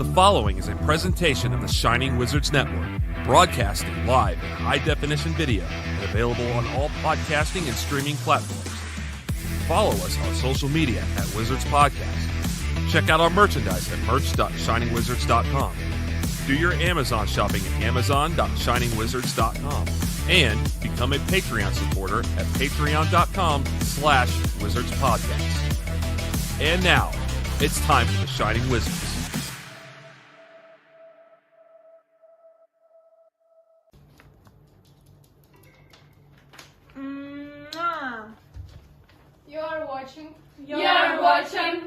The following is a presentation of the Shining Wizards Network, broadcasting live in high-definition video and available on all podcasting and streaming platforms. Follow us on social media at Wizards Podcast. Check out our merchandise at merch.shiningwizards.com. Do your Amazon shopping at amazon.shiningwizards.com. And become a Patreon supporter at patreon.com/wizardspodcast. And now, it's time for the Shining Wizards. You're watching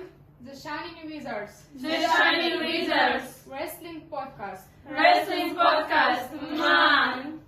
The Shining Wizards. The Shining Wizards Wrestling Podcast. Wrestling Podcast, man.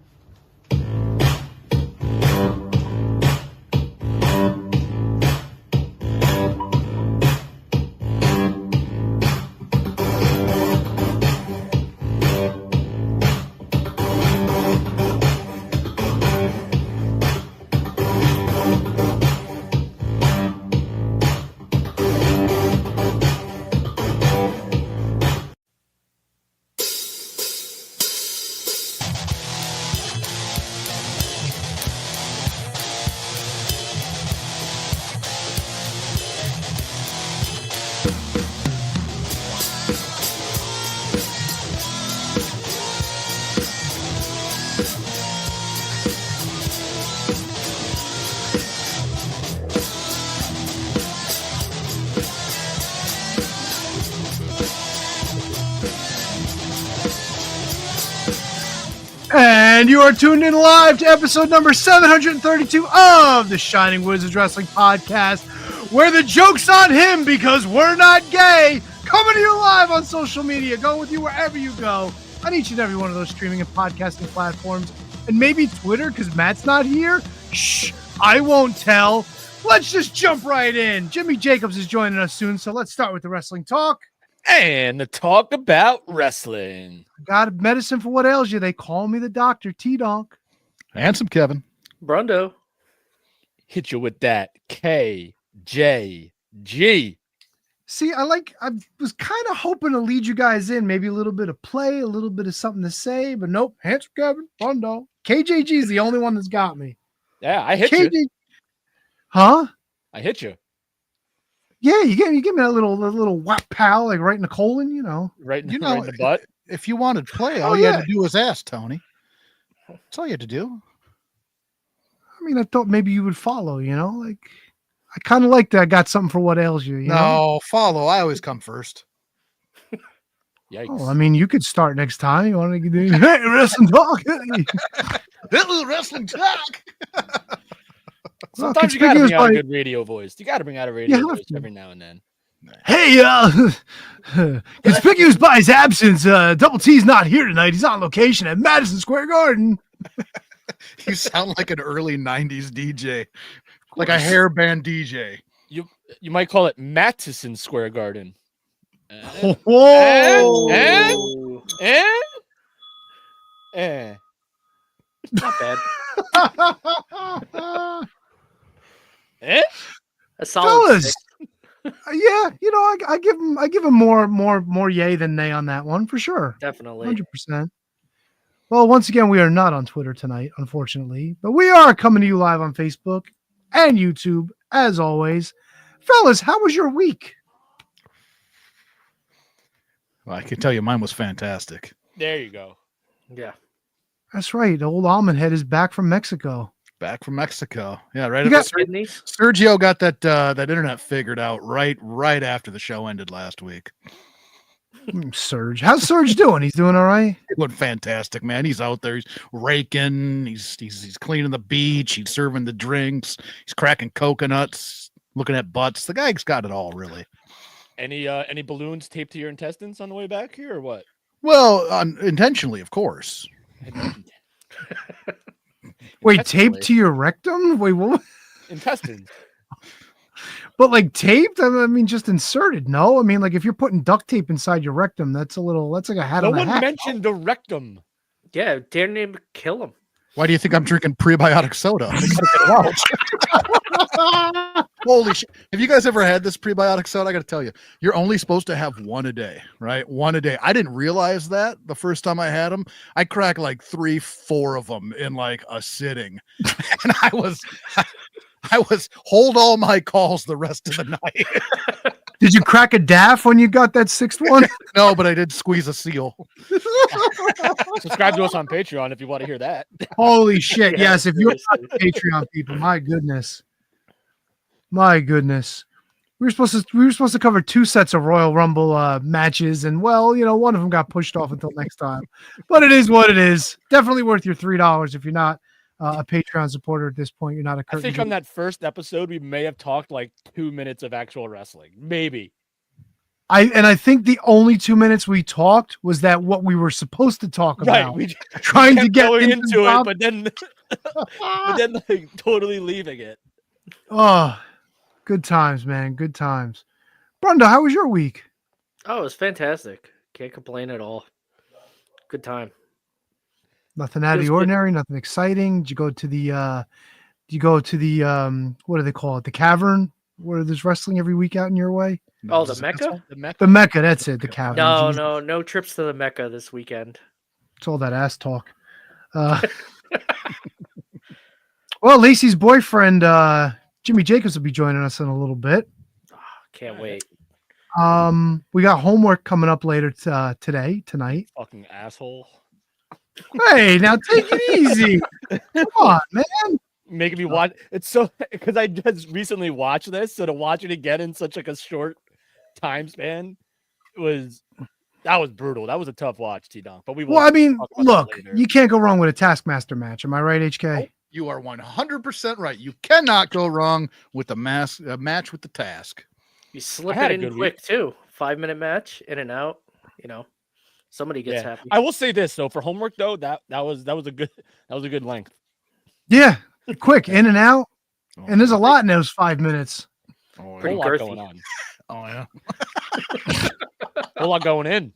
And you are tuned in live to episode number 732 of the Shining Wizards Wrestling Podcast, where the joke's on him because we're not gay. Coming to you live on social media, going with you wherever you go, on each and every one of those streaming and podcasting platforms, and maybe Twitter because Matt's not here. Shh, I won't tell. Let's just jump right in. Jimmy Jacobs is joining us soon, so let's start with the wrestling talk. And the talk about wrestling. Got medicine for what ails you. They call me the doctor, T-Donk. Handsome Kevin. Brundo. Hit you with that KJG. See, I was kind of hoping to lead you guys in, maybe a little bit of play, a little bit of something to say, but nope. Handsome Kevin, Brundo. KJG is the only one that's got me. Yeah, I hit you. Huh? I hit you. Yeah, you give me that little whap pow, like right in the colon, you know. Right in, You right know, in the butt. If you wanted to play, Oh, all you yeah. had to do was ask, Tony. That's all you had to do. I mean, I thought maybe you would follow, you know? Like, I kind of like that. I got something for what ails you, you know? No, follow. I always come first. Yikes. Oh, I mean, you could start next time. You want to do hey, wrestling talk? Little wrestling talk. Sometimes you got to bring out a by- good radio voice. You got to bring out a radio You have voice to. every now and then. Hey, conspicuous by his absence, Double T's not here tonight. He's on location at Madison Square Garden. You sound like an early 90s DJ. Like a hair band DJ. You might call it Mattison Square Garden. Whoa! Not bad. A solid Fellas, six. yeah, you know, I give him more yay than nay on that one for sure. Definitely. 100%. Well, once again, we are not on Twitter tonight, unfortunately, but we are coming to you live on Facebook and YouTube, as always. Fellas, how was your week? Well, I can tell you mine was fantastic. There you go. Yeah. That's right. The old almond head is back from Mexico. Back from Mexico. Yeah, right. You got- Kidneys. Sergio got that internet figured out right after the show ended last week. Surge. How's Surge doing? He's doing all right? It went fantastic, man. He's out there. He's raking. He's cleaning the beach. He's serving the drinks. He's cracking coconuts, looking at butts. The guy's got it all, really. Any balloons taped to your intestines on the way back here or what? Well, intentionally, of course. Wait, Intestinally. taped to your rectum? Wait, what? Intestines. But like taped? I mean, just inserted. No, I mean, like if you're putting duct tape inside your rectum, that's like a hat No on a one hat. mentioned the rectum. Yeah, dare name to kill him. Why do you think I'm drinking prebiotic soda? I gotta get it out. Holy shit. Have you guys ever had this prebiotic soda? I got to tell you, you're only supposed to have one a day, right? One a day. I didn't realize that the first time I had them. I cracked like 3-4 of them in like a sitting. And I was hold all my calls the rest of the night. Did you crack a daff when you got that sixth one? No, but I did squeeze a seal. Subscribe to us on Patreon if you want to hear that. Holy shit. Yeah, Yes, if you're seriously. not Patreon people, my goodness. My goodness. We were supposed to cover 2 sets of Royal Rumble matches, and well, one of them got pushed off until next time. But it is what it is. Definitely worth your $3 if you're not a Patreon supporter at this point. You're not a I curtain. think on that first episode, we may have talked like 2 minutes of actual wrestling. Maybe. I think the only 2 minutes we talked was that what we were supposed to talk Right. about. We Trying to kept get going into into it, top- but then like totally leaving it. Oh, good times, man. Good times. Brenda, how was your week? Oh, it was fantastic. Can't complain at all. Good time. Nothing out of Feels the good. ordinary, nothing exciting. Did you go to the what do they call it? The cavern where there's wrestling every week out in your way? Oh, the Mecca? The Mecca. The Mecca, that's it, the cavern. No, Jesus, no trips to the Mecca this weekend. it's all that ass talk. Well, Lacey's boyfriend, Jimmy Jacobs, will be joining us in a little bit. Can't wait. We got homework coming up later tonight. Fucking asshole. Hey, now take it easy. Come on, man. Making me watch. It's so because I just recently watched this, so to watch it again in such like a short time span that was brutal. That was a tough watch, T-Donk. But we will. Well, I mean, talk about that look, later. you can't go wrong with a Taskmaster match. Am I right, HK? You are 100% right. You cannot go wrong with the match with the task. You slip had it a good in quick too. 5-minute match, in and out. Somebody gets Yeah. happy. I will say this though, for homework though, that was a good length. Yeah, quick in and out, and there's a lot in those 5 minutes. Oh, A Pretty whole lot girthy. going on. Oh, yeah. A whole lot going in.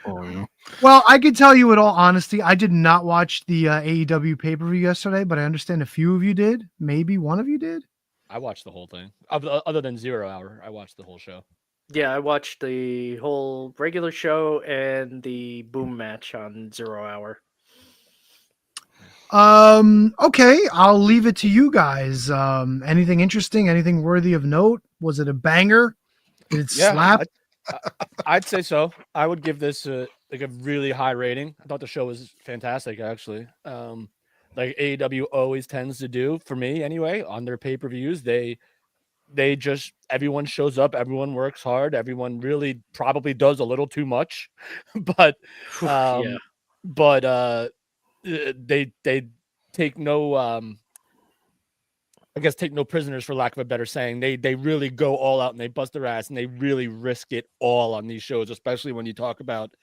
Oh, yeah. Well, I can tell you in all honesty, I did not watch the AEW pay-per-view yesterday, but I understand a few of you did. Maybe one of you did. I watched the whole thing. Other than 0 Hour, I watched the whole show. Yeah, I watched the whole regular show and the boom match on 0 Hour. Okay, I'll leave it to you guys. Anything interesting? Anything worthy of note? Was it a banger? Did it slap? I'd say so. I would give this a really high rating. I thought the show was fantastic, actually. Like AEW always tends to do for me anyway on their pay-per-views. They just everyone shows up, everyone works hard, everyone really probably does a little too much, but Yeah. they take no take no prisoners, for lack of a better saying. They really go all out and they bust their ass and they really risk it all on these shows, especially when you talk about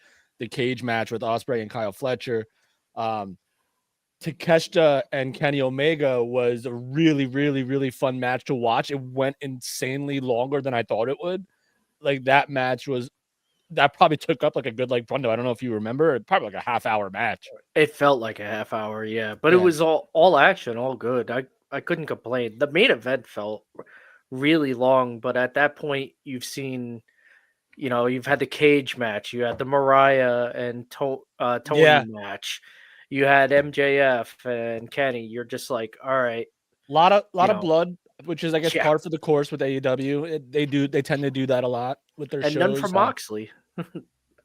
the cage match with Ospreay and Kyle Fletcher. Takeshita and Kenny Omega was a really, really, really fun match to watch. It went insanely longer than I thought it would. Like that match that probably took up like a good Brendo. I don't know if you remember, probably like a half-hour match. It felt like a half hour, yeah. But Yeah. it was all action, all good. I couldn't complain. The main event felt really long, but at that point you've seen, you've had the cage match, you had the Mariah and Tony Yeah. match, you had MJF and Kenny. You're just like, all right. Lot of know. blood, which is I guess Yeah. par for the course with AEW. They tend to do that a lot with their And shows. none from Moxley.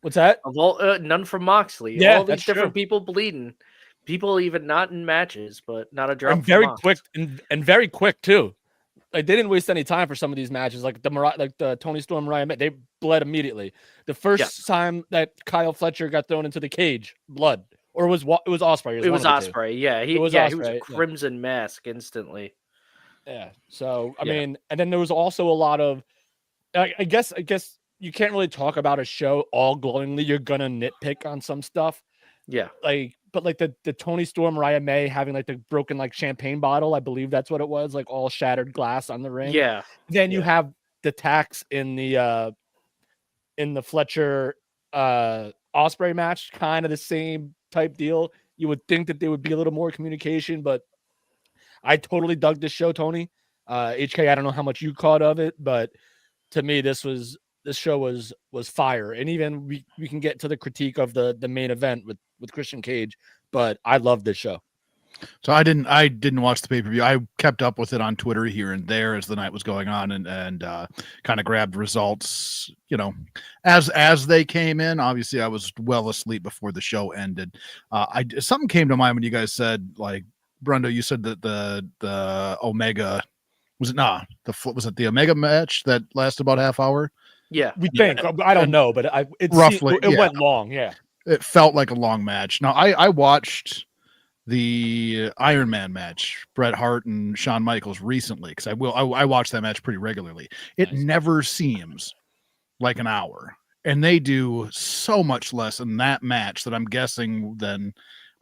What's that? Of all none from Moxley. Yeah, all these that's different true. people bleeding. People even not in matches, but not a drop. And very from Mox. quick and very quick too. Like they didn't waste any time for some of these matches, like the Tony Storm Mariah. They bled immediately. The first time that Kyle Fletcher got thrown into the cage, blood, or it was Ospreay. It was one of the two. Ospreay. Yeah, he It was was a Ospreay, yeah. crimson mask instantly. Yeah. So I Yeah. mean, and then there was also a lot of, I guess you can't really talk about a show all glowingly. You're gonna nitpick on some stuff. Yeah, But the Tony Storm Mariah May having the broken champagne bottle, I believe that's what it was, all shattered glass on the ring. yeah. Then you yeah. have the tax in the Fletcher Ospreay match, kind of the same type deal. You would think that there would be a little more communication, but I totally dug this show, Tony. HK, I don't know how much you caught of it, but to me, this show was fire. And even we can get to the critique of the main event with Christian Cage, but I love this show. So I didn't watch the pay-per-view. I kept up with it on Twitter here and there as the night was going on, and kind of grabbed results, as they came in. Obviously, I was well asleep before the show ended. Something came to mind when you guys said, like, Brundo, you said that the Omega was it the Omega match that lasted about half hour? Yeah, we think. I don't know, but it went long. Yeah, it felt like a long match. Now I watched the Iron Man match, Bret Hart and Shawn Michaels, recently, because I watch that match pretty regularly. It never seems like an hour, and they do so much less in that match that I'm guessing than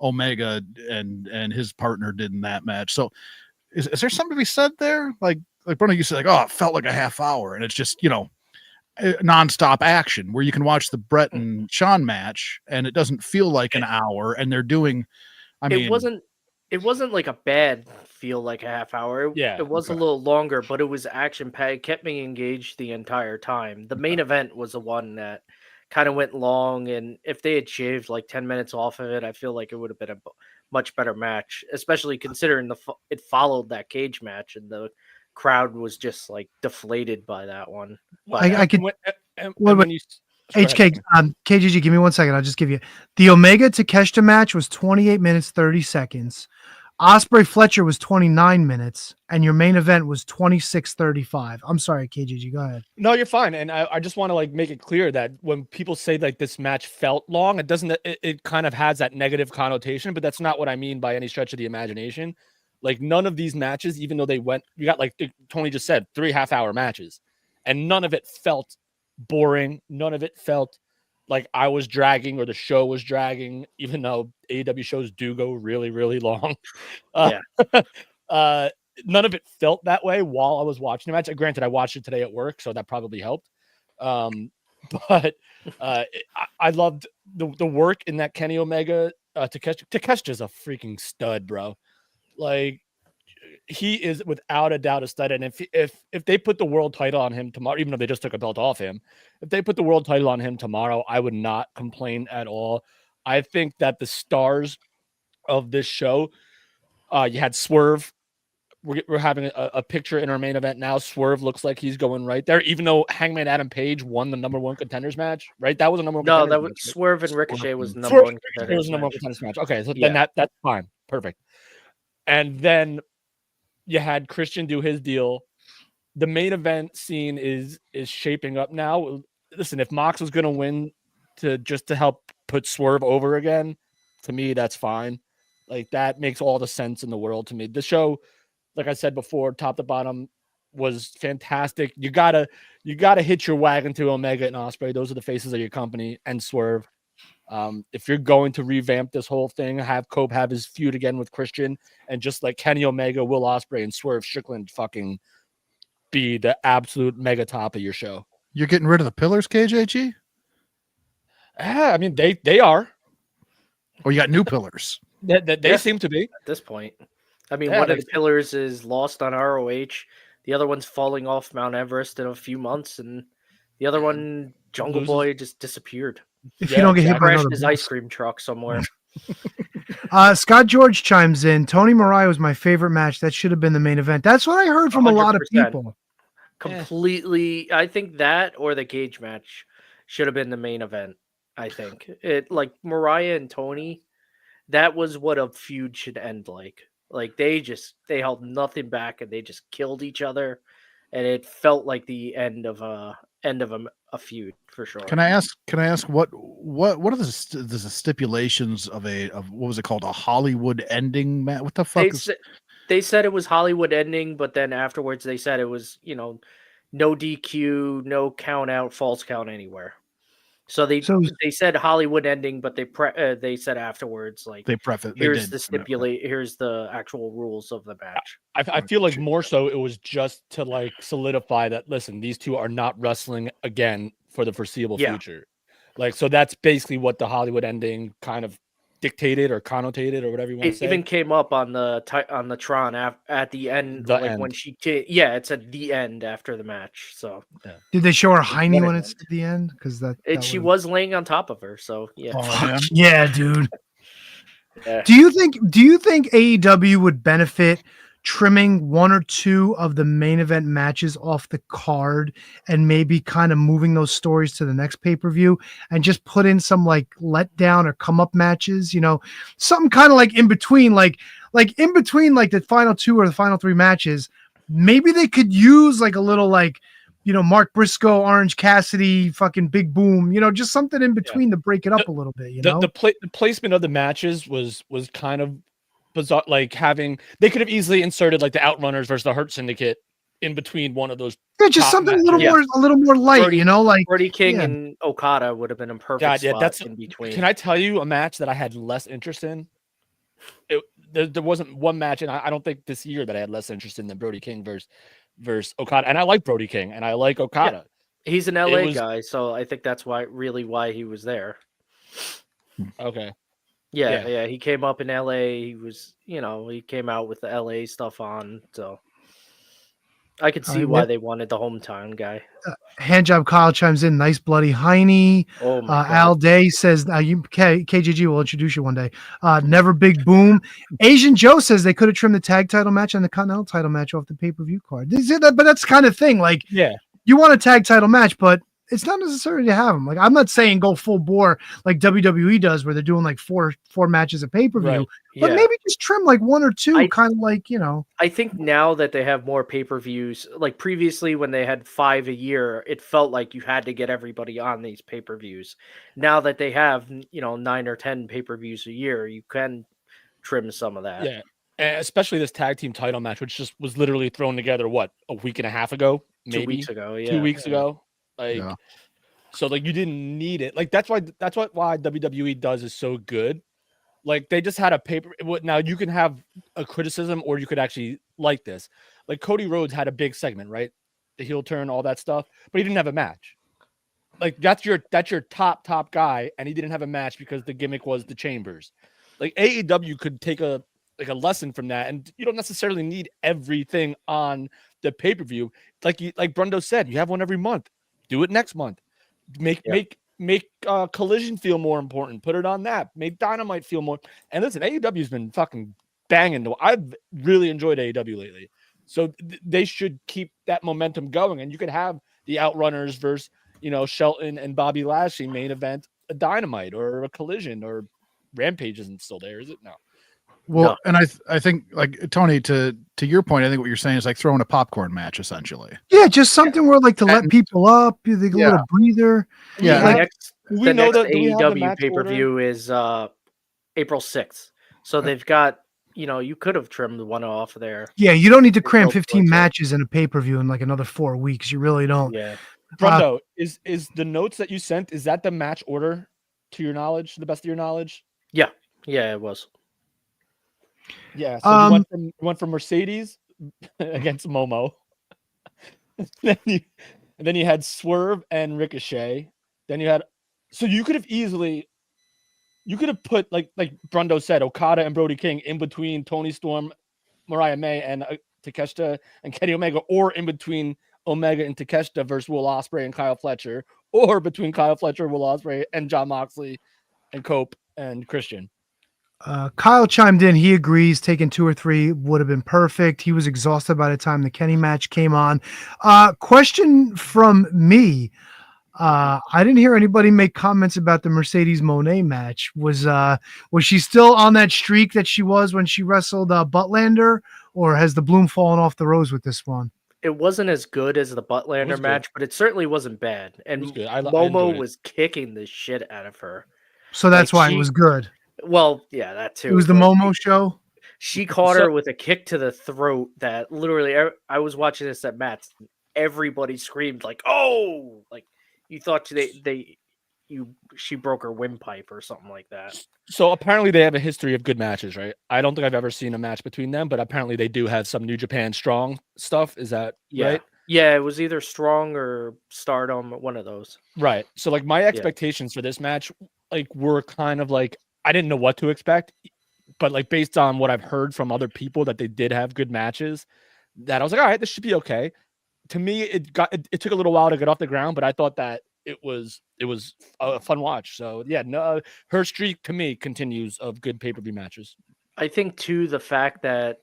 Omega and his partner did in that match. So is there something to be said there? Like Bruno, you said, like, oh, it felt like a half hour, and it's just nonstop action where you can watch the Bret and Shawn match and it doesn't feel like an hour, and they're doing. It wasn't like a bad feel like a half hour. It was a little longer, but it was action packed. It kept me engaged the entire time. The main event was the one that kind of went long, and if they had shaved like 10 minutes off of it, I feel like it would have been a much better match, especially considering it followed that cage match, and the crowd was just like deflated by that one. But I could. HK, KGG, give me 1 second. I'll just give you the Omega Takeshita match was 28 minutes 30 seconds. Osprey Fletcher was 29 minutes, and your main event was 26:35. I'm sorry, KGG, go ahead. No, you're fine. And I just want to make it clear that when people say like this match felt long, it doesn't. It kind of has that negative connotation, but that's not what I mean by any stretch of the imagination. Like, none of these matches, even though you got, like Tony just said, 3 half-hour matches, and none of it felt boring. None of it felt like I was dragging or the show was dragging, even though AEW shows do go really, really long. None of it felt that way while I was watching the match. Granted, I watched it today at work, so that probably helped. But I loved the work in that Kenny Omega. Takeshita's a freaking stud, bro. Like, he is without a doubt a stud. And if they put the world title on him tomorrow, even though they just took a belt off him, if they put the world title on him tomorrow, I would not complain at all. I think that the stars of this show, you had Swerve. We're having a picture in our main event now. Swerve looks like he's going right there, even though Hangman Adam Page won the number 1 contenders match, right? That was a number 1. No, that was match. Swerve and Ricochet was the number 1 contenders. It was the number 1 contenders match. Okay, so then that's fine, perfect. And then you had Christian do his deal. The main event scene is shaping up now. Listen, if Mox was going to win to help put Swerve over again, to me, that's fine. Like, that makes all the sense in the world to me. The show, like I said before, top to bottom, was fantastic. You gotta hitch your wagon to Omega and Osprey. Those are the faces of your company, and Swerve. If you're going to revamp this whole thing, have Cope have his feud again with Christian, and just like Kenny Omega, Will Ospreay, and Swerve Strickland fucking be the absolute mega top of your show. You're getting rid of the pillars, KJG? I mean, they are. Or you got new pillars? They seem to be at this point. I mean, one of the pillars is lost on ROH. The other one's falling off Mount Everest in a few months, and the other one, Jungle Boy, just disappeared. If you don't get hit by crashed his ice cream truck somewhere. Scott George chimes in. Tony Mariah was my favorite match. That should have been the main event. That's what I heard from 100%. A lot of people. Completely. I think that or the cage match should have been the main event. I think it, like Mariah and Tony, that was what a feud should end like. Like, they held nothing back and they just killed each other, and it felt like the end of a feud for sure. Can I ask what are the stipulations of what was it called, a Hollywood ending, Matt? What the fuck? They said it was Hollywood ending, but then afterwards they said it was, no DQ, no count out, false count anywhere. So they said Hollywood ending, but they said afterwards, like, they preface. Here's the actual rules of the match. I feel like more so it was just to like solidify that, listen, these two are not wrestling again for the foreseeable future. Like, so that's basically what the Hollywood ending kind of dictated or connotated or whatever you want to It say. even came up on the Tron at the end, The like end. when it said the end after the match. So Did they show her Heine what when it it's at the end? Because that she would've- was laying on top of her. So yeah, Oh, yeah. Yeah, dude. Yeah. Do you think AEW would benefit trimming one or two of the main event matches off the card and maybe kind of moving those stories to the next pay-per-view and just put in some like letdown or come up matches, something kind of like in between, like in between like the final two or the final three matches, maybe they could use like a little like Mark Briscoe, Orange Cassidy, fucking Big Boom, just something in between to break it up a little bit, The placement of the matches was kind of bizarre. Like they could have easily inserted like the Outrunners versus the Hurt Syndicate in between one of those. Yeah, just something a little more light, Brody King and Okada would have been a perfect spot in between. Can I tell you a match that I had less interest in? There wasn't one match, and I don't think this year that I had less interest in than Brody King versus Okada. And I like Brody King, and I like Okada. Yeah. He's an LA guy, so I think that's why he was there. Okay. Yeah. He came up in LA. He was, he came out with the LA stuff on, so I could see why they wanted the hometown guy. Handjob Kyle chimes in. Nice bloody Heine. Oh my God. Al Day says, KJG will introduce you one day. Never Big Boom. Asian Joe says they could have trimmed the tag title match and the Continental title match off the pay-per-view card. But that's kind of thing. Like, you want a tag title match, but it's not necessary to have them. Like, I'm not saying go full bore like WWE does, where they're doing like four matches of pay-per-view, Right. but maybe just trim like one or two, kind of like, I think now that they have more pay-per-views, like previously when they had 5 a year, it felt like you had to get everybody on these pay-per-views. Now that they have, 9 or 10 pay-per-views a year, you can trim some of that. Yeah. And especially this tag team title match, which just was literally thrown together, a week and a half ago? Maybe 2 weeks ago. Yeah. 2 weeks ago. So like you didn't need it. Like that's why WWE does is so good. Like they just had a paper. Now you can have a criticism, or you could actually like this. Like Cody Rhodes had a big segment, right? The heel turn, all that stuff, but he didn't have a match. Like that's your top guy, and he didn't have a match because the gimmick was the Chambers. Like AEW could take a lesson from that, and you don't necessarily need everything on the pay-per-view. Like Brundo said, you have one every month. Do it next month. Make Collision feel more important. Put it on that. Make Dynamite feel more. And listen, AEW's been fucking banging. I've really enjoyed AEW lately. So they should keep that momentum going. And you could have the Outrunners versus, Shelton and Bobby Lashley main event, a Dynamite or a Collision, or Rampage isn't still there, is it? No. Well, and I think like Tony, to your point, I think what you're saying is like throwing a popcorn match essentially. Yeah, just something where like to let people up, a little breather. Yeah, the next AEW pay-per-view is April 6th. So they've got, you could have trimmed one off there. Yeah, you don't need to cram 15 matches in a pay-per-view in like another 4 weeks. You really don't. Yeah. Brundo, is the notes that you sent, is that the match order to your knowledge, to the best of your knowledge? Yeah. Yeah, it was. Yeah, so you went from Mercedes against Momo. then you had Swerve and Ricochet. Then you had, so you could have put like Brundo said, Okada and Brody King in between Tony Storm, Mariah May, and Takeshita and Kenny Omega, or in between Omega and Takeshita versus Will Ospreay and Kyle Fletcher, or between Kyle Fletcher, Will Ospreay, and Jon Moxley and Cope and Christian. Kyle chimed in. He agrees taking 2 or 3 would have been perfect. He was exhausted by the time the Kenny match came on. Question from me. I didn't hear anybody make comments about the Mercedes Moné match. Was she still on that streak that she was when she wrestled Buttlander, or has the bloom fallen off the rose with this one? It wasn't as good as the Buttlander match, but it certainly wasn't bad. And Momo was kicking the shit out of her. So that's why it was good. Well, yeah, that too. It was the Momo show. She caught her with a kick to the throat that literally, I was watching this at Matt's. Everybody screamed like, "Oh!" Like you thought she broke her windpipe or something like that. So apparently they have a history of good matches, right? I don't think I've ever seen a match between them, but apparently they do have some New Japan Strong stuff. Is that right? Yeah, it was either Strong or Stardom, one of those. Right. So like my expectations for this match, like were kind of like I didn't know what to expect, but like based on what I've heard from other people that they did have good matches, that I was like, all right, this should be okay. To me, it took a little while to get off the ground, but I thought that it was a fun watch. So yeah, no, her streak to me continues of good pay-per-view matches. I think too the fact that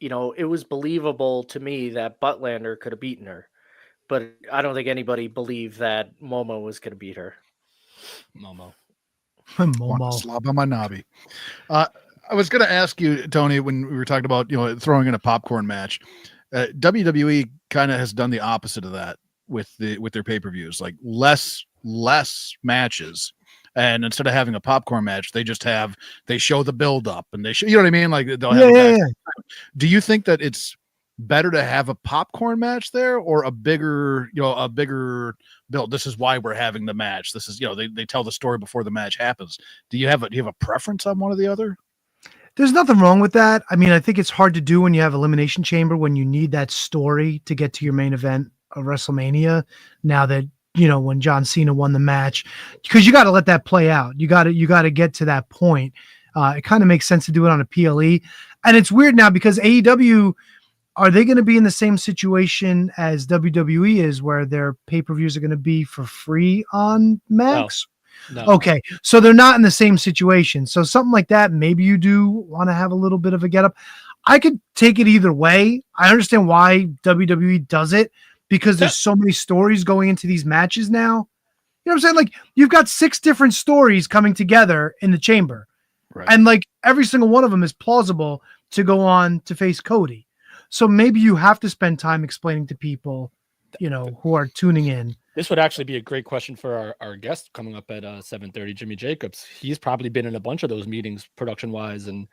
it was believable to me that Buttlander could have beaten her, but I don't think anybody believed that Momo was going to beat her. Momo. Slob on my knobby. I was going to ask you, Tony, when we were talking about throwing in a popcorn match. WWE kind of has done the opposite of that with their pay-per-views, like less matches, and instead of having a popcorn match, they show the build up and they show, you know what I mean, like they'll have Do you think that it's better to have a popcorn match there, or a bigger build? This is why we're having the match. This is they tell the story before the match happens. Do you have a preference on one or the other? There's nothing wrong with that. I mean, I think it's hard to do when you have Elimination Chamber, when you need that story to get to your main event of WrestleMania. Now that, when John Cena won the match, because you got to let that play out. You got to get to that point. It kind of makes sense to do it on a PLE. And it's weird now because AEW, are they going to be in the same situation as WWE is, where their pay-per-views are going to be for free on Max? No. Okay, so they're not in the same situation. So something like that, maybe you do want to have a little bit of a get up. I could take it either way. I understand why WWE does it, because there's so many stories going into these matches now. You know what I'm saying? Like, you've got 6 different stories coming together in the chamber. Right. And like every single one of them is plausible to go on to face Cody. So maybe you have to spend time explaining to people, who are tuning in. This would actually be a great question for our guest coming up at 7:30, Jimmy Jacobs. He's probably been in a bunch of those meetings production wise, and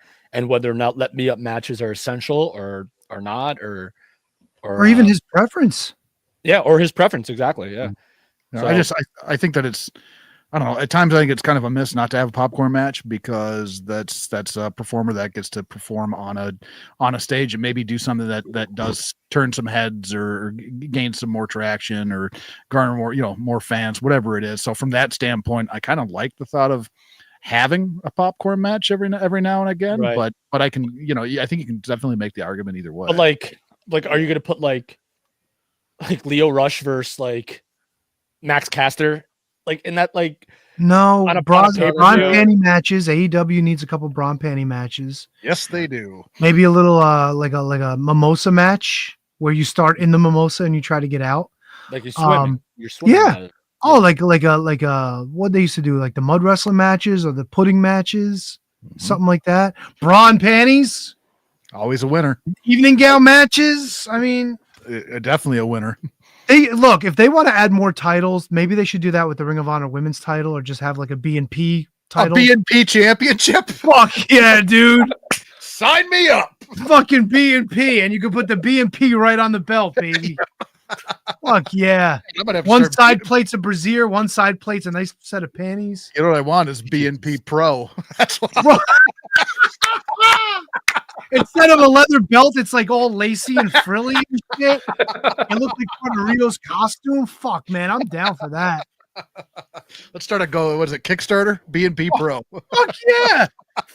whether or not let me up matches are essential or not, or even his preference. Yeah, or his preference, exactly. Yeah. No, so, I think that it's, I don't know, at times I think it's kind of a miss not to have a popcorn match, because that's a performer that gets to perform on a stage and maybe do something that does turn some heads or gain some more traction or garner more, more fans, whatever it is. So from that standpoint, I kind of like the thought of having a popcorn match every now and again, right. but I can, I think you can definitely make the argument either way. But like, are you going to put like Leo Rush versus like Max Caster? Like in that, like no braun pay-per-view? panty matches. AEW needs a couple braun panty matches. Yes, they do. Maybe a little like a mimosa match where you start in the mimosa and you try to get out. Like you're swimming. You're swimming. Yeah. Oh, like what they used to do, like the mud wrestling matches or the pudding matches, something like that. Braun panties. Always a winner. Evening gown matches. I mean, definitely a winner. If they want to add more titles, maybe they should do that with the Ring of Honor women's title, or just have like a B&P title. A B&P championship? Fuck yeah, dude. Sign me up. Fucking B&P, and you can put the B&P right on the belt, baby. Fuck yeah. One side plate's a brassiere, one side plate's a nice set of panties. You know what I want is B&P Pro. That's what Instead of a leather belt, it's like all lacy and frilly and shit. It looks like Corneritos costume. Fuck, man, I'm down for that. Let's start what is it, Kickstarter? B&P Pro. Fuck yeah.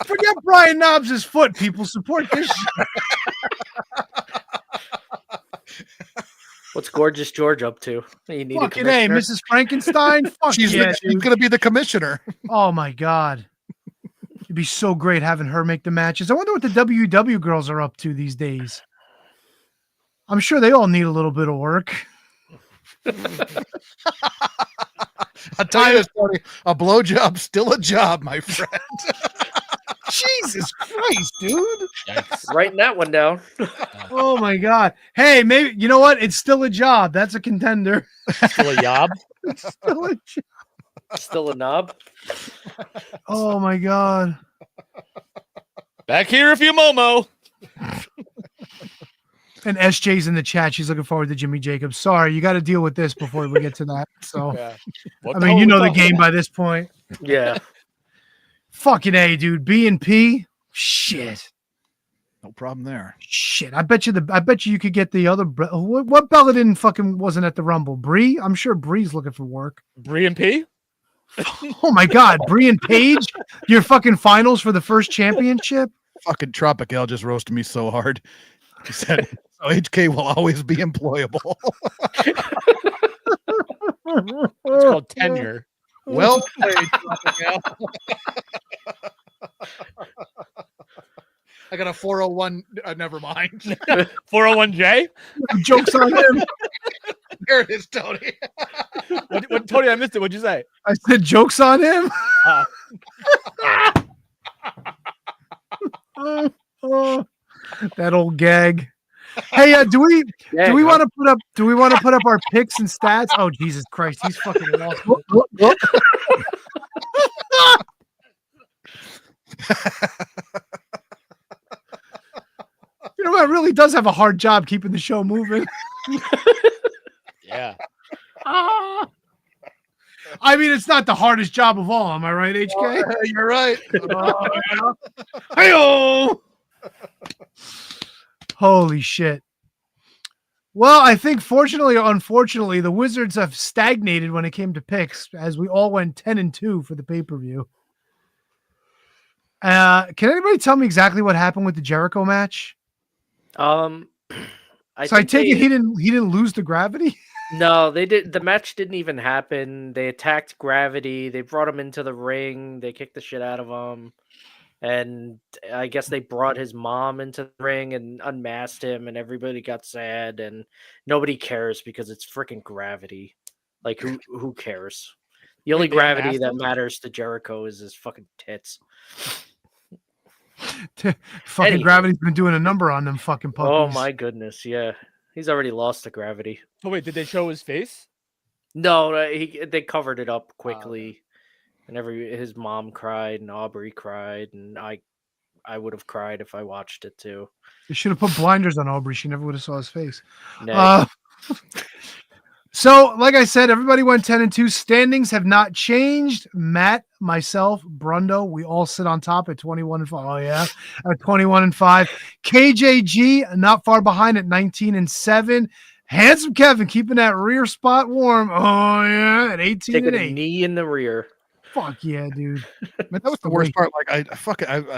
Forget Brian Knobs' foot, people. Support this shit. What's Gorgeous George up to? You need fucking A, Mrs. Frankenstein. Fuck she's yeah, she's gonna be the commissioner. Oh my god. It'd be so great having her make the matches. I wonder what the WW girls are up to these days. I'm sure they all need a little bit of work. I'll tell you this, Tony, a blowjob's still a job, my friend. Jesus Christ, dude. Yikes. Writing that one down. Oh my god. Hey, maybe you know what? It's still a job. That's a contender. Still a yob? Still a job. Still a knob. Oh my god. Back here if you Momo. And SJ's in the chat. She's looking forward to Jimmy Jacobs. Sorry, you got to deal with this before we get to that. So, Yeah. I mean, you know the game by this point. Yeah. Fucking A, dude. B&P. Shit. No problem there. Shit. I bet you could get the other. What Bella wasn't at the Rumble? Bree? I'm sure Bree's looking for work. Bree and P? Oh my God, Brian Page, your fucking finals for the first championship. Fucking Tropical just roasted me so hard. He said, so HK will always be employable. It's called tenure. Well played, Tropical. I got a 401. Never mind. 401J? Joke's on him. There it is, Tony. What, Tony, I missed it. What'd you say? I said joke's on him. That old gag. Hey, do we want to put up our picks and stats? Oh Jesus Christ, he's fucking lost. You know what? Really does have a hard job keeping the show moving. Yeah. I mean, it's not the hardest job of all. Am I right, HK? You're right. Hey-oh! Holy shit. Well, I think fortunately or unfortunately, the Wizards have stagnated when it came to picks, as we all went 10-2 for the pay-per-view. Can anybody tell me exactly what happened with the Jericho match? I take it he didn't lose to Gravity? No, they did. The match didn't even happen. They attacked Gravity. They brought him into the ring. They kicked the shit out of him. And I guess they brought his mom into the ring and unmasked him, and everybody got sad, and nobody cares because it's freaking Gravity. Like, who cares? The only Gravity that matters to Jericho is his fucking tits. Fucking Gravity's been doing a number on them fucking puppies. Oh my goodness, yeah. He's already lost to Gravity. Oh wait, did they show his face? No, they covered it up quickly. And his mom cried and Aubrey cried, and I would have cried if I watched it too. You should have put blinders on Aubrey. She never would have saw his face. So, like I said, everybody went 10-2. Standings have not changed. Matt, myself, Brundo, we all sit on top at 21-5. Oh yeah, at 21-5. KJG not far behind at 19-7. Handsome Kevin keeping that rear spot warm. Oh yeah, at 18-8. Taking a knee in the rear. Fuck yeah, dude. Man, that was the worst part. Like I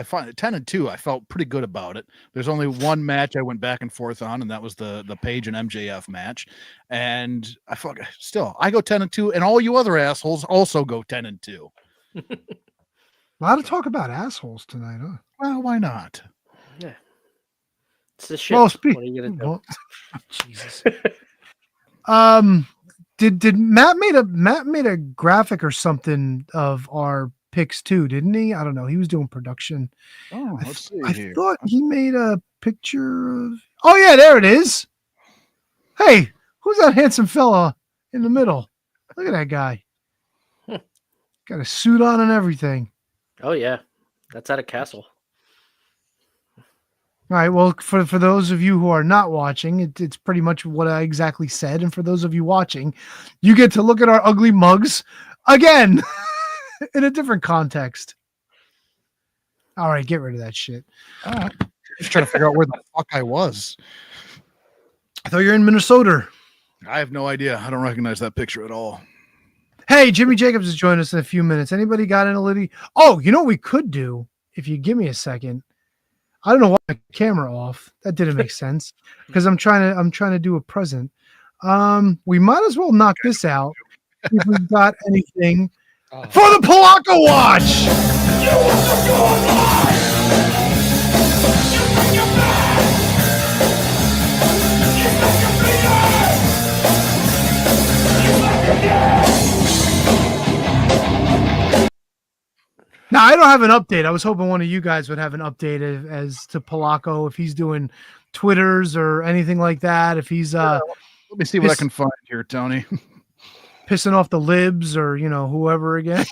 find it 10-2. I felt pretty good about it. There's only one match I went back and forth on, and that was the Page and MJF match. And I go 10-2, and all you other assholes also go 10-2. A lot of talk about assholes tonight, huh? Well, why not? Yeah. It's the shit. Well, what are you gonna do? Jesus. Did Matt made a graphic or something of our picks too, didn't he? I don't know. He was doing production. Oh, let's see here. I thought he made a picture of. Oh yeah, there it is. Hey, who's that handsome fella in the middle? Look at that guy. Got a suit on and everything. Oh yeah, that's at a castle. All right. Well, for those of you who are not watching, it's pretty much what I exactly said. And for those of you watching, you get to look at our ugly mugs again in a different context. All right, get rid of that shit. Just trying to figure out where the fuck I was. I thought you were in Minnesota. I have no idea. I don't recognize that picture at all. Hey, Jimmy Jacobs is joining us in a few minutes. Anybody got an Liddy? Oh, you know what we could do if you give me a second. I don't know why my camera off. That didn't make sense because I'm trying to do a present. We might as well knock this out if we've got anything for the Palaka Watch. Now, I don't have an update. I was hoping one of you guys would have an update as to Palako, if he's doing Twitters or anything like that. If he's let me see what I can find here, Tony. Pissing off the libs or whoever again.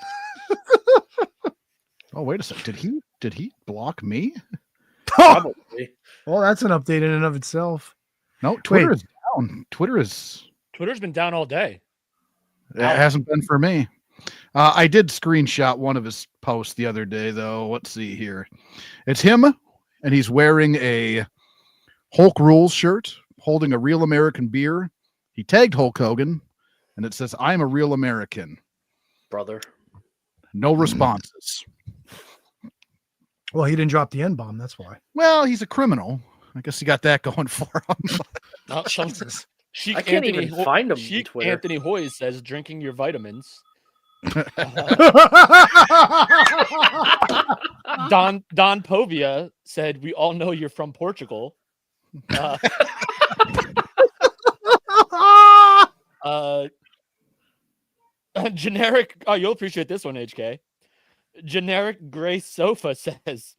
Oh, wait a second. Did he block me? Probably. Well, that's an update in and of itself. No, Twitter is down. Twitter's been down all day. It hasn't been for me. I did screenshot one of his posts the other day, though. Let's see here. It's him, and he's wearing a Hulk Rules shirt, holding a Real American beer. He tagged Hulk Hogan, and it says, "I'm a real American." Brother. No responses. Well, he didn't drop the N-bomb. That's why. Well, he's a criminal. I guess he got that going for him. Oh, Jesus. Sheik I can't Anthony even find him on Sheik Twitter. Anthony Hoy says drinking your vitamins. Don Povia said, "We all know you're from Portugal." Generic. Oh, you'll appreciate this one, HK. Generic gray sofa says,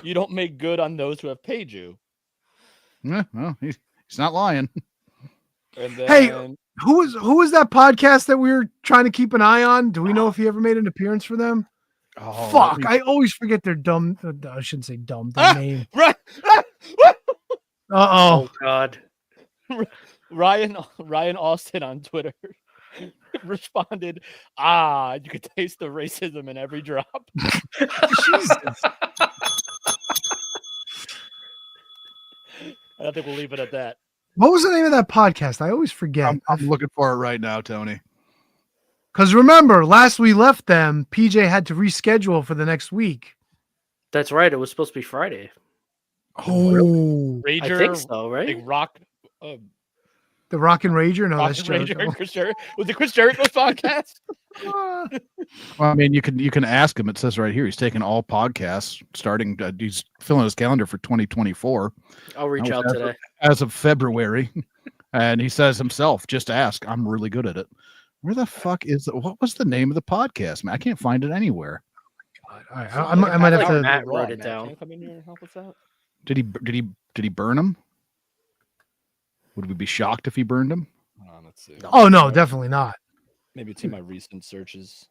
"You don't make good on those who have paid you." Yeah, well, he's not lying. And then, Hey, who was that podcast that we were trying to keep an eye on? Do we know if he ever made an appearance for them? Oh, Fuck! I always forget their dumb. I shouldn't say dumb. Their name. right. Oh God. Ryan Austin on Twitter responded, "You could taste the racism in every drop." Jesus. I think we'll leave it at that. What was the name of that podcast? I always forget. I'm looking for it right now, Tony. Because remember, last we left them, PJ had to reschedule for the next week. That's right. It was supposed to be Friday. Oh, Rager, I think so, right? like rock, the Rock and Rager? No, Rock that's and Rager. Jericho. Chris Jericho. Was the Chris Jericho podcast? Well, I mean, you can ask him. It says right here he's taking all podcasts starting. He's filling his calendar for 2024. I'll reach out today. As of February, and he says himself, "Just ask. I'm really good at it." Where the fuck is it? What was the name of the podcast, man? I can't find it anywhere. All right, I might have to. Matt wrote it down. Can you come in here and help us out? Did he burn him? Would we be shocked if he burned him? Hold on, let's see. Oh no, definitely not. Maybe to my recent searches.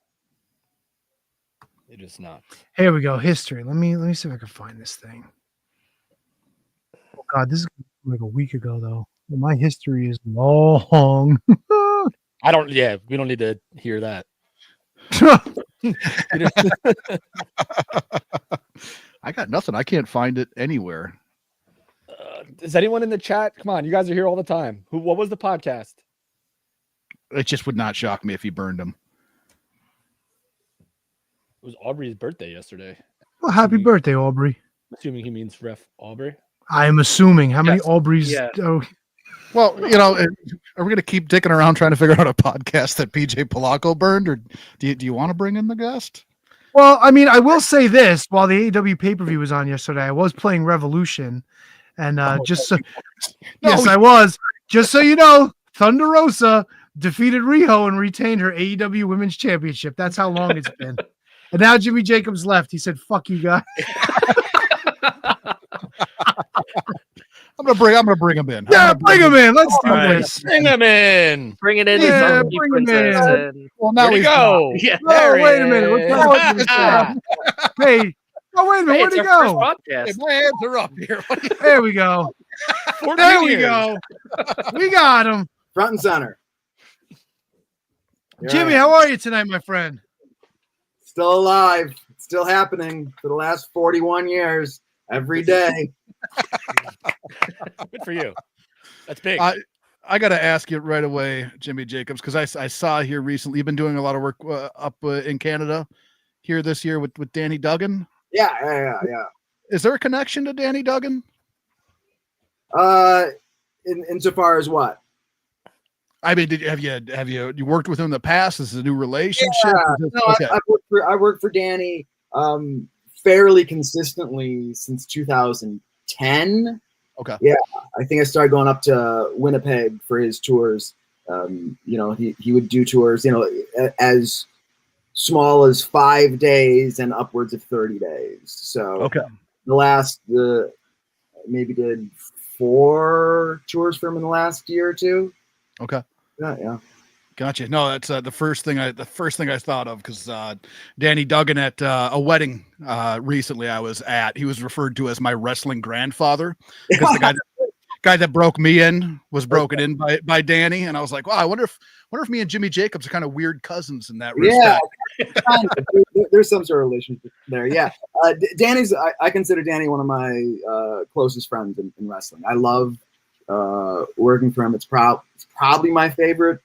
It is not. Here we go. History. Let me see if I can find this thing. Oh God, this is like a week ago though. My history is long. I don't. Yeah, we don't need to hear that. I got nothing. I can't find it anywhere. Is anyone in the chat? Come on, you guys are here all the time. What was the podcast? It just would not shock me if he burned him. It was Aubrey's birthday yesterday. Well, happy birthday, Aubrey. Assuming he means Ref Aubrey. I'm assuming. How many Yes. Aubreys? Yeah. Oh, Well, are we going to keep dicking around trying to figure out a podcast that PJ Polacco burned, or do you want to bring in the guest? well, I mean, I will say this: while the AEW pay-per-view was on yesterday, I was playing Revolution, and yes, I was. Just so you know, Thunder Rosa defeated Riho and retained her AEW Women's Championship. That's how long it's been. And now Jimmy Jacobs left. He said, "Fuck you guys." I'm gonna bring him in. Yeah, bring him in. Let's do Alright. this. Bring him in. Bring it in. Yeah, Zombie bring him Princess in. and- Well, now Where'd he he's go? Yeah. Oh, There he wait a minute. What's is. going on with this guy? Hey, oh, wait a minute. Where'd Hey, it's he our go? first Hey, podcast. my hands are up here. There we go. 14 There we years. go. We got him. Front and center. You're Jimmy, right. how are you tonight, my friend? Still alive. Still happening for the last 41 years. Every day. Good for you. That's big. I got to ask you right away, Jimmy Jacobs, because I saw here recently you've been doing a lot of work up in Canada here this year with Danny Duggan. Yeah. Is there a connection to Danny Duggan? Insofar as what? I mean, have you worked with him in the past? Is this a new relationship? Yeah. No, Okay. I worked for Danny fairly consistently since 2010. Okay. Yeah, I think I started going up to Winnipeg for his tours. He would do tours, as small as 5 days and upwards of 30 days. So Okay. the last maybe did 4 tours for him in the last year or two. Okay. Yeah. Gotcha. No, that's the first thing I thought of, because Danny Duggan at a wedding recently I was at, he was referred to as my wrestling grandfather, because the guy that broke me in was broken in by Danny, and I was like, wow, I wonder if me and Jimmy Jacobs are kind of weird cousins in that respect. Yeah, there's some sort of relationship there. Yeah, Danny's. I consider Danny one of my closest friends in wrestling. I love working for him. It's probably my favorite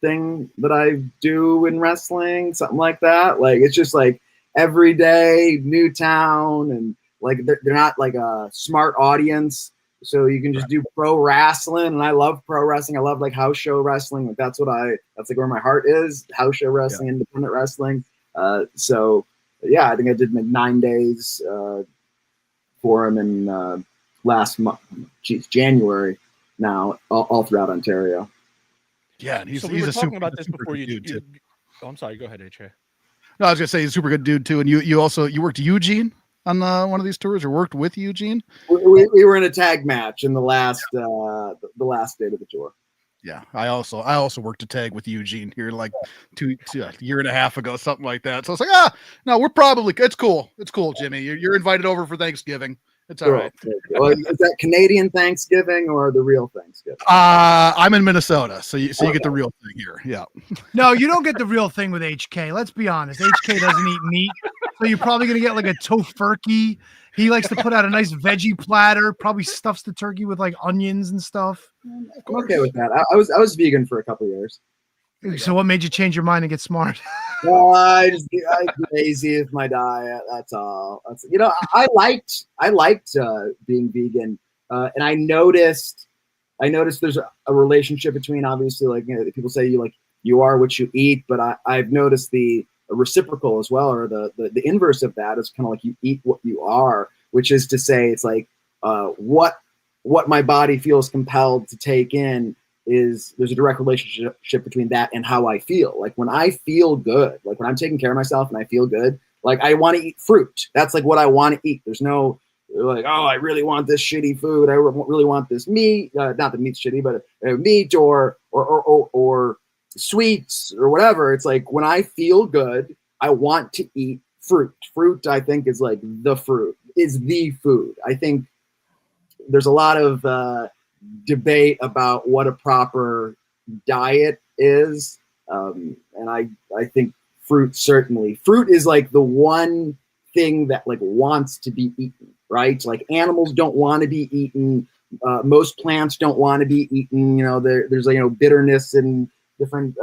thing that I do in wrestling, something like that. Like it's just like every day, new town, and like they're not like a smart audience, so you can just do pro wrestling. And I love pro wrestling. I love like house show wrestling. Like that's like where my heart is. House show wrestling, independent wrestling. So yeah, I think I did like 9 days for him in last month, January. Now all throughout Ontario. Yeah, and we were he's a talking super, about this super before good you. dude, too. Oh, I'm sorry. Go ahead, HA. No, I was gonna say he's a super good dude too. And you worked Eugene on one of these tours, or worked with Eugene? We were in a tag match in the last date of the tour. Yeah, I also worked a tag with Eugene here like a year and a half ago, something like that. So I was like, no, it's cool. It's cool, Jimmy. You're invited over for Thanksgiving. It's all right. Well, is that Canadian Thanksgiving or the real Thanksgiving? I'm in Minnesota, so you get the real thing here. Yeah. No, you don't get the real thing with HK. Let's be honest. HK doesn't eat meat, so you're probably gonna get like a tofurkey. He likes to put out a nice veggie platter. Probably stuffs the turkey with like onions and stuff. I'm okay with that. I was vegan for a couple of years. So what made you change your mind and get smart? Well, I'm lazy with my diet. That's all. I liked being vegan, and I noticed there's a relationship between, obviously, like people say you are what you eat, but I've noticed the reciprocal as well, or the inverse of that is kind of like you eat what you are, which is to say it's like what my body feels compelled to take in. There's a direct relationship between that and how I feel. Like when I feel good, like when I'm taking care of myself and I feel good, like I want to eat fruit. That's like what I want to eat. There's no like, oh, I really want this shitty food. I really want this meat. Not that meat's shitty, but meat or sweets or whatever. It's like when I feel good, I want to eat fruit. Fruit, I think, is like the food. I think there's a lot of debate about what a proper diet is, and I think fruit is like the one thing that like wants to be eaten, right? Like animals don't want to be eaten, most plants don't want to be eaten. There's bitterness in different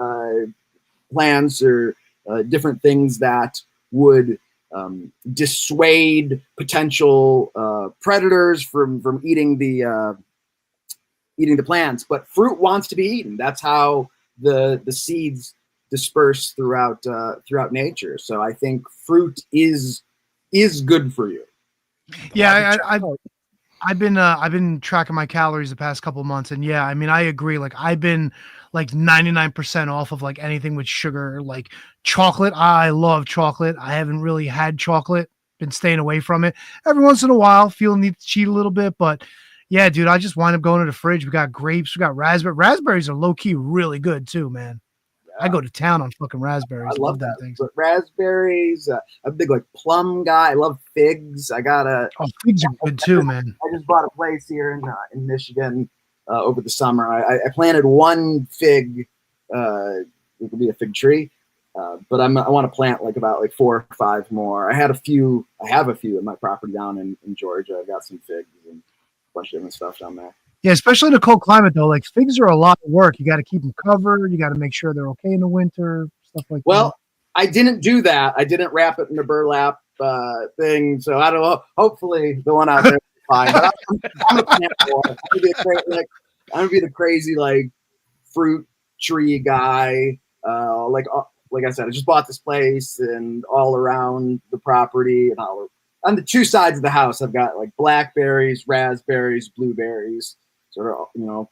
plants or different things that would dissuade potential predators from eating the plants, but fruit wants to be eaten. That's how the seeds disperse throughout nature. So I think fruit is good for you. Yeah, I've been tracking my calories the past couple of months, and yeah, I mean, I agree. Like I've been like 99% off of like anything with sugar, like chocolate. I love chocolate. I haven't really had chocolate, been staying away from it. Every once in a while, feel the need to cheat a little bit, but yeah, dude, I just wind up going to the fridge. We got grapes, we got raspberries. Raspberries are low key really good too, man. I go to town on fucking raspberries. I love that. But raspberries, I'm a big like plum guy. I love figs. Figs are good too, man. I just bought a place here in Michigan over the summer. I planted one fig. It could be a fig tree, but I want to plant like about like 4 or 5 more. I have a few in my property down in Georgia. I've got some figs and a bunch of different stuff down there. Yeah, especially in a cold climate though. Like figs are a lot of work. You got to keep them covered. You got to make sure they're okay in the winter. Stuff like that. Well, I didn't do that. I didn't wrap it in a burlap thing. So I don't know. Hopefully the one out there is fine. But I'm a plant boy. I'm gonna be the crazy like fruit tree guy. Like I said, I just bought this place, and all around the property and on the 2 sides of the house, I've got like blackberries, raspberries, blueberries. Sort of,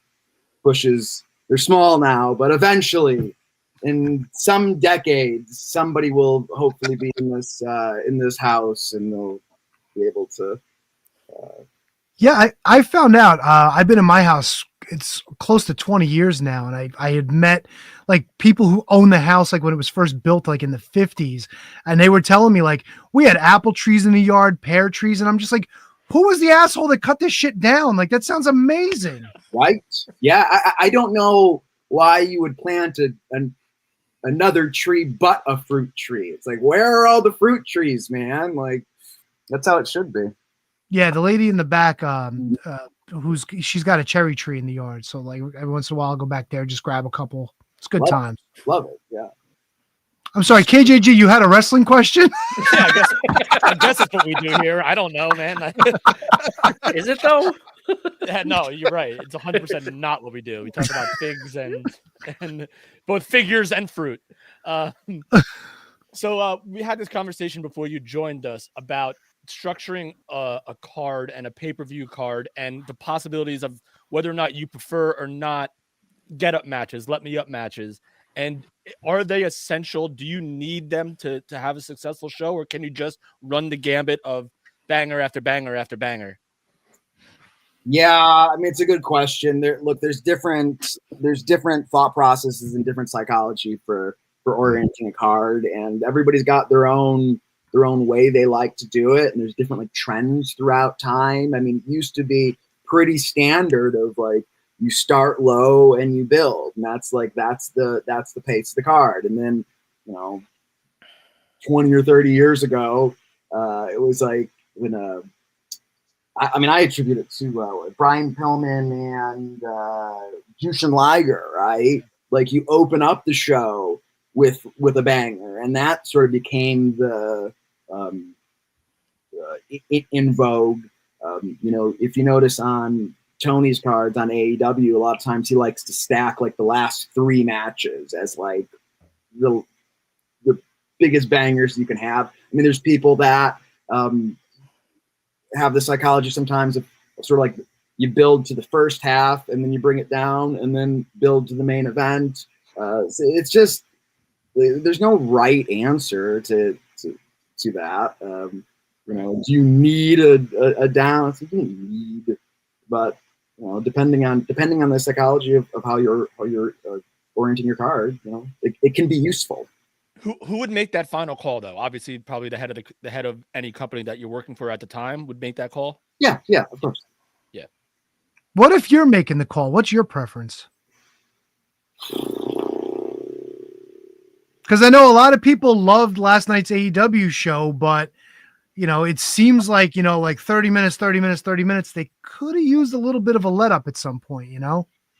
bushes. They're small now, but eventually, in some decades, somebody will hopefully be in this house, and they'll be able to. Yeah, I found out. I've been in my house. It's close to 20 years now, and I had met like people who own the house like when it was first built, like in the 50s, and they were telling me like we had apple trees in the yard, pear trees, and I'm just like, who was the asshole that cut this shit down? Like that sounds amazing, right? Yeah, I don't know why you would plant another tree but a fruit tree. It's like, where are all the fruit trees, man? Like that's how it should be. Yeah, the lady in the back, she's got a cherry tree in the yard. So like every once in a while, I'll go back there, just grab a couple, It's good Love it. times. Love it. Yeah. I'm sorry, KJG, you had a wrestling question? Yeah, I guess that's what we do here. I don't know, man. Is it though? Yeah, no, you're right. It's 100% not what we do. We talk about figs and both figures and fruit. So we had this conversation before you joined us about structuring a card and a pay-per-view card and the possibilities of whether or not you prefer or not get up matches, let me up matches. And are they essential? Do you need them to have a successful show, or can you just run the gambit of banger after banger after banger? Yeah, I mean, it's a good question. There's different thought processes and different psychology for orienting a card, and everybody's got their own way they like to do it. And there's different like trends throughout time. I mean, it used to be pretty standard of like you start low and you build, and that's the pace of the card. And then 20 or 30 years ago, it was like when I attribute it to Brian Pillman and Jushin Liger, right? Like you open up the show with a banger, and that sort of became the in vogue. If you notice on Tony's cards on AEW, a lot of times he likes to stack like the last 3 matches as like the biggest bangers you can have. I mean, there's people that have the psychology sometimes of sort of like you build to the first half and then you bring it down and then build to the main event. So it's just there's no right answer to that. Do you need a down? You don't need, but depending on the psychology of how you're orienting your card, it can be useful. Who would make that final call though? Obviously, probably the head of any company that you're working for at the time would make that call. Yeah, of course. Yeah. What if you're making the call? What's your preference? Because I know a lot of people loved last night's AEW show, but it seems like, like 30 minutes, they could have used a little bit of a let up at some point,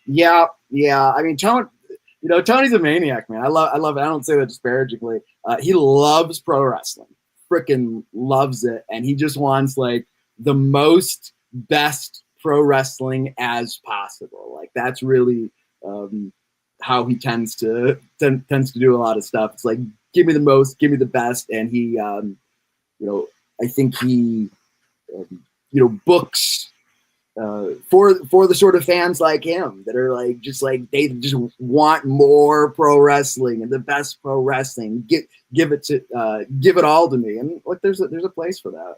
Yeah. I mean, Tony's a maniac, man. I love it. I don't say that disparagingly. He loves pro wrestling, freaking loves it. And he just wants like the most best pro wrestling as possible. Like that's really how he tends to do a lot of stuff. It's like, give me the most, give me the best. And he, I think he, books for the sort of fans like him that are like they just want more pro wrestling and the best pro wrestling. Give it all to me. And like there's a place for that.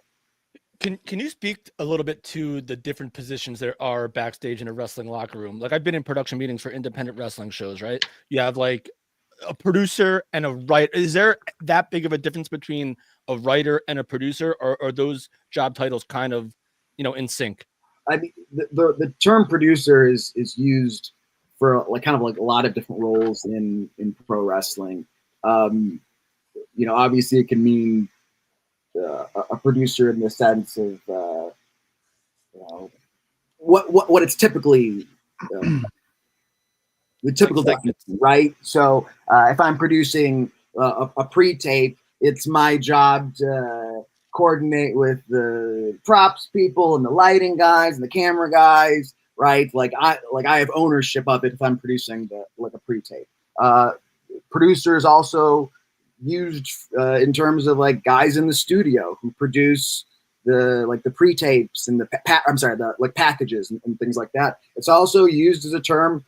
Can you speak a little bit to the different positions there are backstage in a wrestling locker room? Like I've been in production meetings for independent wrestling shows, right? You have like a producer and a writer. Is there that big of a difference between a writer and a producer, or are those job titles kind of, in sync? I mean, the term producer is used for like kind of like a lot of different roles in pro wrestling. Obviously it can mean a producer in the sense of what it's typically the typical definition, right? So if I'm producing a pre-tape, it's my job to coordinate with the props people and the lighting guys and the camera guys, right? Like I have ownership of it if I'm producing a pre-tape. Producers also used in terms of like guys in the studio who produce the pre-tapes and the packages and things like that. It's also used as a term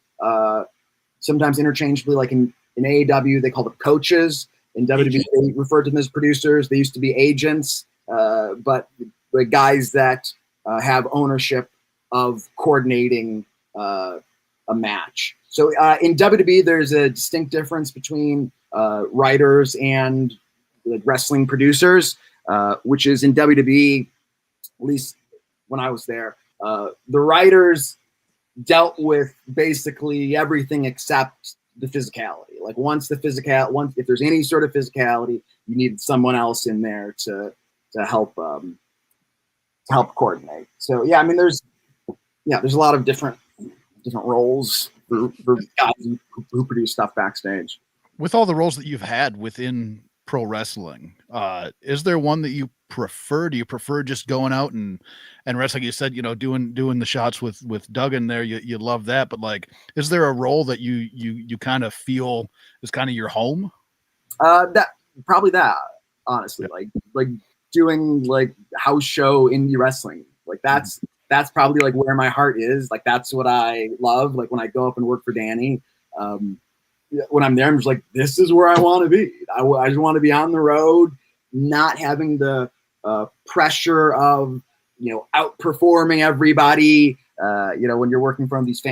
sometimes interchangeably, like in AEW they call them coaches. In WWE they refer to them as producers. They used to be agents, but the guys that have ownership of coordinating a match. So in WWE there's a distinct difference between writers and wrestling producers, which is in WWE, at least when I was there, the writers dealt with basically everything except the physicality. Like once if there's any sort of physicality, you need someone else in there to help coordinate. So yeah, I mean there's a lot of different roles for guys who produce stuff backstage. With all the roles that you've had within pro wrestling, is there one that you prefer? Do you prefer just going out and wrestling? You said, doing the shots with Duggan there, you love that, but like, is there a role that you kind of feel is kind of your home? That probably that, honestly, like doing like house show indie wrestling, like that's probably like where my heart is. Like that's what I love. Like when I go up and work for Danny, when I'm there, I'm just like, this is where I want to be. I just want to be on the road, not having the pressure of outperforming everybody. When you're working from these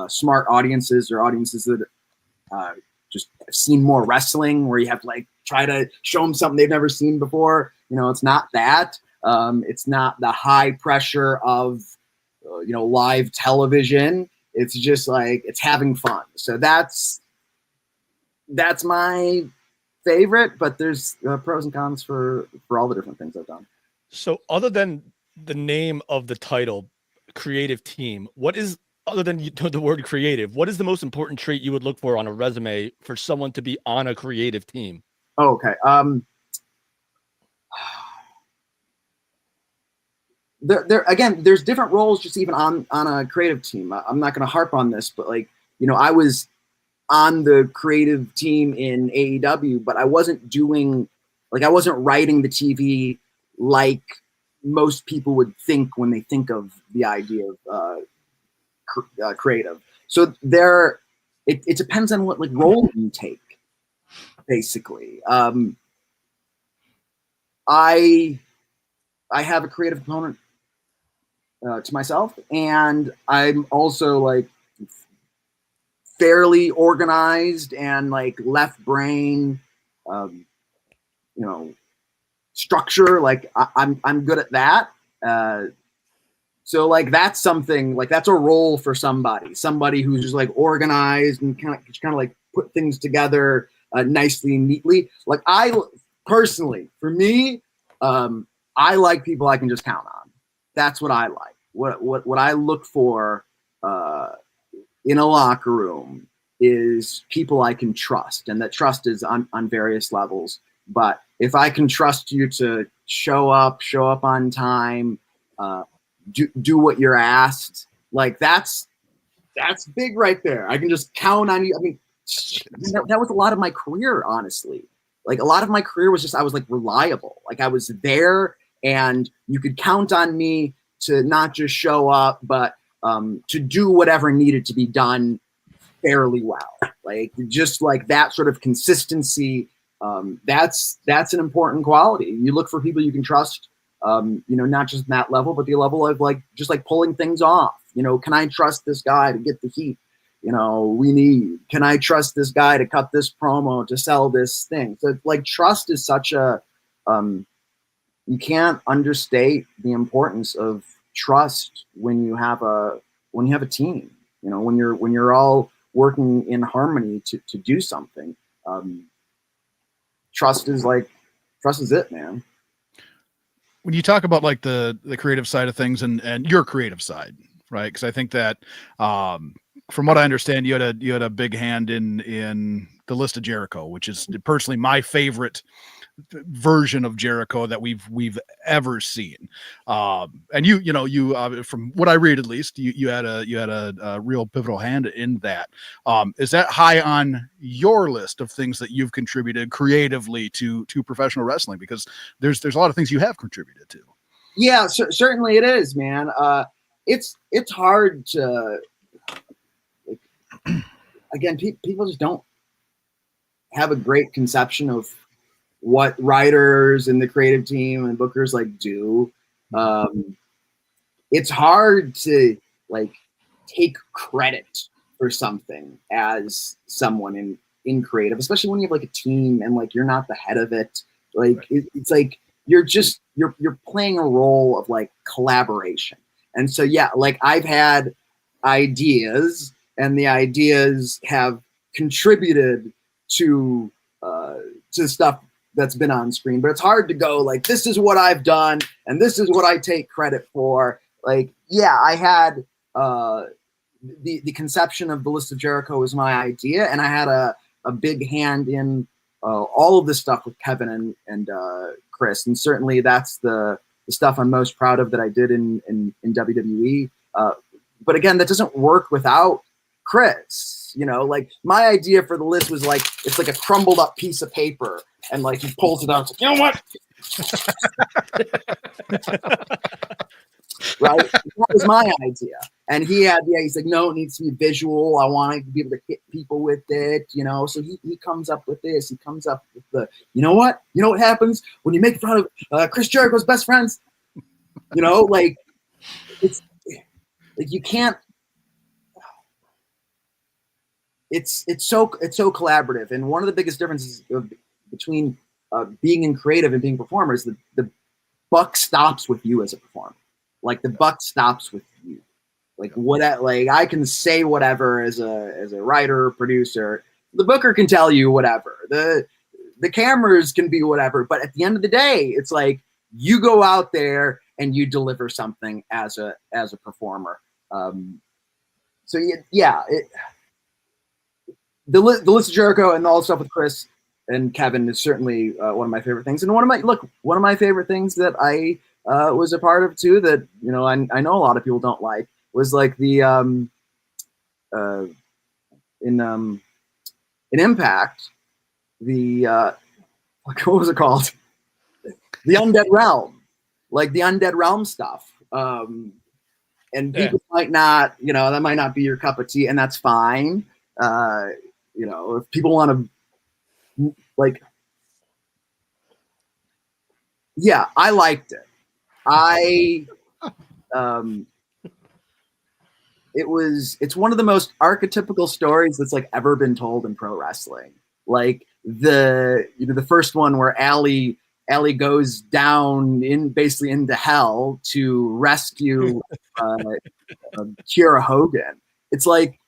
smart audiences or audiences that just have seen more wrestling, where you have to like try to show them something they've never seen before. It's not that. It's not the high pressure of live television. It's just like it's having fun. So that's my favorite. But there's pros and cons for all the different things I've done. So other than the name of the title, creative team, what is, other than the word creative, what is the most important trait you would look for on a resume for someone to be on a creative team? Oh, okay. There's different roles just even on a creative team. I'm not going to harp on this, but I was on the creative team in AEW, but I wasn't writing the TV like most people would think when they think of the idea of creative. So it depends on what role you take, basically. I have a creative component to myself, and I'm also fairly organized and left brain, structure. I'm good at that. So that's something, that's a role for somebody who's just organized and kind of put things together nicely and neatly. I personally, for me, I like people I can just count on. That's what I like. What I look for in a locker room is people I can trust, and that trust is on various levels. But if I can trust you to show up on time, do what you're asked, that's big right there. I can just count on you. I mean, that was a lot of my career, honestly. A lot of my career was just I was reliable. I was there, and you could count on me to not just show up, but to do whatever needed to be done fairly well. Just that sort of consistency. That's an important quality. You look for people you can trust. Not just that level, but the level of just pulling things off. Can I trust this guy to get the heat? Can I trust this guy to cut this promo, to sell this thing? So trust is such a, you can't understate the importance of trust when you have a team, when you're all working in harmony to do something. Trust is it, man. When you talk about the creative side of things and your creative side, right? Because I think that from what I understand, you had a big hand in the List of Jericho, which is personally my favorite version of Jericho that we've ever seen. And you from what I read, at least, you had a real pivotal hand in that. Is that high on your list of things that you've contributed creatively to professional wrestling? Because there's a lot of things you have contributed to. Yeah, certainly it is, man. It's hard to, again, people just don't have a great conception of what writers and the creative team and bookers do. It's hard to take credit for something as someone in creative, especially when you have a team and you're not the head of it. Right. It's you're playing a role of collaboration. And so, yeah, I've had ideas, and the ideas have contributed to stuff that's been on screen, but it's hard to go this is what I've done and this is what I take credit for. Yeah, I had the conception of the List of Jericho was my idea, and I had a big hand in all of this stuff with Kevin and Chris, and certainly that's the stuff I'm most proud of that I did in WWE. But again, that doesn't work without Chris. You know, like my idea for the list was like it's like a crumbled up piece of paper, and like he pulls it out. It's like, you know what? Right? That was my idea. And he had, he's like, no, it needs to be visual. I want to be able to hit people with it, you know? So he comes up with this. He comes up with the, you know what? You know what happens when you make fun of Chris Jericho's best friends? You know, like, it's like you can't, it's so collaborative. And one of the biggest differences between being in creative and being performers, the buck stops with you as a performer. Like the buck stops with you. Like what? Like I can say whatever as a writer or producer. The booker can tell you whatever. The cameras can be whatever. But at the end of the day, it's like you go out there and you deliver something as a performer. So yeah, the List of Jericho and all the stuff with Chris and Kevin is certainly one of my favorite things. And one of my favorite things that I was a part of too, that, you know, I know a lot of people don't like, was like the in Impact, the what was it called? The Undead Realm, like the Undead Realm stuff. And people might not, you know, that might not be your cup of tea, and that's fine. You know, if people want to, like, yeah, I liked it. It's one of the most archetypical stories that's like ever been told in pro wrestling. Like the first one where Allie goes down basically into hell to rescue Kiera Hogan. It's like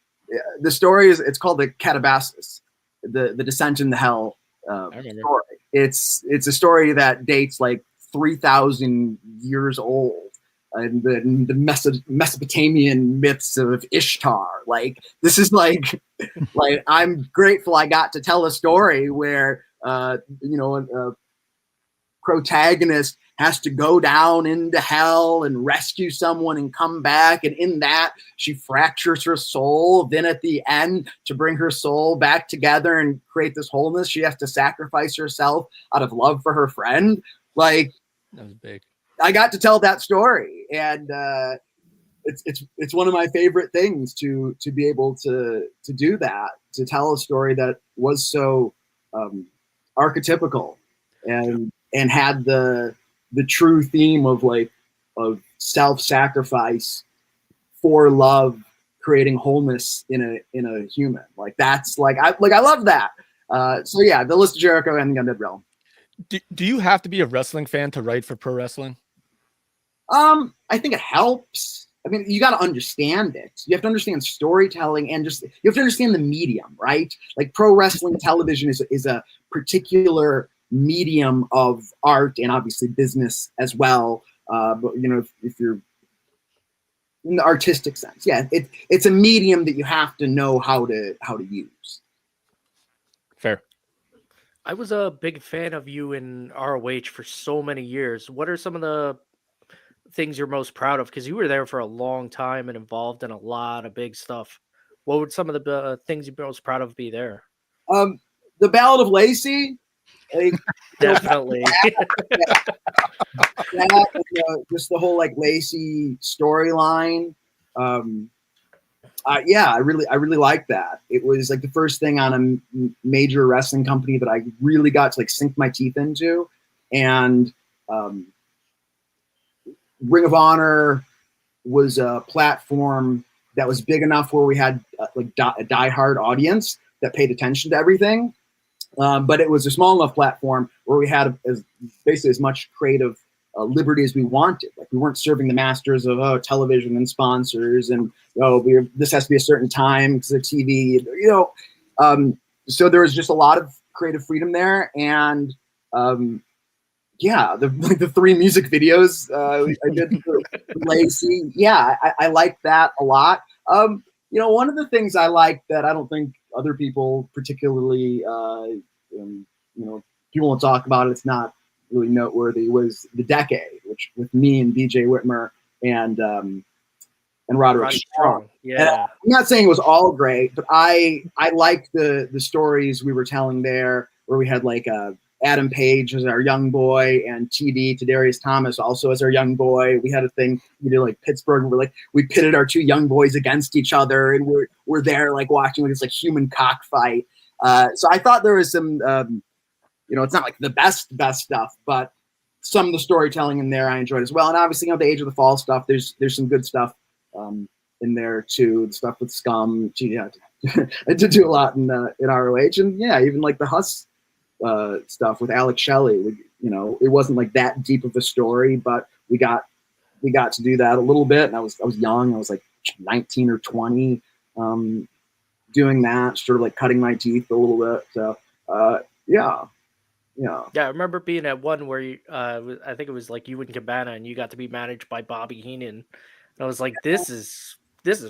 the story it's called the Catabasis, the descent into hell story. It's a story that dates like 3,000 years old, and the Mesopotamian myths of Ishtar. Like this is like I'm grateful I got to tell a story where you know, a protagonist has to go down into hell and rescue someone and come back, and in that she fractures her soul. Then at the end, to bring her soul back together and create this wholeness, she has to sacrifice herself out of love for her friend. Like, that was big. I got to tell that story, and it's one of my favorite things to be able to do that, to tell a story that was so archetypical and had the true theme of self-sacrifice for love, creating wholeness in a human. Like that's I love that. So yeah, the List of Jericho and the Undead Realm. Do you have to be a wrestling fan to write for pro wrestling? I think it helps. I mean, you got to understand it. You have to understand storytelling, and you have to understand the medium, right? Like pro wrestling television is a particular medium of art and obviously business as well. But you know, if you're in the artistic sense, yeah, it's a medium that you have to know how to use. Fair. I was a big fan of you in ROH for so many years. What are some of the things you're most proud of? Because you were there for a long time and involved in a lot of big stuff. What would some of the things you're most proud of be there? The Ballad of Lacey. Like, Definitely. Just the whole like Lacey storyline. Yeah, I really like that. It was like the first thing on a major wrestling company that I really got to like sink my teeth into. And Ring of Honor was a platform that was big enough where we had a diehard audience that paid attention to everything. But it was a small enough platform where we had basically as much creative liberty as we wanted. Like we weren't serving the masters of television and sponsors, and this has to be a certain time because of TV. You know, so there was just a lot of creative freedom there, and yeah, the 3 music videos I did for Lacey. Yeah, I like that a lot. One of the things I like that I don't think other people particularly, people will talk about it, it's not really noteworthy, was the decade, which with me and BJ Whitmer and Roderick Strong. Yeah. And I'm not saying it was all great, but I liked the stories we were telling there, where we had like Adam Page as our young boy and TD Tadarius Thomas also as our young boy. We had a thing we did like Pittsburgh, where we pitted our two young boys against each other, and we're there like watching this like human cockfight. So I thought there was some, it's not like the best stuff, but some of the storytelling in there I enjoyed as well. And obviously, the Age of the Fall stuff, there's some good stuff in there too. The stuff with Scum, I did do a lot in ROH, and yeah, even like the Huss stuff with Alex Shelley. It wasn't like that deep of a story, but we got to do that a little bit. And I was young. I was like 19 or 20, doing that, sort of like cutting my teeth a little bit. So yeah. I remember being at one where you, I think it was like you and Cabana, and you got to be managed by Bobby Heenan. And I was like, this is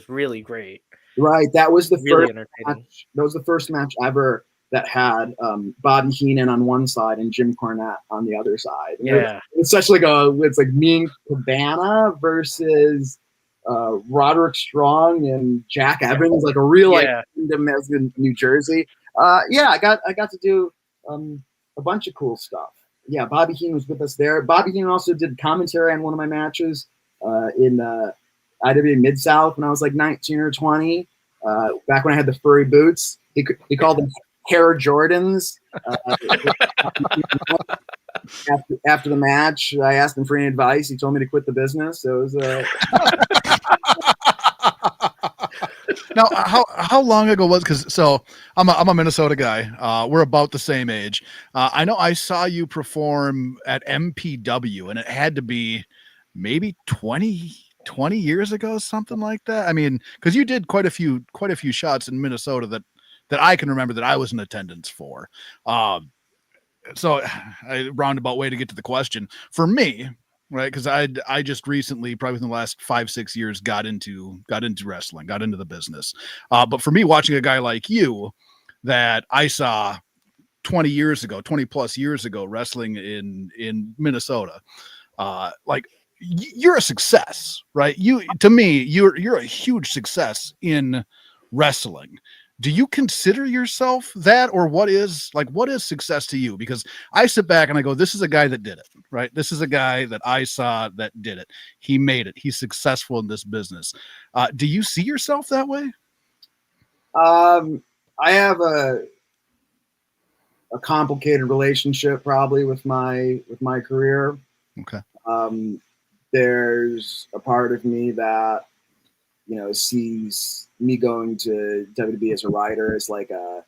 really great. Right. That was the Really first entertaining. match. That was the first match ever that had Bobby Heenan on one side and Jim Cornette on the other side. And Yeah. it's such like it's like me and Cabana versus Roderick Strong and Jack Evans, like a real like kingdom as in New Jersey. I got to do a bunch of cool stuff. Yeah, Bobby Heenan was with us there. Bobby Heenan also did commentary on one of my matches in IW Mid-South when I was like 19 or 20. Back when I had the furry boots, he called them Hair Jordans. After the match, I asked him for any advice. He told me to quit the business. So it was Now, how long ago was? Because I'm a Minnesota guy. We're about the same age. I know I saw you perform at MPW, and it had to be maybe 20 years ago, something like that. I mean, because you did quite a few shots in Minnesota that I can remember that I was in attendance for. So a roundabout way to get to the question for me, right? Because I just recently, probably within the last 5-6 years, got into wrestling, got into the business. But for me, watching a guy like you that I saw 20 plus years ago, wrestling in Minnesota, like you're a success, right? To me, you're a huge success in wrestling. Do you consider yourself that, or what is success to you? Because I sit back and I go, this is a guy that did it, right? This is a guy that I saw that did it. He made it. He's successful in this business. Do you see yourself that way? I have a complicated relationship probably with my career. Okay. There's a part of me that sees me going to WWE as a writer as like a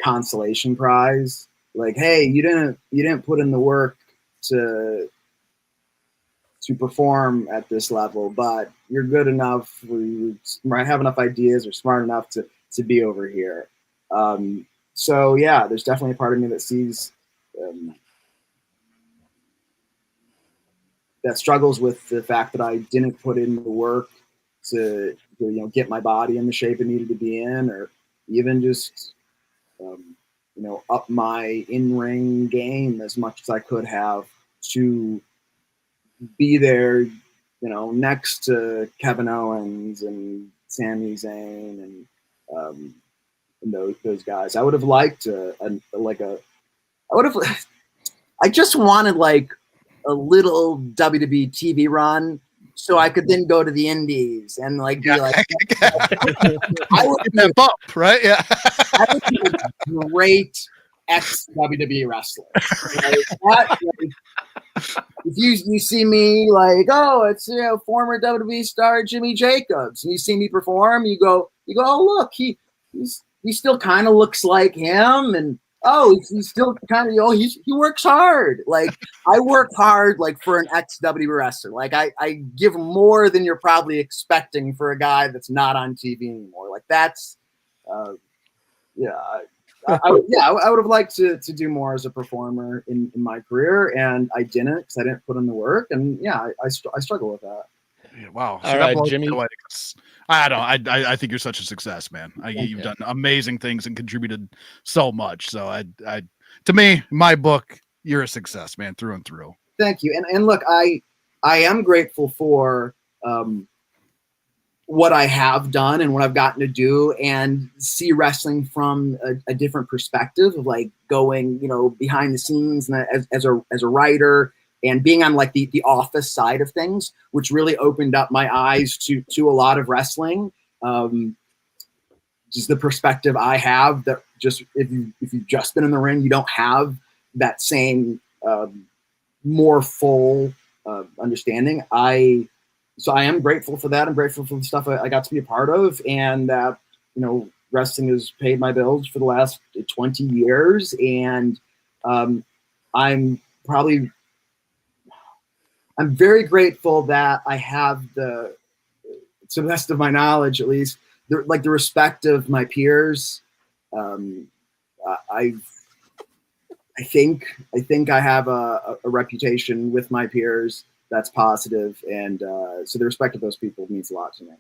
consolation prize. Like, hey, you didn't put in the work to perform at this level, but you're good enough, or you might have enough ideas or smart enough to be over here. So yeah, there's definitely a part of me that sees that struggles with the fact that I didn't put in the work to get my body in the shape it needed to be in, or even just up my in-ring game as much as I could have to be there, next to Kevin Owens and Sami Zayn and those guys. I would have liked I just wanted like a little WWE TV run, so I could then go to the Indies and like be like, I would that bump, right? Yeah, I would be a great ex-WWE wrestler. If you see me like, oh, it's former WWE star Jimmy Jacobs, and you see me perform, you go, oh look, he still kind of looks like him, and oh, he's still kind of, he works hard. Like, I work hard, like, for an ex-WWE wrestler. Like, I give more than you're probably expecting for a guy that's not on TV anymore. Like, that's, I would have liked to do more as a performer in my career, and I didn't because I didn't put in the work. And, yeah, I struggle with that. Yeah, wow. All right, blows Jimmy. me away 'cause I don't. I think you're such a success, man. You've Okay. done amazing things and contributed so much. So to me, my book, you're a success, man, through and through. Thank you. And look, I am grateful for what I have done and what I've gotten to do, and see wrestling from a different perspective of like going, behind the scenes and as a writer, and being on like the office side of things, which really opened up my eyes to a lot of wrestling. Just the perspective I have, that just if you've just been in the ring, you don't have that same more full understanding. So I am grateful for that. I'm grateful for the stuff I got to be a part of, and wrestling has paid my bills for the last 20 years, and I'm very grateful that I have to the best of my knowledge, at least, the respect of my peers. I think I have a reputation with my peers that's positive, and so the respect of those people means a lot to me.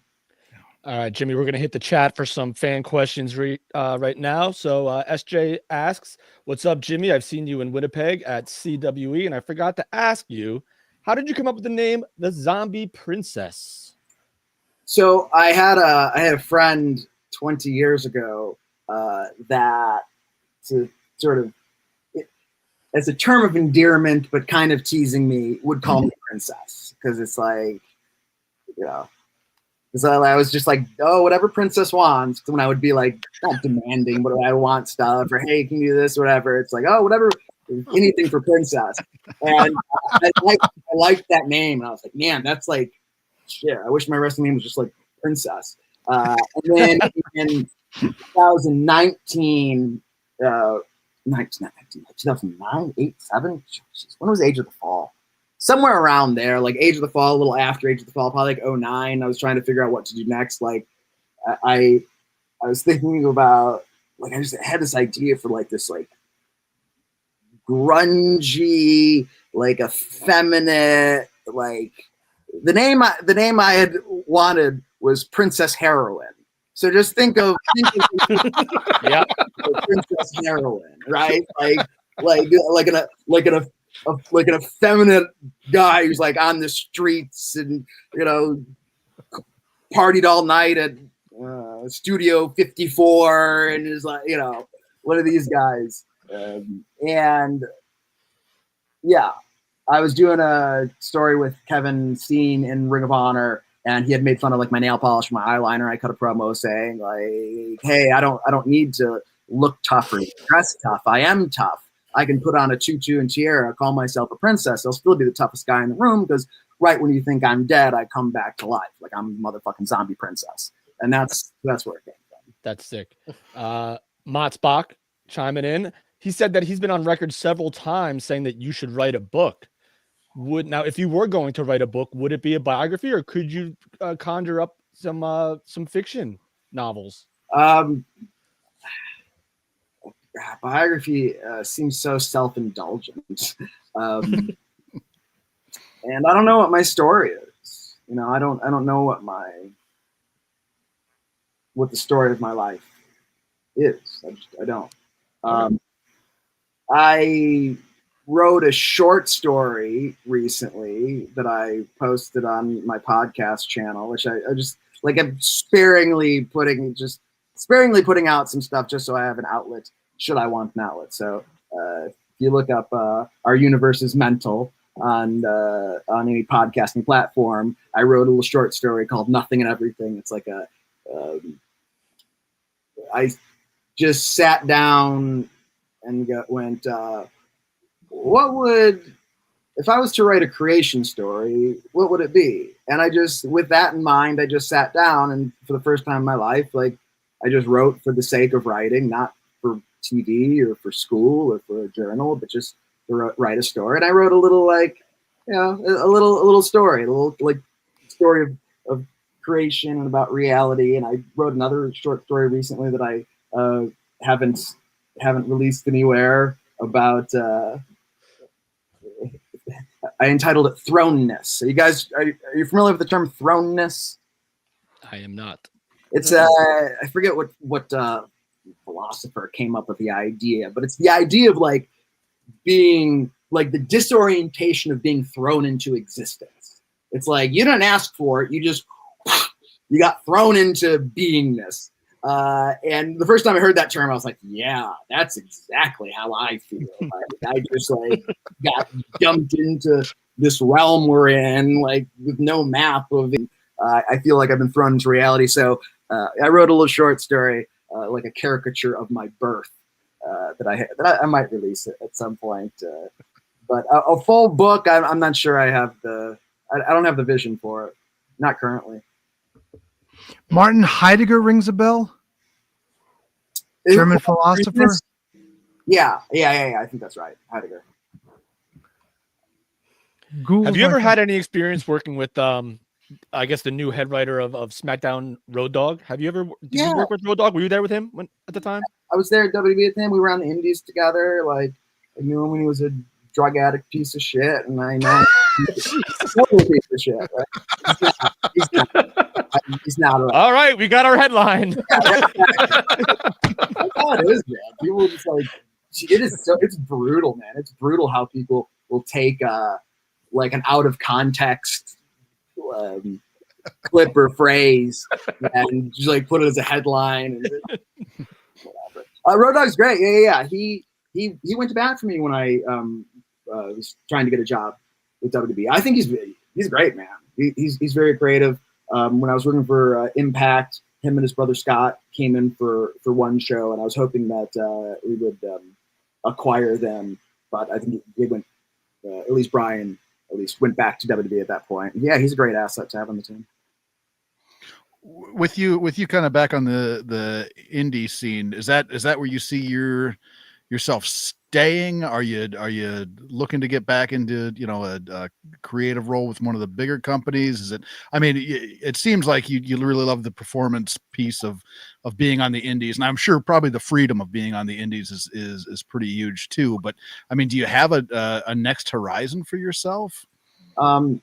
All right, Jimmy, we're going to hit the chat for some fan questions right now. So SJ asks, what's up, Jimmy? I've seen you in Winnipeg at CWE, and I forgot to ask you, how did you come up with the name The Zombie Princess? So I had a friend 20 years ago that, to sort of, as a term of endearment, but kind of teasing me, would call me princess, because it's like, because I was just like, oh, whatever princess wants. When I would be like, not demanding, but I want stuff, or hey, can you do this, or whatever. It's like, oh, whatever, anything for princess. And I liked that name, and I was like, man, that's like, shit. I wish my wrestling name was just like Princess. And then in 2019. 2009, 8, 7. When was Age of the Fall? Somewhere around there, like Age of the Fall, a little after Age of the Fall, probably like 2009. I was trying to figure out what to do next. Like, I was thinking about, like, I just had this idea for like this like grungy, like effeminate, like the name I had wanted was Princess Heroine. So just think of Yeah, Princess Heroine, right? Like an effeminate guy who's like on the streets and partied all night at Studio 54 and is like one of these guys. And yeah, I was doing a story with Kevin Steen in Ring of Honor, and he had made fun of like my nail polish, my eyeliner. I cut a promo saying like, "Hey, I don't need to look tough or dress tough. I am tough. I can put on a tutu and tiara, call myself a princess. I'll still be the toughest guy in the room because right when you think I'm dead, I come back to life. Like I'm a motherfucking zombie princess." And that's where it came from. that's sick. Mats Bach chiming in. He said that he's been on record several times saying that you should write a book. Now, if you were going to write a book, would it be a biography, or could you conjure up some fiction novels? Biography seems so self-indulgent, and I don't know what my story is. I don't know what the story of my life is. I don't. I wrote a short story recently that I posted on my podcast channel, which I just like. I'm sparingly putting out some stuff just so I have an outlet should I want an outlet. So if you look up Our Universe is Mental on any podcasting platform, I wrote a little short story called Nothing and Everything. It's like I just sat down and went, what would, if I was to write a creation story, what would it be? And with that in mind, I just sat down, and for the first time in my life, like I just wrote for the sake of writing, not for TV or for school or for a journal, but just to write a story. And I wrote a little a little story, a little like story of creation and about reality. And I wrote another short story recently that I haven't released anywhere about I entitled it Throneness. Are you familiar with the term Throneness? I am not. It's I forget what philosopher came up with the idea, but it's the idea of like being like the disorientation of being thrown into existence. It's like you didn't ask for it, you got thrown into beingness. And the first time I heard that term, I was like, yeah, that's exactly how I feel. Like, I just like got dumped into this realm we're in, like with no map of it. I feel like I've been thrown into reality. So I wrote a little short story, like a caricature of my birth, that I might release it at some point. But a full book, I'm not sure I have I don't have the vision for it. Not currently. Martin Heidegger rings a bell. German philosopher. Yeah. I think that's right. Heidegger. Have you ever had any experience working with, I guess, the new head writer of SmackDown, Road Dogg? Did you work with Road Dogg? Were you there with him at the time? I was there at WWE with him. We were on the Indies together. Like, I knew him when he was a drug addict piece of shit, and I know he's a piece of shit. Right? He's not right. All right, we got our headline. That's how it is, man. People just like it's brutal, man. It's brutal how people will take like an out of context clip or phrase and just like put it as a headline and whatever. Road Dogg's great. Yeah. He went to bat for me when I was trying to get a job with WWE. I think he's great, man. He's very creative. When I was working for Impact, him and his brother Scott came in for one show, and I was hoping that we would acquire them, but I think they went. At least Brian went back to WWE at that point. Yeah, he's a great asset to have on the team. With you kind of back on the indie scene, is that where you see yourself staying? Are you looking to get back into a creative role with one of the bigger companies? Is it? I mean, it seems like you really love the performance piece of being on the indies, and I'm sure probably the freedom of being on the indies is pretty huge too. But I mean, do you have a next horizon for yourself? When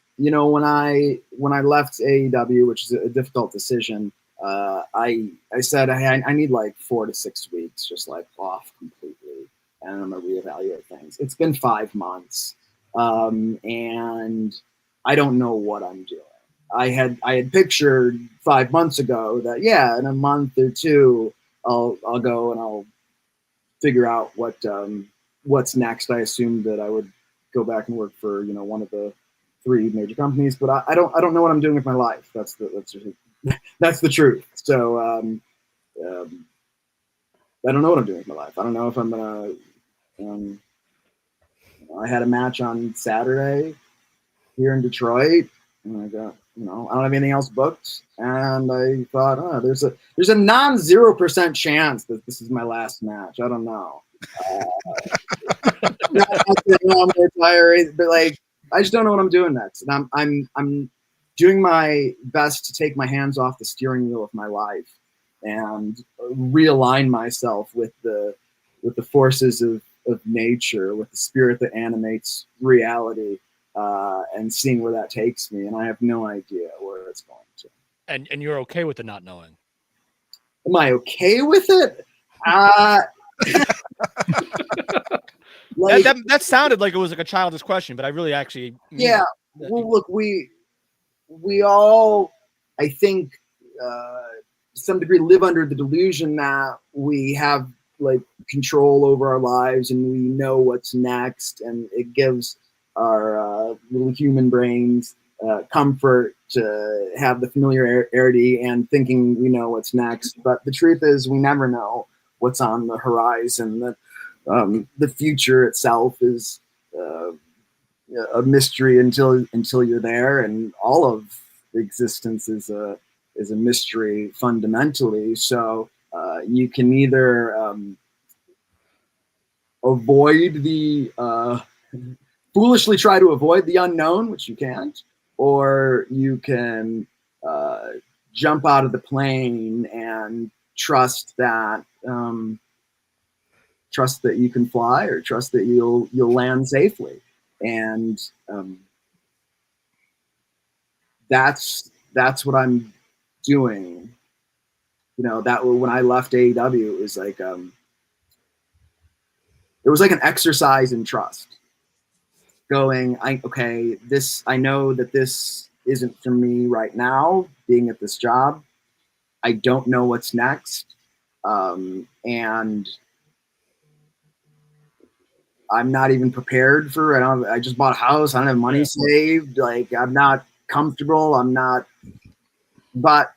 I left AEW, which is a difficult decision, I said I need like 4 to 6 weeks, just like off completely. And I'm going to reevaluate things. It's been 5 months, and I don't know what I'm doing. I had pictured 5 months ago that in a month or two I'll go and I'll figure out what's next. I assumed that I would go back and work for one of the 3 major companies, but I don't know what I'm doing with my life. That's the truth. So I don't know what I'm doing with my life. I don't know if I'm gonna. I had a match on Saturday here in Detroit, and I got I don't have anything else booked, and I thought, there's a non-0% chance that this is my last match. I don't know. I'm gonna retire, but like I just don't know what I'm doing next, and I'm doing my best to take my hands off the steering wheel of my life and realign myself with the forces of nature, with the spirit that animates reality, and seeing where that takes me. And I have no idea where it's going to. And you're okay with the not knowing? Am I okay with it? That sounded like it was like a childish question, but I really actually well, look, we all, I think, to some degree live under the delusion that we have like control over our lives and we know what's next, and it gives our little human brains comfort to have the familiarity and thinking we know what's next. But the truth is we never know what's on the horizon. That the future itself is a mystery until you're there, and all of existence is a mystery fundamentally. So you can either foolishly try to avoid the unknown, which you can't, or you can jump out of the plane and trust that you can fly, or trust that you'll land safely. and that's what I'm doing. You know, that when I left AEW, it was like it was like an exercise in trust. Going, I know that this isn't for me right now, being at this job. I don't know what's next. And I'm not even prepared for, I just bought a house. I don't have money saved. Like, I'm not comfortable. I'm not, but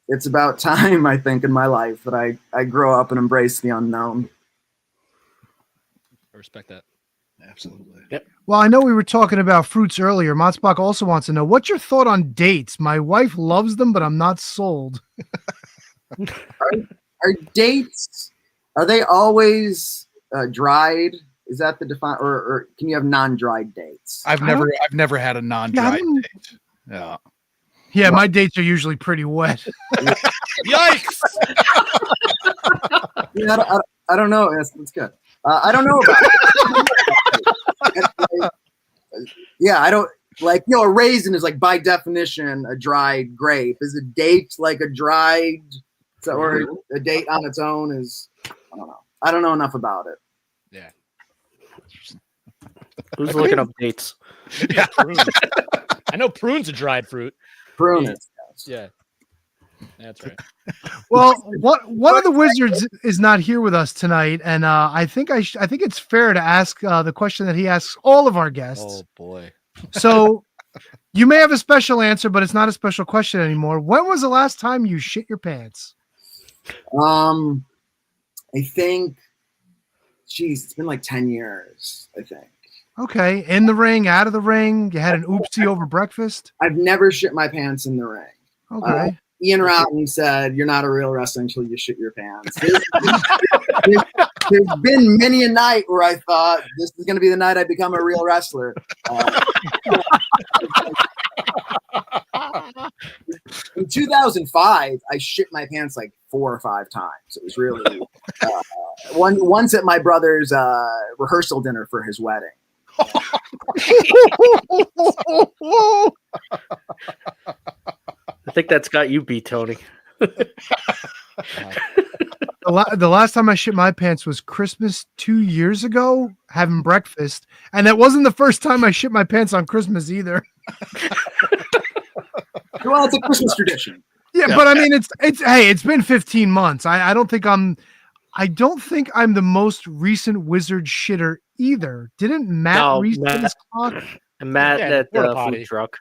it's about time, I think, in my life that I grow up and embrace the unknown. I respect that. Absolutely. Yep. Well, I know we were talking about fruits earlier. Matzbach also wants to know, what's your thought on dates? My wife loves them, but I'm not sold. Are dates, are they always dried? Is that the define, or can you have non-dried dates? I've never had a non-dry date. Yeah. Yeah, my dates are usually pretty wet. Yikes! Yeah, I don't know. That's good. I don't know about it. Yeah, I don't like, you know, a raisin is like by definition a dried grape. Is a date like a dried, or a date on its own is, I don't know. I don't know enough about it. Yeah. Who's looking up dates? Yeah, prune. I know prune's a dried fruit. Prune it. Yeah. That's right. Well, one of the wizards is not here with us tonight, and I think it's fair to ask the question that he asks all of our guests. Oh boy. So you may have a special answer, but it's not a special question anymore. When was the last time you shit your pants? I think, geez, it's been like 10 years, I think. Okay, in the ring, out of the ring, you had an oopsie over breakfast. I've never shit my pants in the ring. Okay. Ian Rotten said, "You're not a real wrestler until you shit your pants." There's been many a night where I thought this is going to be the night I become a real wrestler. In 2005, I shit my pants like 4 or 5 times. It was really once at my brother's rehearsal dinner for his wedding. I think that's got you beat, Tony. The last time I shit my pants was Christmas 2 years ago, having breakfast, and that wasn't the first time I shit my pants on Christmas either. Well, it's a Christmas tradition. Yeah, but I mean, it's been 15 months. I don't think I'm the most recent wizard shitter either. Didn't Matt reset his clock? And Matt at the potty. food truck.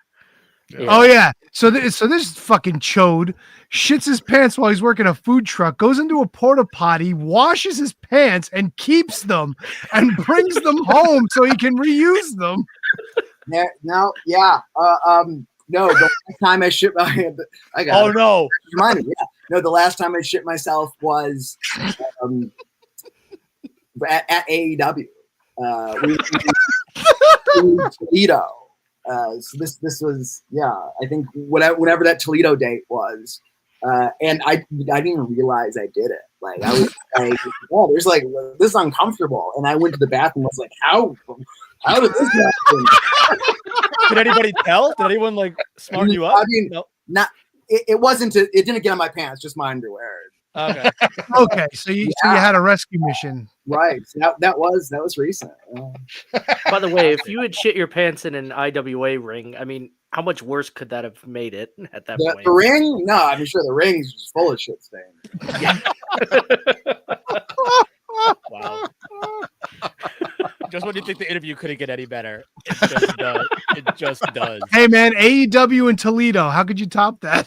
Yeah. Oh yeah. So this fucking chode shits his pants while he's working a food truck, goes into a porta potty, washes his pants and keeps them and brings them home so he can reuse them. No, the last time I shit my No. Reminded me, yeah. No, the last time I shit myself was at AEW. In Toledo. So this was, I think whatever that Toledo date was, and I didn't even realize I did it. Like, I was like, oh, there's like, this is uncomfortable, and I went to the bathroom. I was like, how did this happen? Did anybody tell? Did anyone like smart you up? I mean, not. It wasn't. It didn't get on my pants. Just my underwear. Okay. Okay, so you had a rescue mission, right? So that was recent. By the way, if you had shit your pants in an IWA ring, I mean, how much worse could that have made it at that point? The ring? No, I'm sure the ring's just full of shit stains. Wow. Just when you think the interview couldn't get any better, it just does. It just does. Hey man, AEW in Toledo. How could you top that?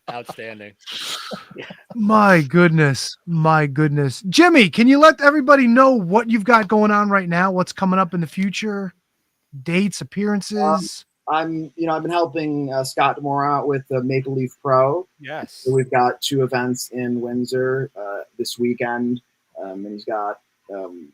Outstanding. My goodness. Jimmy, can you let everybody know what you've got going on right now? What's coming up in the future? Dates, appearances? I've been helping Scott Moore out with the Maple Leaf Pro. Yes. So we've got 2 events in Windsor this weekend, and he's got, he's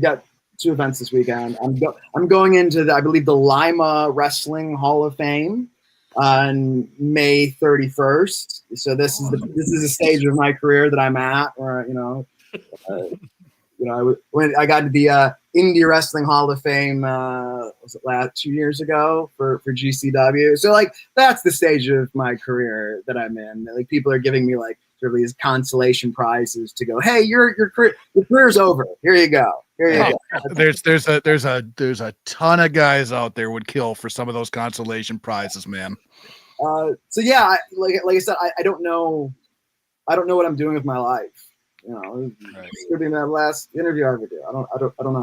got 2 events this weekend. I'm going into I believe the Lima Wrestling Hall of Fame. on May 31st. So this is a stage of my career that I'm at, where when I got to the Indie Wrestling Hall of Fame, was it last 2 years ago for GCW? So like that's the stage of my career that I'm in. Like people are giving me like sort of these consolation prizes to go, hey, your career's over. Here you go. Go. There's a ton of guys out there would kill for some of those consolation prizes, man. So yeah, like I said, I don't know what I'm doing with my life. It's gonna be my last interview I ever do. I don't know.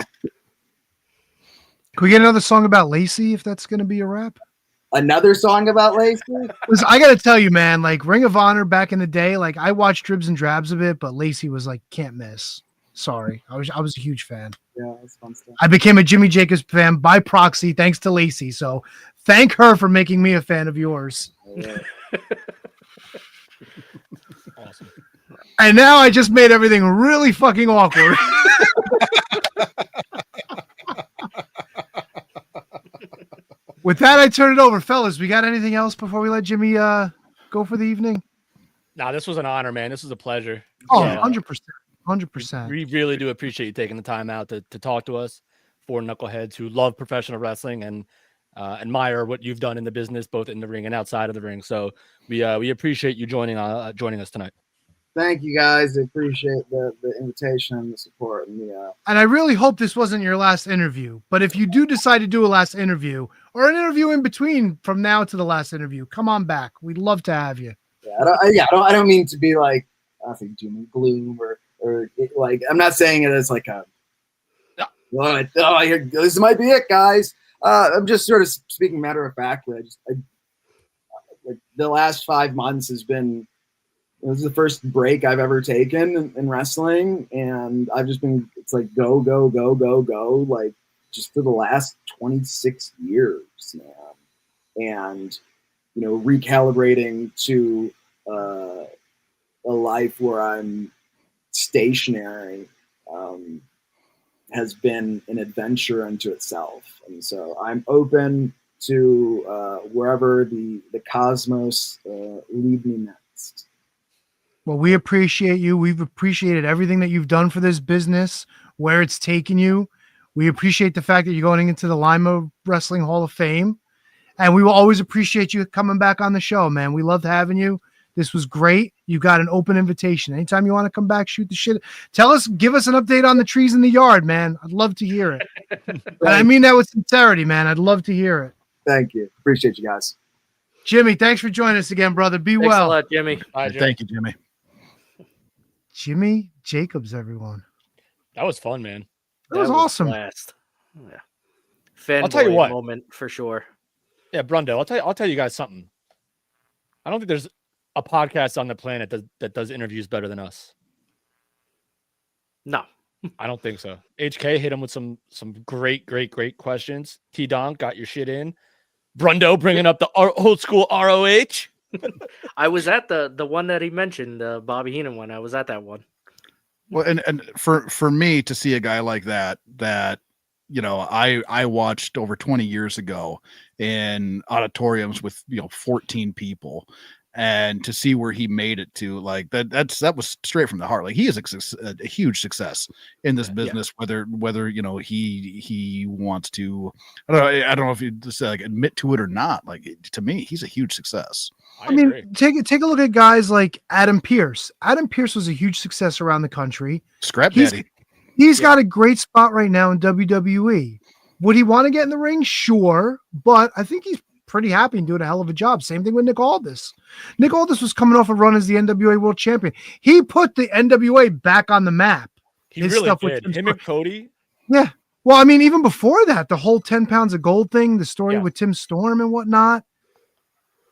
Can we get another song about Lacey if that's gonna be a wrap? Another song about Lacey? Listen, I gotta tell you, man, like Ring of Honor back in the day, like I watched Dribs and Drabs a bit, but Lacey was like can't miss. Sorry. I was a huge fan. Yeah, that's fun stuff. I became a Jimmy Jacobs fan by proxy thanks to Lacey. So thank her for making me a fan of yours. Yeah. Awesome. And now I just made everything really fucking awkward. With that, I turn it over. Fellas, we got anything else before we let Jimmy go for the evening? Nah, this was an honor, man. This was a pleasure. Oh, Yeah. 100%. 100%. We really do appreciate you taking the time out to talk to us, for knuckleheads who love professional wrestling and admire what you've done in the business, both in the ring and outside of the ring. So we appreciate you joining us tonight. Thank you guys. I appreciate the invitation and the support. And I really hope this wasn't your last interview. But if you do decide to do a last interview or an interview in between from now to the last interview, come on back. We'd love to have you. I don't mean to be like I think doom and gloom or like I'm not saying it as like a this might be it, guys. I'm just sort of speaking matter of factly. Like the last 5 months has been. This is the first break I've ever taken in wrestling, and I've just been, it's like go, like just for the last 26 years now. And, recalibrating to a life where I'm stationary has been an adventure unto itself. And so I'm open to wherever the cosmos lead me next. Well, we appreciate you. We've appreciated everything that you've done for this business, where it's taken you. We appreciate the fact that you're going into the Lima Wrestling Hall of Fame. And we will always appreciate you coming back on the show, man. We loved having you. This was great. You got an open invitation. Anytime you want to come back, shoot the shit. Give us an update on the trees in the yard, man. I'd love to hear it. And I mean that with sincerity, man. I'd love to hear it. Thank you. Appreciate you guys. Jimmy, thanks for joining us again, brother. Be Thanks well. a lot, Jimmy. Bye, Jimmy. Thank you, Jimmy. Jimmy Jacobs, everyone. That was fun, man. That was awesome. Blast. Yeah. Fanboy I'll tell you what. moment for sure. Yeah, Brundo, I'll tell you guys something. I don't think there's a podcast on the planet that does interviews better than us. No. I don't think so. HK hit him with some great questions. T-Donk got your shit in. Brundo bringing up the old school ROH. I was at the one that he mentioned, the Bobby Heenan one. I was at that one. Well, and for me to see a guy like that I watched over 20 years ago in auditoriums with 14 people, and to see where he made it to, like that was straight from the heart. Like he is a huge success in this business, whether he wants to, I don't know if you just like admit to it or not. Like to me, he's a huge success. I mean, take a look at guys like Adam Pearce. Adam Pearce was a huge success around the country. Scrap Daddy. He's got a great spot right now in WWE. Would he want to get in the ring? Sure, but I think he's pretty happy and doing a hell of a job. Same thing with Nick Aldis. Nick Aldis was coming off a run as the NWA World Champion. He put the NWA back on the map. He really did. Him and Cody. Yeah. Well, I mean, even before that, the whole 10 pounds of gold thing, the story with Tim Storm and whatnot.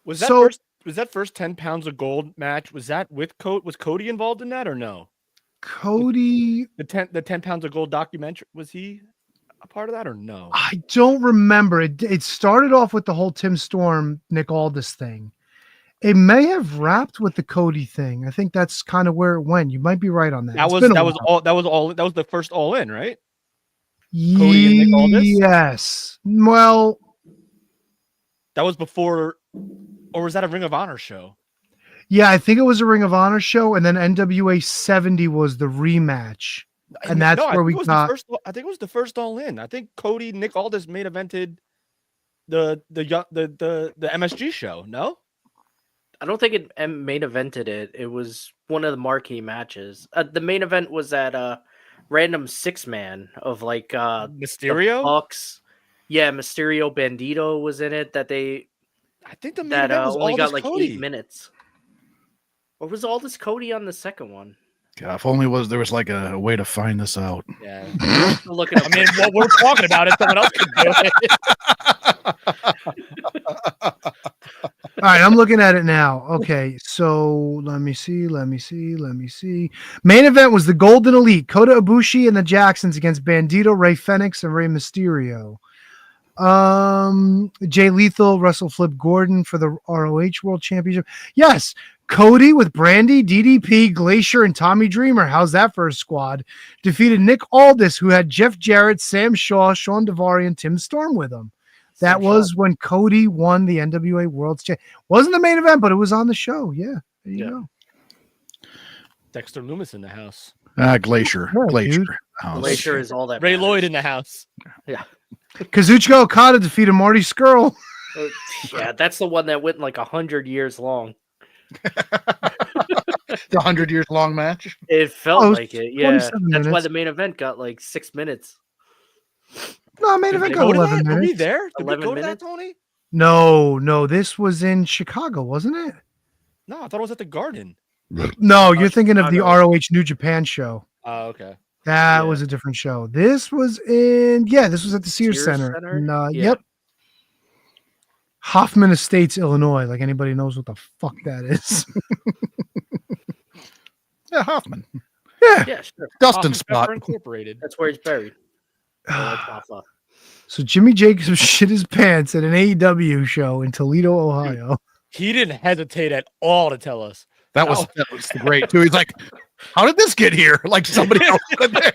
Was that first 10 pounds of gold match? Was that with Cody? Was Cody involved in that or no? Cody, the 10 pounds of gold documentary, was he a part of that or no? I don't remember. It started off with the whole Tim Storm, Nick Aldis thing. It may have wrapped with the Cody thing. I think that's kind of where it went. You might be right on that. That was the first All In, right? Cody and Nick Aldis? Yes. Well, that was before Or was that a Ring of Honor show? Yeah, I think it was a Ring of Honor show, and then NWA 70 was the rematch. And that's where we got. I think it was the first All In. I think Cody, Nick Aldis main evented the MSG show. No, I don't think it main evented it. It was one of the marquee matches. The main event was that random 6-man of like Mysterio. the Bucks. Yeah, Mysterio, Bandito was in it. I think the main event was only got Aldis like Cody. 8 minutes. Or was Aldis Cody on the second one? God, if only there was like a way to find this out. Yeah. Look at. I mean, what we're talking about is someone else could do it. All right, I'm looking at it now. Okay, so let me see. Main event was the Golden Elite, Kota Ibushi and the Jacksons against Bandito, Rey Fenix, and Rey Mysterio. Jay Lethal, Russell Flip Gordon for the ROH World Championship. Yes, Cody with Brandy, DDP, Glacier, and Tommy Dreamer. How's that for a squad? Defeated Nick Aldis, who had Jeff Jarrett, Sam Shaw, Sean Devari, and Tim Storm with him. That was when Cody won the NWA World Championship. Wasn't the main event, but it was on the show. Yeah, there you go. Dexter Loomis in the house. Glacier. Yeah, Glacier. dude. Glacier is all that. Ray matters. Lloyd in the house. Yeah. Kazuchika Okada defeated Marty Scurll. Yeah, that's the one that went like 100 years long. The 100 years long match. It felt Oh, it was like it. Yeah, 27 that's why minutes. the main event got like 6 minutes. No, main event they got go to 11 Were we minutes. there? Did we 11 go to that, minutes? Tony? No, this was in Chicago, wasn't it? No, I thought it was at the Garden. No, you're thinking of the Chicago. ROH New Japan show. Oh, okay. That Yeah. was a different show. This was this was at the Sears Sears Center. Center? And, Yeah. Yep. Hoffman Estates, Illinois. Like anybody knows what the fuck that is. Yeah, Hoffman. Yeah, sure. Dustin Hoffman spot. Pepper Incorporated. That's where he's buried. Like Hoffa. So Jimmy Jacobs shit his pants at an AEW show in Toledo, Ohio. He didn't hesitate at all to tell us. That was great too. He's like, "How did this get here?" Like somebody else put it there.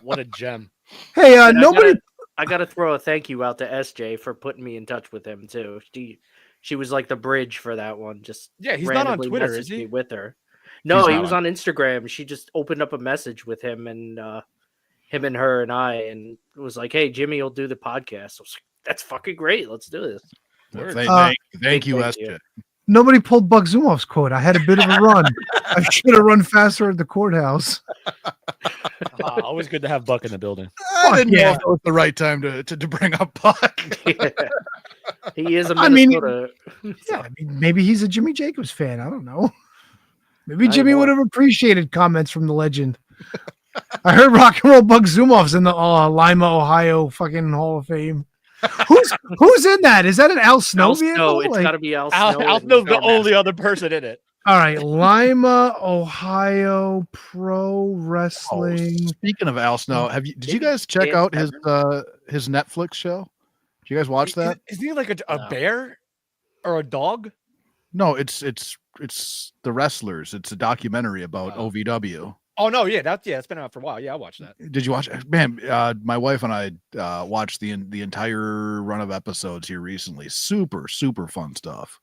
What a gem. Hey, And nobody. I gotta throw a thank you out to SJ for putting me in touch with him too. She was like the bridge for that one. Just Yeah, he's not on randomly Twitter, messaged is he? me with her. No, He's he not was on Instagram. She just opened up a message with him and her and I, and it was like, "Hey, Jimmy will do the podcast." I was like, "That's fucking great. Let's do this." Thank you, Thank SJ. you. Nobody pulled Buck Zumov's quote. I had a bit of a run. I should have run faster at the courthouse. Always good to have Buck in the building. I didn't know yeah. if it was the right time to bring up Buck. Yeah. He is a I mean, Minnesota. Yeah, I mean, maybe he's a Jimmy Jacobs fan. I don't know. Maybe I Jimmy know. would have appreciated comments from the legend. I heard Rock and Roll Buck Zumov's in the Lima, Ohio fucking Hall of Fame. Who's in that? Is that an Al Snow Al vehicle? Snow. It's Like- got to be Al Snow. Al Snow's the only other person in it. All right, Lima, Ohio Pro Oh, Wrestling. speaking of Al Snow, did you Maybe guys check Dan out his Netflix show? Did you guys watch that? Isn't he like a No. bear or a dog? No, it's the wrestlers. It's a documentary about OVW. Oh no, yeah, it's been out for a while. Yeah, I watched that. Did you watch it? Man, my wife and I watched the entire run of episodes here recently. Super, super fun stuff.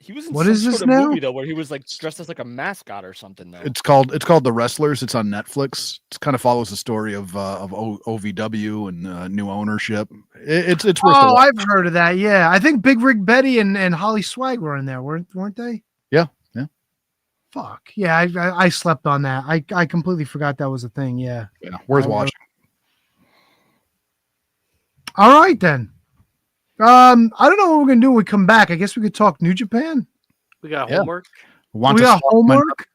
He was in What some is this sort of now? movie though, where he was like dressed as like a mascot or something though. It's called The Wrestlers. It's on Netflix. It kind of follows the story of OVW and new ownership. It's worth a Oh, watch. I've heard of that. Yeah, I think Big Rig Betty and Holly Swag were in there, weren't they? Yeah. Fuck yeah, I slept on that. I completely forgot that was a thing. Yeah. Worth I will. watching. All right then. I don't know what we're gonna do when we come back. I guess we could talk New Japan. We got Yeah. homework. Want We to got swap my- homework.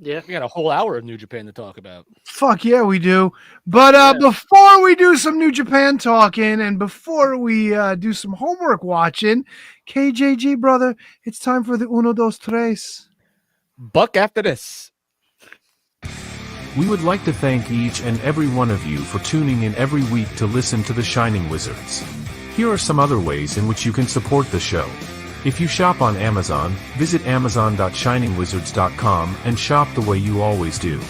Yeah. We got a whole hour of New Japan to talk about. Fuck yeah, we do. But Yeah. before we do some New Japan talking and before we do some homework watching, KJG brother, it's time for the uno dos tres. Buck after this. We would like to thank each and every one of you for tuning in every week to listen to The Shining Wizards. Here are some other ways in which you can support the show. If you shop on Amazon, visit amazon.shiningwizards.com and shop the way you always do.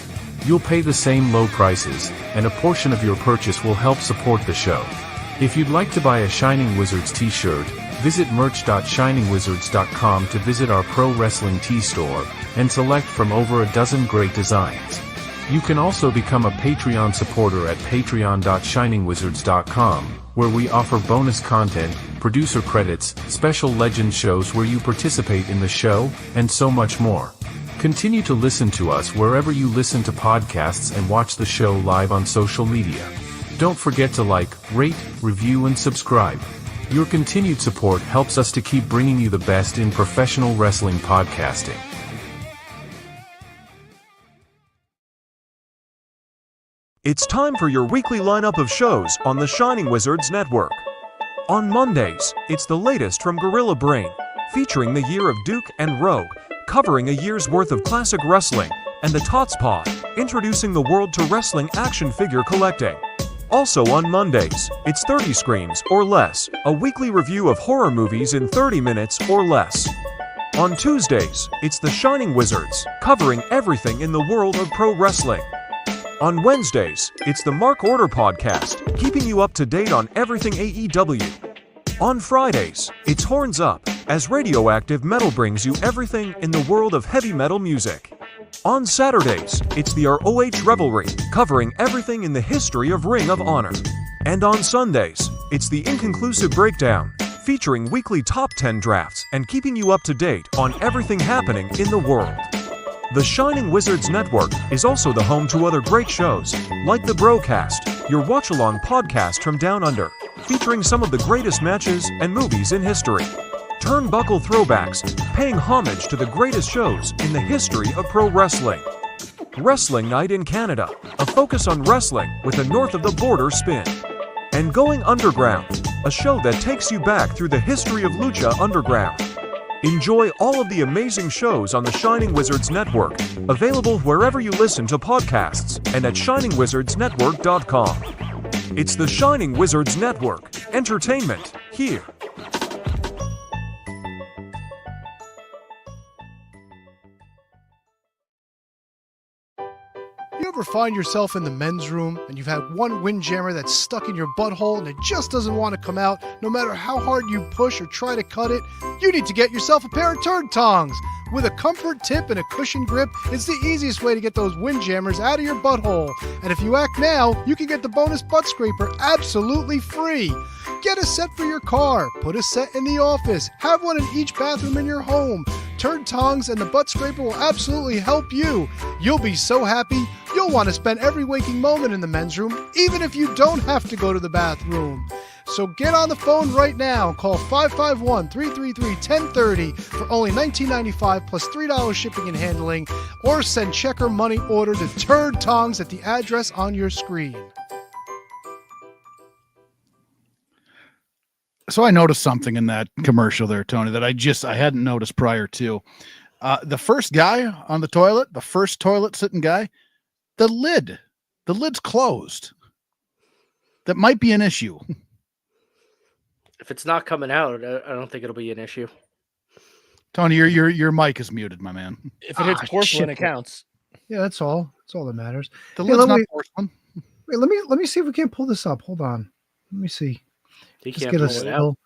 You'll pay the same low prices, and a portion of your purchase will help support the show. If you'd like to buy a Shining Wizards t-shirt, visit merch.shiningwizards.com to visit our pro wrestling tee store and select from over a dozen great designs. You can also become a Patreon supporter at patreon.shiningwizards.com, where we offer bonus content, producer credits, special legend shows where you participate in the show, and so much more. Continue to listen to us wherever you listen to podcasts and watch the show live on social media. Don't forget to like, rate, review, and subscribe. Your continued support helps us to keep bringing you the best in professional wrestling podcasting. It's time for your weekly lineup of shows on the Shining Wizards Network. On Mondays, it's the latest from Gorilla Brain, featuring the Year of Duke and Rogue, covering a year's worth of classic wrestling, and the Tots Pod, introducing the world to wrestling action figure collecting. Also on Mondays, it's 30 Screams or Less, a weekly review of horror movies in 30 minutes or less. On Tuesdays, it's the Shining Wizards, covering everything in the world of pro wrestling. On Wednesdays, it's the Mark Order Podcast, keeping you up to date on everything AEW. On Fridays, it's Horns Up, as Radioactive Metal brings you everything in the world of heavy metal music. On Saturdays, it's the ROH Revelry, covering everything in the history of Ring of Honor. And on Sundays, it's the Inconclusive Breakdown, featuring weekly top 10 drafts and keeping you up to date on everything happening in the world. The Shining Wizards Network is also the home to other great shows, like the Brocast, your watch-along podcast from Down Under, featuring some of the greatest matches and movies in history. Turnbuckle Throwbacks, paying homage to the greatest shows in the history of pro wrestling. Wrestling Night in Canada, a focus on wrestling with a north-of-the-border spin. And Going Underground, a show that takes you back through the history of Lucha Underground. Enjoy all of the amazing shows on the Shining Wizards Network, available wherever you listen to podcasts and at shiningwizardsnetwork.com. It's the Shining Wizards Network, entertainment here. You ever find yourself in the men's room and you've had one windjammer that's stuck in your butthole and it just doesn't want to come out no matter how hard you push or try to cut it? You need to get yourself a pair of turd tongs. With a comfort tip and a cushion grip, it's the easiest way to get those windjammers out of your butthole. And if you act now, you can get the bonus butt scraper absolutely free. Get a set for your car, put a set in the office, have one in each bathroom in your home. Turd tongs and the butt scraper will absolutely help you. You'll be so happy, you'll want to spend every waking moment in the men's room, even if you don't have to go to the bathroom. So get on the phone right now. Call 551-333-1030 for only $19.95 plus $3 shipping and handling, or send check or money order to Turd Tongs at the address on your screen. So I noticed something in that commercial there, Tony, that I hadn't noticed prior to. The first guy on the toilet, the first toilet sitting guy, the lid's closed. That might be an issue. If it's not coming out, I don't think it'll be an issue. Tony, your mic is muted, my man. If it hits porcelain, it counts. Yeah, that's all. That's all that matters. The Hey, lid's let not me- porcelain. Wait, let me see if we can't pull this up. Hold on. Let me see. He Just can't get a pull it out. still.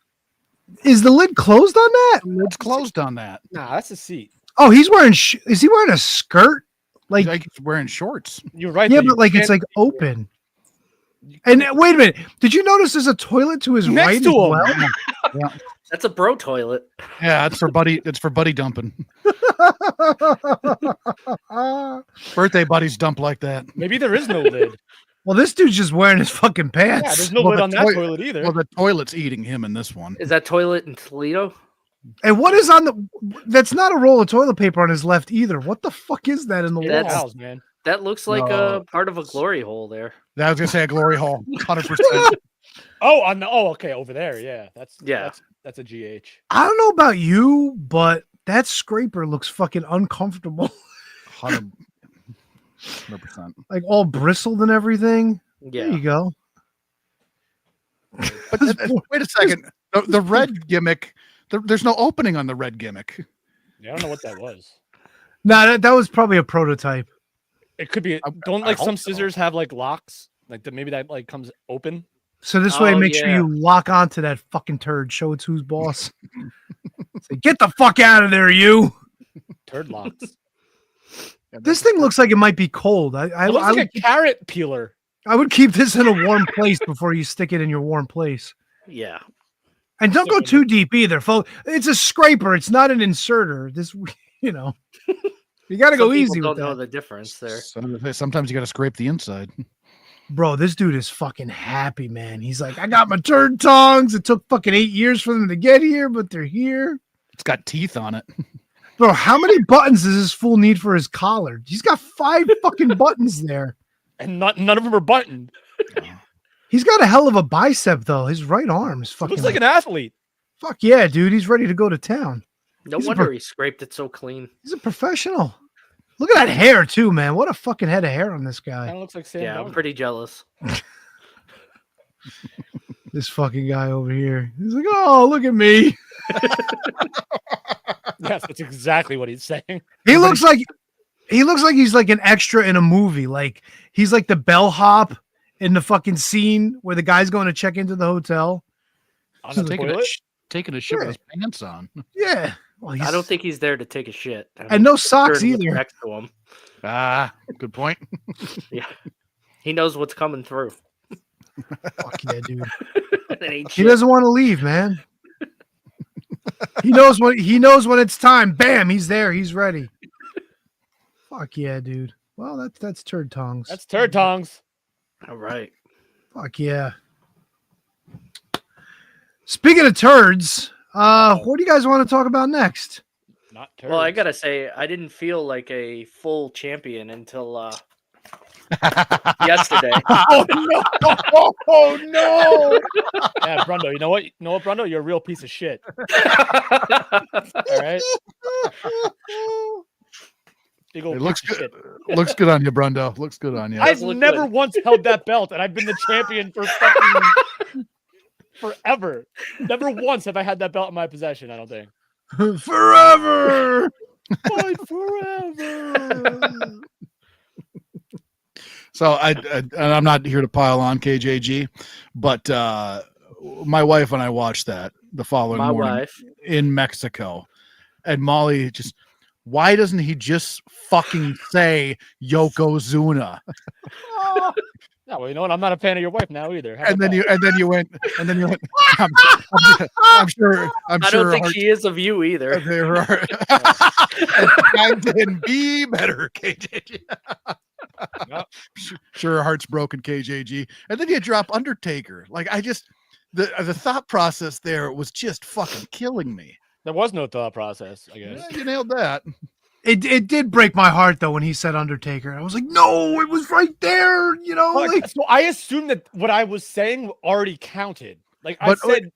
Is the lid closed on that? The lid's closed on that. Nah, that's a seat. Oh, he's wearing. Is he wearing a skirt? Like, Like he's wearing shorts. You're right. yeah, though, but like it's like open. And wait a minute. Did you notice there's a toilet to his Next right to as him. well? Yeah, That's a bro toilet. yeah, it's for buddy. It's for buddy dumping. Birthday buddies dump like that. Maybe there is no lid. Well, this dude's just wearing his fucking pants. Yeah, there's no Well, lid the on that toi- toilet either. Well, the toilet's eating him in this one. Is that toilet in Toledo? And what is on the? That's not a roll of toilet paper on his left either. What the fuck is that in the Yeah, wall? House, man. That looks like No. a part of a glory hole there. I was gonna say a glory hole, 100%. Okay, over there. Yeah, that's a GH. I don't know about you, but that scraper looks fucking uncomfortable. 100%. Like all bristled and everything. Yeah. There you go. But wait a second. The red gimmick. There's no opening on the red gimmick. Yeah, I don't know what that was. No, that was probably a prototype. It could be. Don't I like hope some so. scissors have like locks? Like maybe that like comes open. So this way, Oh, make sure yeah. you lock onto that fucking turd. Show it's who's boss. Say, get the fuck out of there, you. Turd locks. This thing looks like it might be cold. I It looks would, like a carrot peeler. I would keep this in a warm place before you stick it in your warm place. Yeah. And don't go too deep either, folks. It's a scraper. It's not an inserter. This, you got to go Some easy people with don't know that. the difference there. Sometimes you got to scrape the inside. Bro, this dude is fucking happy, man. He's like, I got my turd tongs. It took fucking 8 years for them to get here, but they're here. It's got teeth on it. Bro, how many buttons does this fool need for his collar? He's got 5 fucking buttons there. And none of them are buttoned. He's got a hell of a bicep, though. His right arm is He fucking. looks like an athlete. Fuck yeah, dude. He's ready to go to town. No He's a wonder pro- he scraped it so clean. He's a professional. Look at that hair, too, man. What a fucking head of hair on this guy. Kind of looks like Sam. Yeah, I'm Darnold. pretty jealous. This fucking guy over here. He's like, oh, look at me. Yes, that's exactly what he's saying. He looks like he's like an extra in a movie. Like he's like the bellhop in the fucking scene where the guy's going to check into the hotel. On the Taking toilet? a shit with his pants on. Yeah. Well, I don't think he's there to take a shit. And no socks Turd was either. Next to him. Good point. Yeah, he knows what's coming through. Fuck yeah, dude. It ain't He shit. doesn't want to leave, man. He knows when it's time. Bam, he's there. He's ready. Fuck yeah, dude. Well, that's turd tongs. That's turd tongs. All right. Fuck yeah. Speaking of turds, what do you guys want to talk about next? Not turds. Well, I gotta say, I didn't feel like a full champion until yesterday. Oh no! Oh no! Yeah, Brundo. You know what, Brundo? You're a real piece of shit. All right. Big old It looks piece of good. shit. Looks good on you, Brundo. Looks good on you. I've look never good. once held that belt, and I've been the champion for fucking forever. Never once have I had that belt in my possession. I don't think. Forever. Fight forever. So and I'm not here to pile on KJG, but my wife and I watched that the following My morning wife. in Mexico, and Molly just, why doesn't he just fucking say Yokozuna? Yeah, well, you know what? I'm not a fan of your wife now either. How And about then you went. I'm sure. I don't think she is of you either. I can be better, KJG. Yep. Sure, her heart's broken, KJG. And then you drop Undertaker. Like, the thought process there was just fucking killing me. there was no thought process, I guess. Yeah, you nailed that. It did break my heart though when he said Undertaker. I was like, no, it was right there. You know, like So I assumed that what I was saying already counted. Like I But, said,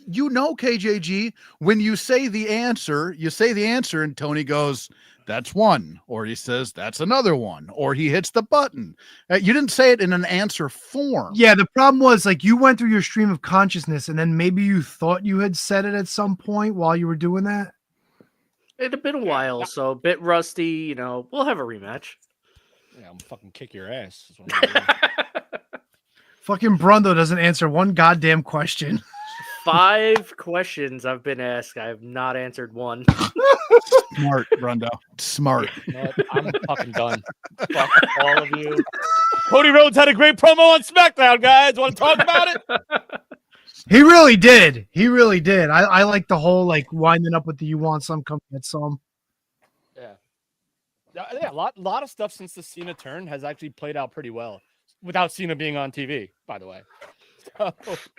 You know, KJG, when you say the answer, and Tony goes, that's one, or he says that's another one, or he hits the button. You didn't say it in an answer form. yeah. The problem was like you went through your stream of consciousness, and then maybe you thought you had said it at some point while you were doing that. It had been a while, so a bit rusty. You know, we'll have a rematch. yeah, I'm fucking kick your ass. is what I'm gonna do. Fucking Brundo doesn't answer one goddamn question. 5 questions I've been asked. I have not answered one. Smart, Brundo. Smart. You know what? I'm fucking done. Fuck all of you. Cody Rhodes had a great promo on SmackDown, guys. Want to talk about it? He really did. He really did. I like the whole like winding up with the "you want some, come get some." Yeah, a lot of stuff since the Cena turn has actually played out pretty well, without Cena being on TV, by the way. So,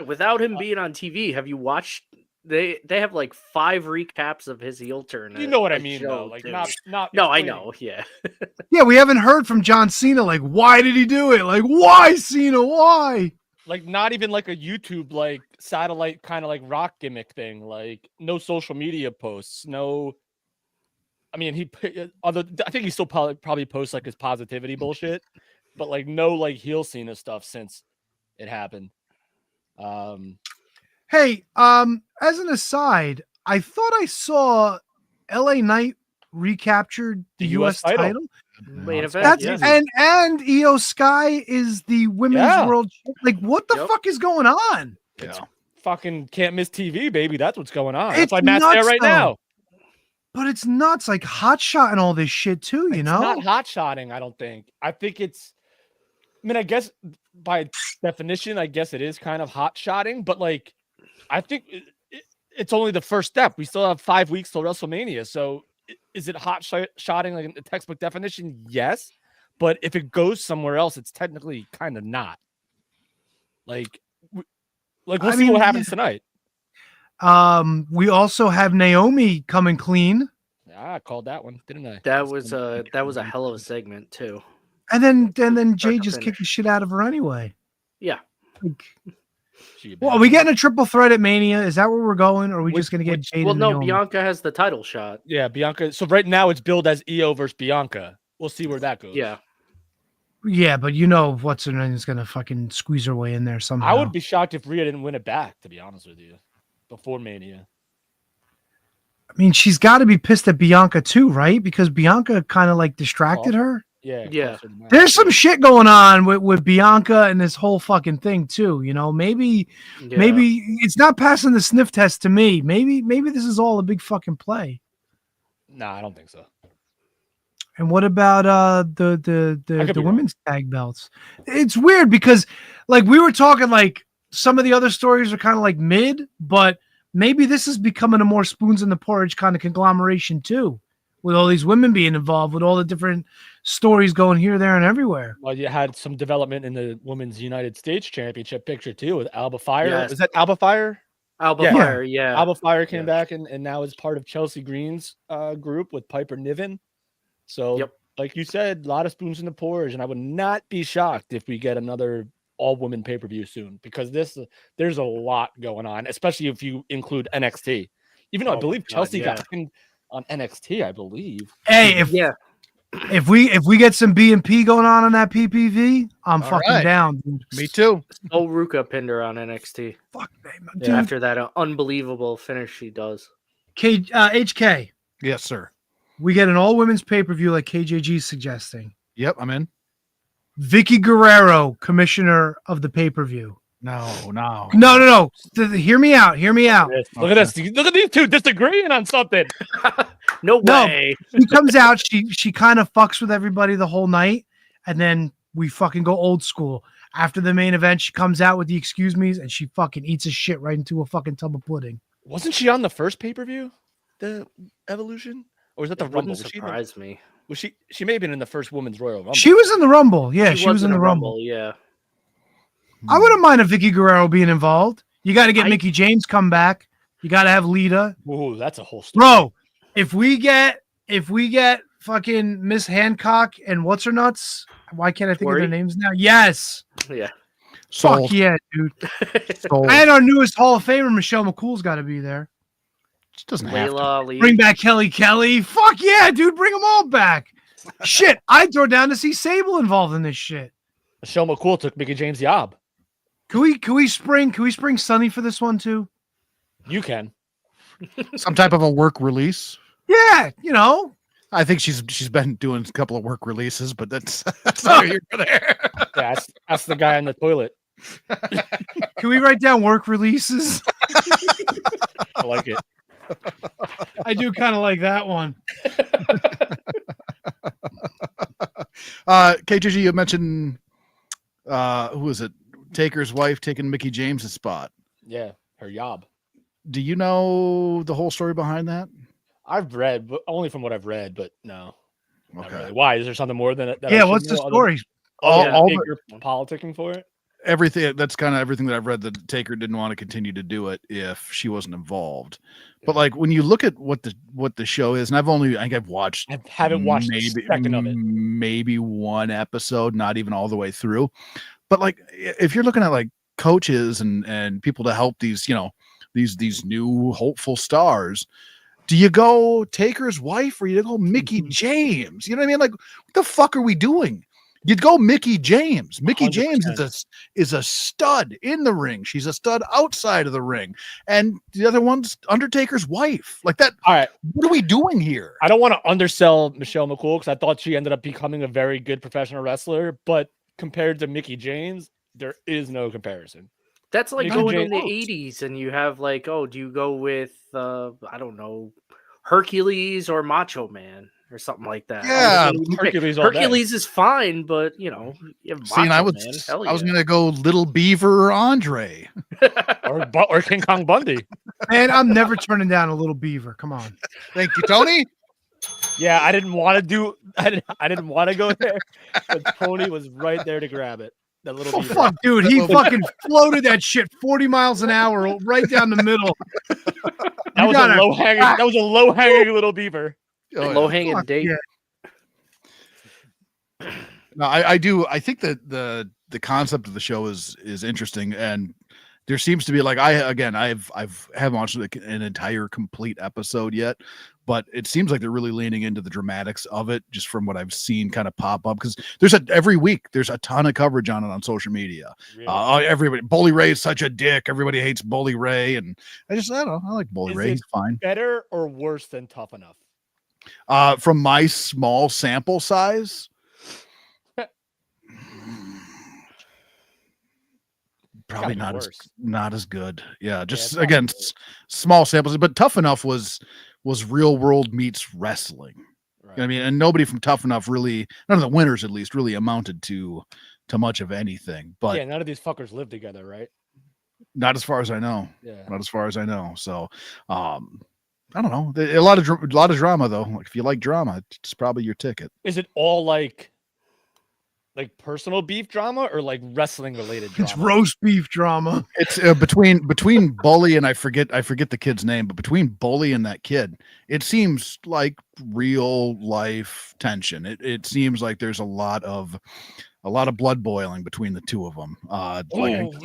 Without him being on TV, have you watched? They have like 5 recaps of his heel turn. you know what I a mean, show, though. Like too. not. No, I explaining- know. Yeah. Yeah, we haven't heard from John Cena. Like, why did he do it? Like, why Cena? Why? Like not even like a YouTube like satellite kind of like rock gimmick thing. Like no social media posts. No. I mean, I think he still probably posts like his positivity bullshit, but like no like heel Cena stuff since it happened. Hey, as an aside, I thought I saw LA Knight recaptured the US title. Main event. That's Yeah. and Io Sky is the women's world. Like, what the Yep. fuck is going on? It's fucking can't miss TV, baby. That's what's going on. That's It's why Matt's there nuts, right though. now. But it's nuts, like hot shot and all this shit too. You It's know, not hot shotting. I don't think. I think it's. I mean, I guess by definition, I guess it is kind of hot shotting. But like, I think it's only the first step. We still have 5 weeks till WrestleMania. So, is it hot shotting like in the textbook definition? Yes. But if it goes somewhere else, it's technically kind of not. Like we'll see what happens tonight. We also have Naomi coming clean. I called that one, didn't I? That was a hell of a segment too. And then Jay just kicked the shit out of her anyway. Yeah. Like, well, are we getting a triple threat at Mania? Is that where we're going? Or are we just going to get Jade? Well, and no, Naomi? Bianca has the title shot. Yeah, Bianca. So right now it's billed as Io versus Bianca. We'll see where that goes. Yeah. Yeah, but you know what's her name is going to fucking squeeze her way in there somehow. I would be shocked if Rhea didn't win it back, to be honest with you, before Mania. I mean, she's got to be pissed at Bianca too, right? Because Bianca kind of like distracted her. Yeah. Yeah. There's some shit going on with Bianca and this whole fucking thing too. You know, maybe it's not passing the sniff test to me. Maybe this is all a big fucking play. Nah, I don't think so. And what about the women's tag belts? It's weird because like we were talking like some of the other stories are kind of like mid, but maybe this is becoming a more spoons in the porridge kind of conglomeration too, with all these women being involved, with all the different stories going here, there, and everywhere. Well, you had some development in the Women's United States Championship picture too with Alba Fire. Yes. Is that Alba Fire? Alba Fire, yeah. Alba Fire came back and now is part of Chelsea Green's group with Piper Niven. So, like you said, a lot of spoons in the porridge, and I would not be shocked if we get another all-women pay-per-view soon, because there's a lot going on, especially if you include NXT. Even though I believe Chelsea got pinned on NXT, I believe. Hey, if we get some B&P going on that PPV, I'm fucking down, dude. Me too. Oh, Ruka pinned her on NXT. Fuck, dude. After that unbelievable finish she does. HK. Yes, sir. We get an all-women's pay-per-view like KJG's suggesting. Yep, I'm in. Vicky Guerrero, commissioner of the pay-per-view. No. Hear me out. Look at this. Look at these two disagreeing on something. No way. She comes out. She kind of fucks with everybody the whole night, and then we fucking go old school. After the main event, she comes out with the excuse me's, and she fucking eats a shit right into a fucking tub of pudding. Wasn't she on the first pay-per-view, the Evolution? Or was that the Rumble? Wouldn't surprise me. Was she may have been in the first Women's Royal Rumble. She was in the Rumble. Yeah, she was in the Rumble. Yeah. I wouldn't mind a Vicky Guerrero being involved. You got to get Mickie James come back. You got to have Lita. Ooh, that's a whole story. Bro, if we get fucking Miss Hancock and what's her nuts? Why can't I think of their names now? Yes. Yeah. Fuck yeah, dude. And our newest Hall of Famer, Michelle McCool's got to be there. Just doesn't have to. Bring back Kelly. Fuck yeah, dude. Bring them all back. Shit, I'd throw down to see Sable involved in this shit. Michelle McCool took Mickie James' job. Can we spring Sunny for this one too? You can. Some type of a work release. Yeah, you know. I think she's been doing a couple of work releases, but that's not here or there. Yeah, that's the guy on the toilet. Can we write down work releases? I like it. I do kind of like that one. KGG, you mentioned who is it? Taker's wife taking Mickie James' spot. Yeah, her job. Do you know the whole story behind that? I've read, but only from what I've read, but no. Okay. Really. Why? Is there something more than that? Yeah, what's the story? All Taker politicking for it? Everything. That's kind of everything that I've read. That Taker didn't want to continue to do it if she wasn't involved. But like when you look at what the show is, and I think I've watched. I haven't watched a second of it. Maybe one episode, not even all the way through. But like, if you're looking at like coaches and people to help these, these new hopeful stars, do you go Taker's wife or you go Mickie James? You know what I mean? Like, what the fuck are we doing? You'd go Mickey James. Mickey James 100%. is a stud in the ring. She's a stud outside of the ring. And the other one's Undertaker's wife. Like that. All right. What are we doing here? I don't want to undersell Michelle McCool because I thought she ended up becoming a very good professional wrestler, but compared to Mickey James, there is no comparison. That's like Mickey going in James- the 80s and you have like, oh, do you go with, I don't know, Hercules or Macho Man or something like that? Yeah, Hercules all day. Hercules is fine, but you know, you have See, and I Macho was Man. Hell I was yeah. gonna go Little Beaver or Andre. or King Kong Bundy. Man, I'm never turning down a little beaver. Come on. Thank you, Tony. Yeah, I didn't want to go there, but Tony was right there to grab it. That little Oh beaver. fuck, dude, he fucking floated that shit 40 miles an hour right down the middle. That was a low hanging little beaver. Oh, yeah. Low hanging Fuck date. yeah. No, I do. I think that the concept of the show is interesting, and there seems to be like I haven't watched an entire complete episode yet, but it seems like they're really leaning into the dramatics of it, just from what I've seen kind of pop up. Because every week there's a ton of coverage on it on social media. Really? Everybody, Bully Ray is such a dick. Everybody hates Bully Ray, and I don't know. I like Bully Is Ray. it He's fine. Better or worse than Tough Enough? From my small sample size. Probably Gotta be not as good. Yeah, just it's not again good. small samples, but Tough Enough was real world meets wrestling. You know what I mean, and nobody from Tough Enough really, none of the winners at least, really amounted to much of anything. But Yeah, none of these fuckers live together, right? not as far as I know. Yeah. Not as far as I know. So, I don't know. A lot of drama though. Like if you like drama, it's probably your ticket. Is it all like personal beef drama or like wrestling related drama? It's roast beef drama. It's between Bully and I forget the kid's name, but between Bully and that kid, it seems like real life tension. It seems like there's a lot of blood boiling between the two of them.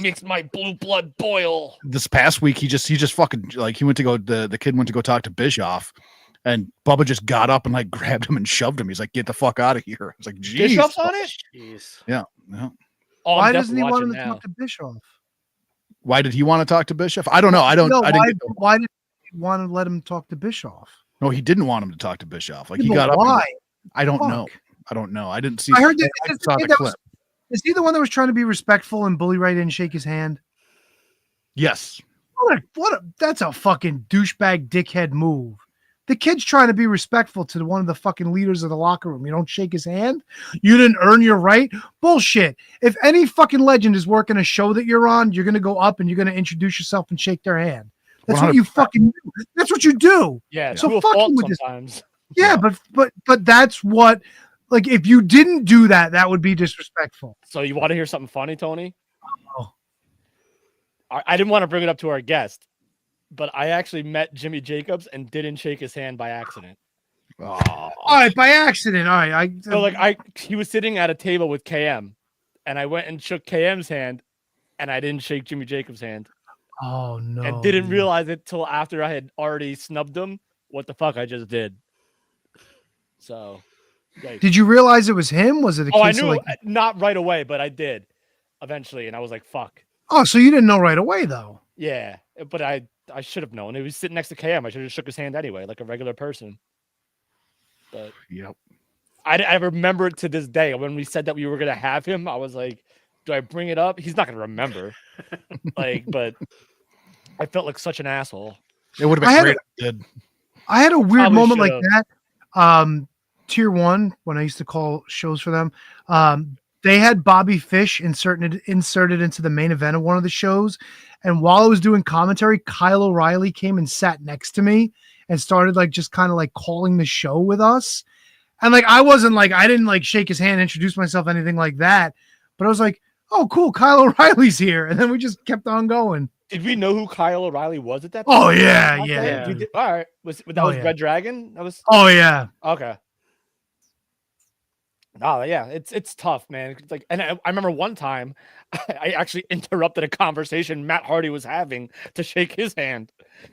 Makes my blue blood boil. This past week, he just fucking like he went to go the kid went to go talk to Bischoff, and Bubba just got up and like grabbed him and shoved him. He's like, "Get the fuck out of here!" It's like, "Geez." Bischoff's on it? Jeez. Yeah. Oh, Why I'm doesn't he definitely want him watching to now. talk to Bischoff? Why did he want to talk to Bischoff? I don't know. I didn't. Why did he want to let him talk to Bischoff? No, he didn't want him to talk to Bischoff. Like he But got up. why? I don't Fuck. know. I don't know. I didn't see. I heard that. I saw the clip. Is he the one that was trying to be respectful and Bully Ray didn't shake his hand? Yes. That's a fucking douchebag dickhead move. The kid's trying to be respectful to one of the fucking leaders of the locker room. You don't shake his hand? You didn't earn your right? Bullshit. If any fucking legend is working a show that you're on, you're going to go up and you're going to introduce yourself and shake their hand. That's what you fucking do. That's what you do. Yeah, So to a fucking fault with this. sometimes. Yeah, but that's what, like, if you didn't do that, that would be disrespectful. So you want to hear something funny, Tony? Oh. I didn't want to bring it up to our guest, but I actually met Jimmy Jacobs and didn't shake his hand by accident. Oh. All right, by accident. All right. So he was sitting at a table with KM, and I went and shook KM's hand, and I didn't shake Jimmy Jacobs' hand, Oh no. and didn't realize it till after I had already snubbed him. What the fuck I just did. So, yikes. Did you realize it was him? Was it a Oh, I case knew of like? not right away, but I did eventually, and I was like, "Fuck." Oh, so you didn't know right away though. Yeah, but I should have known. He was sitting next to KM. I should have shook his hand anyway, like a regular person. But Yep. I remember it to this day. When we said that we were gonna have him, I was like, "Do I bring it up?" He's not gonna remember. But I felt like such an asshole. It would have been great if it did. I had a weird Probably moment like should've. that. Tier 1, when I used to call shows for them, they had Bobby Fish inserted into the main event of one of the shows. And while I was doing commentary, Kyle O'Reilly came and sat next to me and started like just kind of like calling the show with us. And like I didn't like shake his hand, introduce myself, anything like that. But I was like, oh, cool, Kyle O'Reilly's here. And then we just kept on going. Did we know who Kyle O'Reilly was at that point? Oh, yeah, Okay. yeah. We did- all right. Was yeah. Red Dragon? That was Oh, yeah. okay. Oh yeah, it's tough, man. It's like, and I remember one time I actually interrupted a conversation Matt Hardy was having to shake his hand.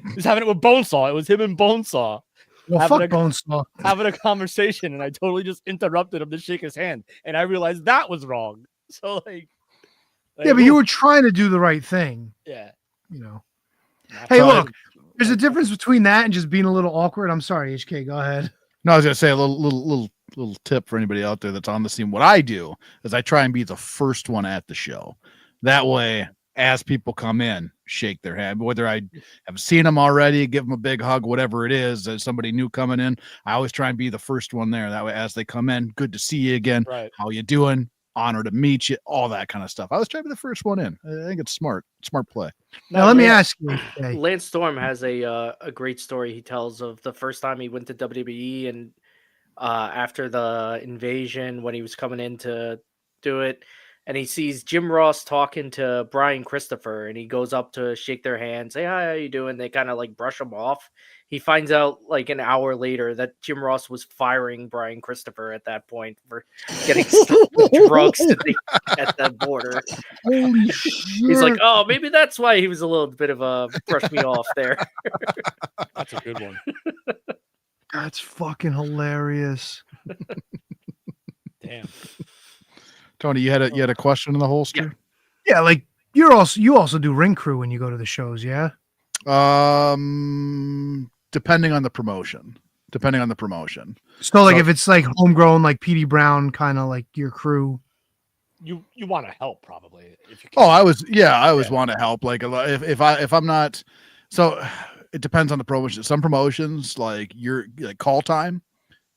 He was having it with Bonesaw. It was him and Bonesaw. Well, having fuck Bonesaw. having a conversation, and I totally just interrupted him to shake his hand, and I realized that was wrong. So Yeah, but you were trying to do the right thing. yeah. You know. Hey, look, there's a difference between that and just being a little awkward. I'm sorry, HK. Go ahead. No, I was gonna say a little tip for anybody out there that's on the scene. What I do is I try and be the first one at the show. That way, as people come in, shake their hand. Whether I have seen them already, give them a big hug, whatever it is, as somebody new coming in, I always try and be the first one there. That way, as they come in, good to see you again. Right. How you doing? Honor to meet you. All that kind of stuff. I always try to be the first one in. I think it's smart play. Now, let me ask you. Okay. Lance Storm has a great story he tells of the first time he went to WWE and after the invasion when he was coming in to do it, and he sees Jim Ross talking to Brian Christopher, and he goes up to shake their hands, say, hi, how you doing? They kind of like brush him off. He finds out like an hour later that Jim Ross was firing Brian Christopher at that point for getting drugs at the border. Holy shit. He's like, oh, maybe that's why he was a little bit of a brush me off there. That's a good one. That's fucking hilarious. Damn. Tony, you had a question in the holster? Yeah, like you also do ring crew when you go to the shows, yeah? Depending on the promotion. So like if it's like homegrown, like PD Brown, kind of like your crew. You want to help probably if you can. Oh, I always want to help. Like if I'm not, so it depends on the promotion. Some promotions like your like call time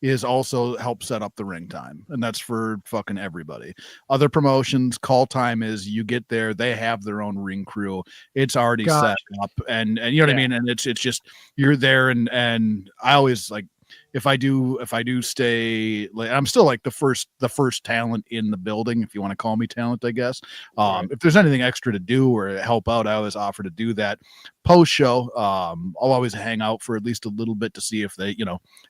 is also help set up the ring time, and that's for fucking everybody. Other promotions, call time is you get there, they have their own ring crew, it's already set up, and you know what I mean, and it's just you're there, and I always like if I do stay, like I'm still like the first talent in the building, if you want to call me talent, I guess. If there's anything extra to do or help out, I always offer to do that. Post show, I'll always hang out for at least a little bit to see if they,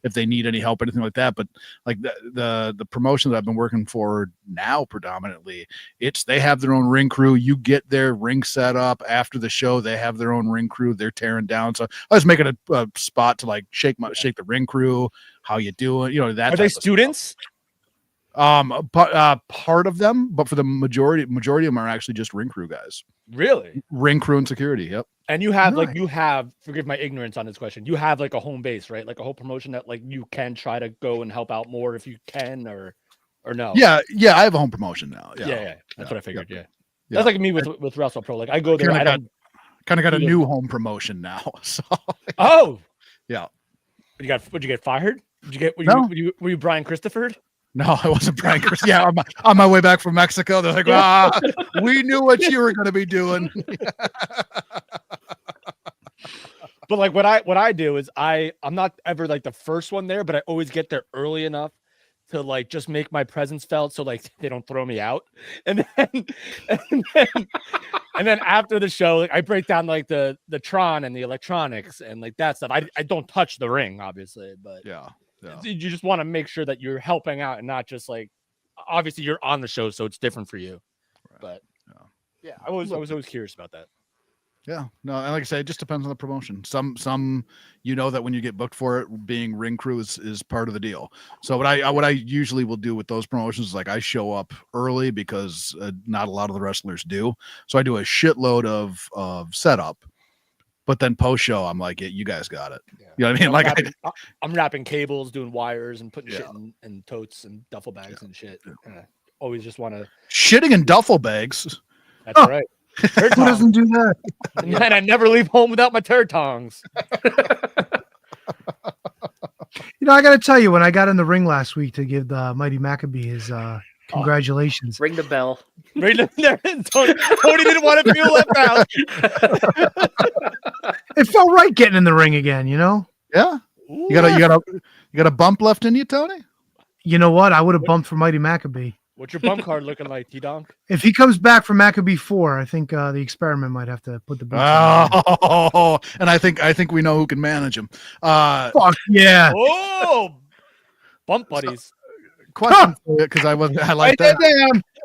if they need any help, anything like that. But like the promotion that I've been working for now, predominantly, they have their own ring crew. You get their ring set up after the show. They have their own ring crew. They're tearing down. So I was making a spot to like shake the ring crew. How you doing? That. Are they students? Part of them, but for the majority of them are actually just ring crew guys. Really? Ring crew and security. Yep. And you have forgive my ignorance on this question. You have like a home base, right? Like a whole promotion that like you can try to go and help out more if you can, or no. Yeah. I have a home promotion now. Yeah. That's what I figured. Yeah. That's like me with Wrestle Pro. Like I go there. Kind of got a new home promotion now. So. Oh. Yeah. Would you get fired? Were you Brian Christopher? No, I wasn't Brian Christopher. Yeah, on my way back from Mexico, they're like, we knew what you were going to be doing. But like what I do is I'm not ever like the first one there, but I always get there early enough to like just make my presence felt, so like they don't throw me out. And then after the show, like I break down like the Tron and the electronics and like that stuff. I don't touch the ring, obviously, but yeah. You just want to make sure that you're helping out and not just like, obviously you're on the show, so it's different for you. Right. But yeah, I was always curious about that. Yeah, no, and like I said, it just depends on the promotion. Some that when you get booked for it, being ring crew is part of the deal. So what I usually will do with those promotions is like I show up early because not a lot of the wrestlers do. So I do a shitload of setup, but then post show I'm like, you guys got it. Yeah. You know what I mean? I'm wrapping cables, doing wires, and putting shit in totes and duffel bags and shit. Always just want to shitting in duffel bags. That's right. Who doesn't do that? And I never leave home without my turd tongs. I got to tell you, when I got in the ring last week to give the Mighty Maccabee his congratulations. Ring the bell. Tony didn't want to feel left out. It felt right getting in the ring again, Yeah. You got a bump left in you, Tony? You know what? I would have bumped for Mighty Maccabee. What's your bump card looking like, T-Donk? If he comes back from Maccabee 4, I think the experiment might have to put the boots on. And I think we know who can manage him. Fuck yeah. Oh, bump buddies. Question for you, because I like that.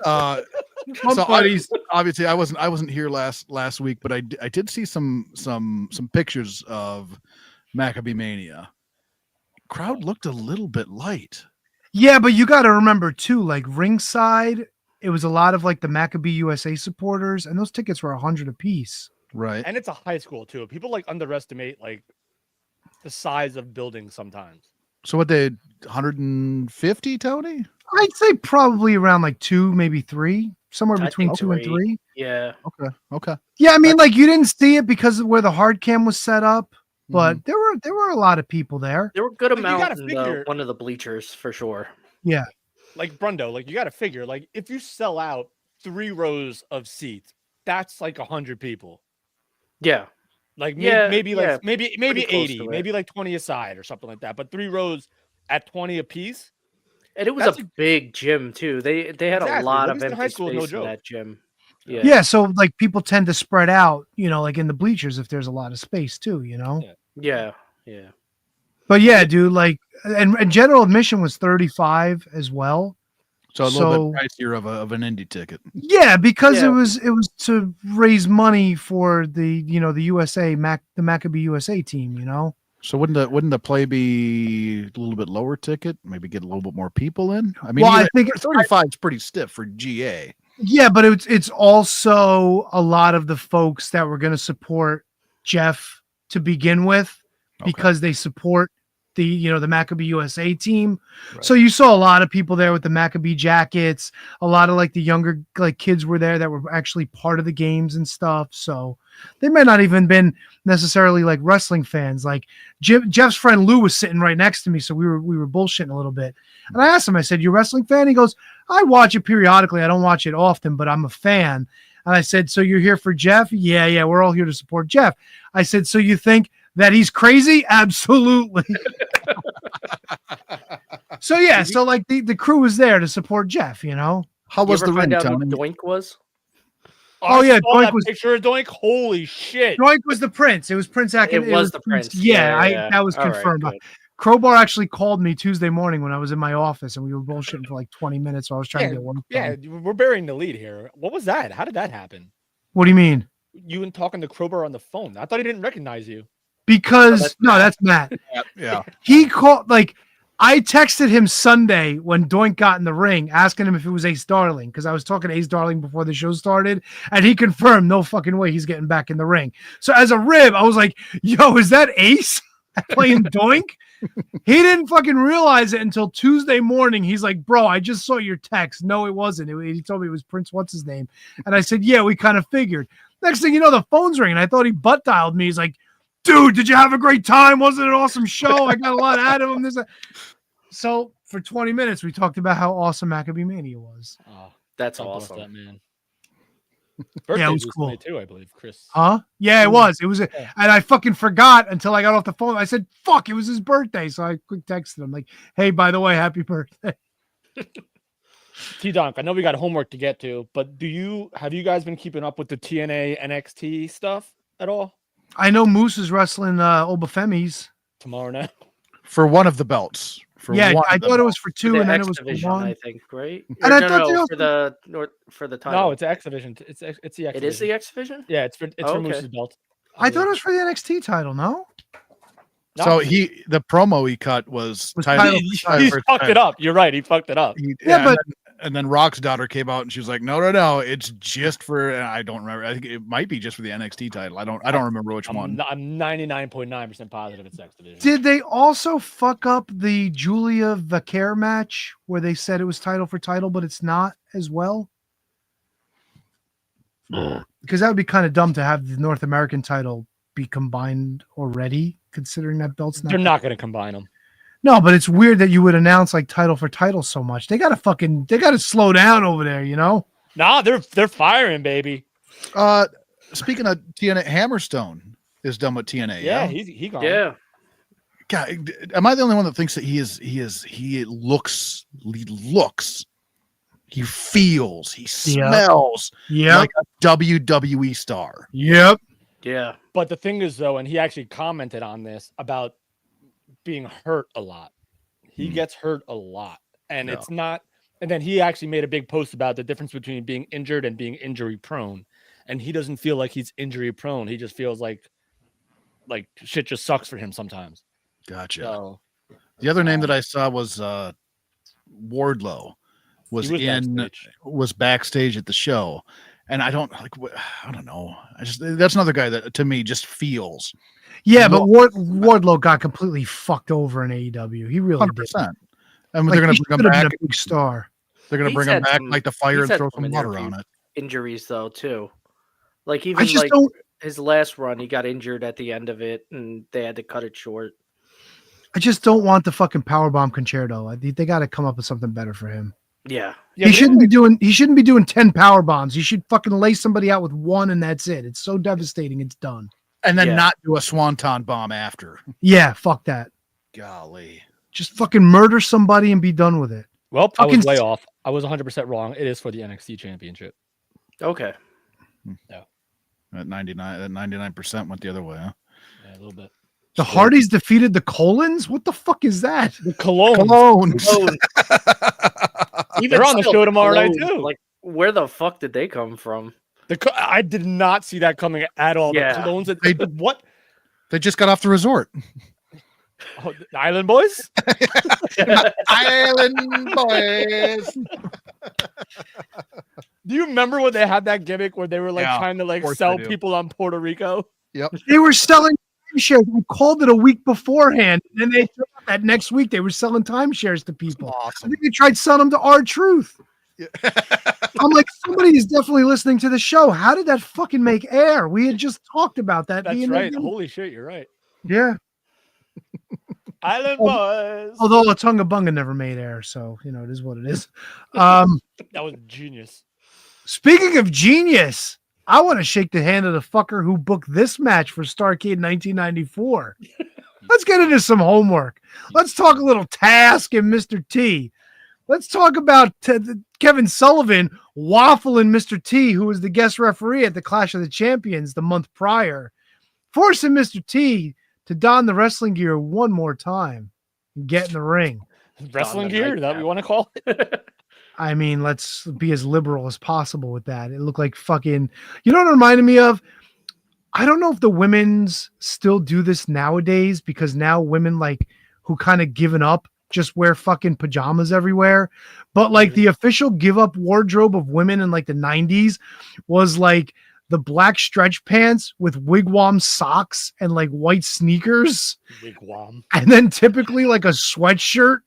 Bump buddies. Obviously, I wasn't here last week, but I did see some pictures of Maccabee Mania. crowd looked a little bit light. Yeah, but you got to remember too, like ringside, it was a lot of like the Maccabee USA supporters, and those tickets were $100 a piece. Right. And it's a high school too. People like underestimate like the size of buildings sometimes. So what they 150, Tony? I'd say probably around like 2, maybe 3, somewhere I between think 2 and 3. 3. Yeah. Okay. Yeah, I mean, like you didn't see it because of where the hard cam was set up, but Mm-hmm. there were a lot of people there. There were a good But you amount gotta in figure- one of the bleachers for sure. Yeah. Like Brundo, like you got to figure, like if you sell out 3 rows of seats, that's like 100 people. Yeah. Like Yeah, maybe yeah, maybe pretty close 80, to it. maybe like 20 aside or something like that. But 3 rows at 20 a piece. And it was That's a big gym too. They had Exactly. a lot of Livingston High empty School is no space in joke. that gym. Yeah, so like people tend to spread out, you know, like in the bleachers if there's a lot of space too, you know. Yeah. Yeah. But yeah, dude, like and general admission was 35 as well. So a little bit pricier of an indie ticket. Yeah, because Yeah. it was to raise money for the the Maccabee USA team, you know. So wouldn't the play be a little bit lower ticket? Maybe get a little bit more people in. I mean, Well, I think 35 is pretty stiff for GA. Yeah, but it's also a lot of the folks that were going to support Jeff to begin with because they support the Maccabee USA team. Right. So you saw a lot of people there with the Maccabee jackets. A lot of like the younger like kids were there that were actually part of the games and stuff. So they might not even been necessarily like wrestling fans. Like Jeff's friend Lou was sitting right next to me, so we were bullshitting a little bit. And I asked him, I said, "You a wrestling fan?" He goes, "I watch it periodically. I don't watch it often, but I'm a fan." And I said, "So you're here for Jeff?" Yeah, we're all here to support Jeff. I said, "So you think that he's crazy?" Absolutely. So yeah, so like the crew was there to support Jeff, you know. How was You the ever ring, find out Tony? who Doink was? Oh, I yeah, saw Doink that was- picture of Doink. Holy shit! Doink was the prince. It was Prince Akin. It was the prince. Yeah, Yeah. that was All right, confirmed. good. Crowbar actually called me Tuesday morning when I was in my office and we were bullshitting for like 20 minutes. So I was trying to get one. Yeah, we're burying the lead here. What was that? How did that happen? What do you mean? You and talking to Crowbar on the phone. I thought he didn't recognize you. Because that's Matt. Yeah. He called like I texted him Sunday when Doink got in the ring, asking him if it was Ace Darling, because I was talking to Ace Darling before the show started, and he confirmed no fucking way he's getting back in the ring. So as a rib, I was like, "Yo, is that Ace playing Doink?" He didn't fucking realize it until Tuesday morning. He's like, "Bro, I just saw your text." No, it wasn't. He told me it was Prince. What's his name? And I said, "Yeah, we kind of figured." Next thing you know, the phone's ringing. I thought he butt dialed me. He's like, "Dude, did you have a great time? Wasn't it an awesome show? I got a lot out of him." So for 20 minutes, we talked about how awesome Maccabee Mania was. Oh, That's God bless awesome. that man. Yeah, Birthday it was was cool today too, I believe, Chris. Huh? Yeah, it was. It was, and I fucking forgot until I got off the phone. I said, "Fuck, it was his birthday." So I quick texted him like, "Hey, by the way, happy birthday." T-Donk, I know we got homework to get to, but have you guys been keeping up with the TNA NXT stuff at all? I know Moose is wrestling Obafemi's Tomorrow night. For one of the belts. For Yeah, one I of the thought it belts. was for two, The and then X it was for division, one. I think, right? And Or I no, thought they no, also- for the title. No, it's X Division. It's the X It is Division. the X division. Yeah, it's for Oh, okay. Moose's belt. I thought it was for the NXT title. No, So the promo he cut was title he for fucked title. it up. You're right. He fucked it up. Yeah, but- and then Rock's daughter came out and she was like, no, it's just for, and I don't remember. I think it might be just for the NXT title. I don't remember which one. I'm 99.9% positive it's X Division. did they also fuck up the Julia Vaquer match where they said it was title for title, but it's not as well? Because that would be kind of dumb to have the North American title be combined already, considering that belt's not. They're not going to combine them. No, but it's weird that you would announce like title for title so much. They gotta slow down over there, you know? Nah, they're firing, baby. Speaking of TNA, Hammerstone is done with TNA. Yeah, he gone. Yeah. God, am I the only one that thinks that he looks, he feels, he smells like a WWE star. Yep. Yeah. But the thing is, though, and he actually commented on this about being hurt a lot. He gets hurt a lot, and it's not. And then he actually made a big post about the difference between being injured and being injury prone. And he doesn't feel like he's injury prone. He just feels like shit just sucks for him sometimes. Gotcha. So, The other name that I saw was Wardlow was backstage at the show, and I don't know. That's another guy that to me just feels. Yeah, but Wardlow got completely fucked over in AEW. He really 100%. And like, they're going to bring him back. A big star. They're going to bring him back like the fire and throw some water on it. Injuries though too, like even his last run, he got injured at the end of it, and they had to cut it short. I just don't want the fucking powerbomb concerto. They got to come up with something better for him. Yeah, he shouldn't be doing 10 power bombs. He should fucking lay somebody out with one, and that's it. It's so devastating. It's done. And then not do a swanton bomb after. Yeah, fuck that. Golly, just fucking murder somebody and be done with it. Well, I was way off. I was 100% wrong. It is for the NXT Championship. Okay. Yeah. That 99% went the other way, huh? Yeah, a little bit. The Hardys defeated the Colons? What the fuck is that? The Colognes. They're on the show tomorrow night too. Like, where the fuck did they come from? I did not see that coming at all. Yeah. The Colognes. What? They just got off the resort. Oh, the Island Boys? Island Boys. Do you remember when they had that gimmick where they were like trying to sell people on Puerto Rico? Yep. They were selling timeshares. We called it a week beforehand, and then they that next week they were selling timeshares to people. Awesome. I think they tried selling them to R-Truth. Yeah. I'm like, somebody is definitely listening to the show. How did that fucking make air? We had just talked about that. That's right. Holy shit, you're right. Yeah. Island Boys. Although a Tunga Bunga never made air, so it is what it is. That was genius. Speaking of genius, I want to shake the hand of the fucker who booked this match for Starrcade 1994. Let's get into some homework. Let's talk a little Task and Mr. T. Let's talk about Kevin Sullivan waffling Mr. T, who was the guest referee at the Clash of the Champions the month prior, forcing Mr. T to don the wrestling gear one more time and get in the ring. Wrestling gear? Is that what you want to call it? I mean, let's be as liberal as possible with that. It looked like fucking, you know what it reminded me of? I don't know if the women's still do this nowadays, because now women who kind of given up just wear fucking pajamas everywhere. But the official give up wardrobe of women in the 90s was the black stretch pants with wigwam socks and white sneakers. Wigwam. And then typically a sweatshirt,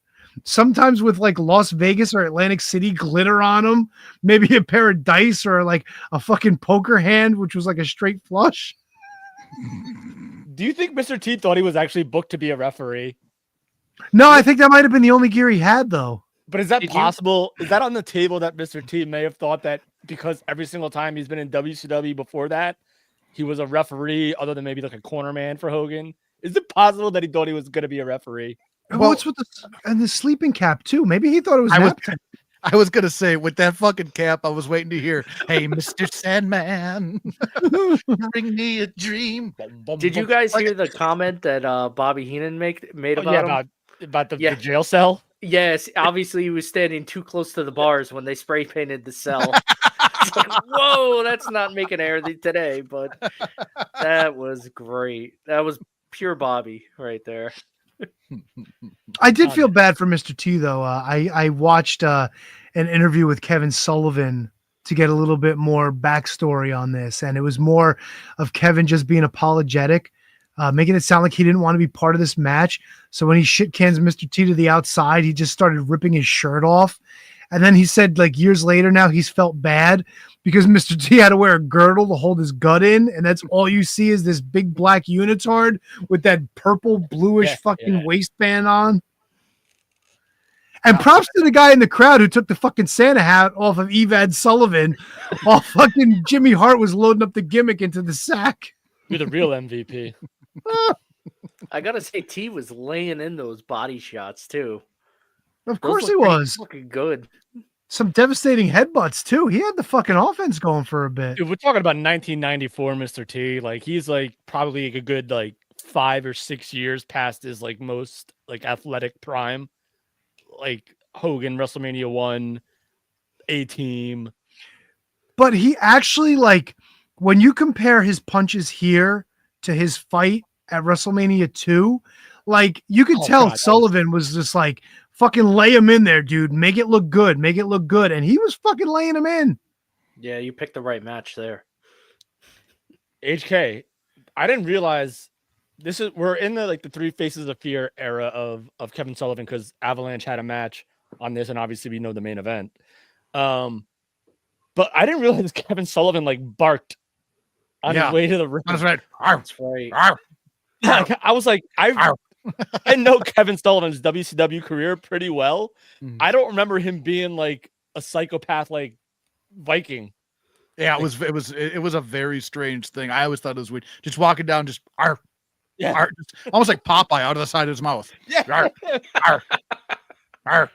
sometimes with Las Vegas or Atlantic City glitter on them, maybe a pair of dice or a fucking poker hand, which was a straight flush. Do you think Mr. T thought he was actually booked to be a referee? No, I think that might have been the only gear he had, though. But is that possible? Is that on the table that Mr. T may have thought that because every single time he's been in WCW before that, he was a referee other than maybe a corner man for Hogan? Is it possible that he thought he was going to be a referee? Well, what's with the sleeping cap too? Maybe he thought it was nap time. I was gonna say, with that fucking cap, I was waiting to hear, "Hey, Mr. Sandman, bring me a dream." Did you guys hear the comment that Bobby Heenan made about him? About the jail cell? Yes, obviously he was standing too close to the bars when they spray painted the cell. It's whoa, that's not making air today, but that was great. That was pure Bobby right there. I did feel bad for Mr. T, though. I watched an interview with Kevin Sullivan to get a little bit more backstory on this, and it was more of Kevin just being apologetic, making it sound like he didn't want to be part of this match. So when he shit cans Mr. T to the outside, he just started ripping his shirt off. And then he said, years later now, he's felt bad because Mr. T had to wear a girdle to hold his gut in. And that's all you see is this big black unitard with that purple bluish waistband on. And props to the guy in the crowd who took the fucking Santa hat off of Evad Sullivan while fucking Jimmy Hart was loading up the gimmick into the sack. You're the real MVP. I gotta say, T was laying in those body shots too. Of course he was. Looking good. Some devastating headbutts too. He had the fucking offense going for a bit. Dude, we're talking about 1994, Mr. T. He's probably a good 5 or 6 years past his most athletic prime. Hogan, WrestleMania 1, A-Team. But he actually when you compare his punches here to his fight at WrestleMania 2, Like you could Oh, tell God, Sullivan was just like fucking lay him in there, dude. Make it look good. Make it look good. And he was fucking laying him in. Yeah, you picked the right match there. HK, I didn't realize we're in the Three Faces of Fear era of Kevin Sullivan because Avalanche had a match on this, and obviously we know the main event. But I didn't realize Kevin Sullivan like barked on his way to the ring. That's right. That's right. I was like, I know Kevin Sullivan's WCW career pretty well. I don't remember him being like a psychopath like Viking. Yeah, it was a very strange thing. I always thought it was weird. Just walking down, just arf, arf, just, almost like Popeye out of the side of his mouth. Yeah. Arf, arf, arf.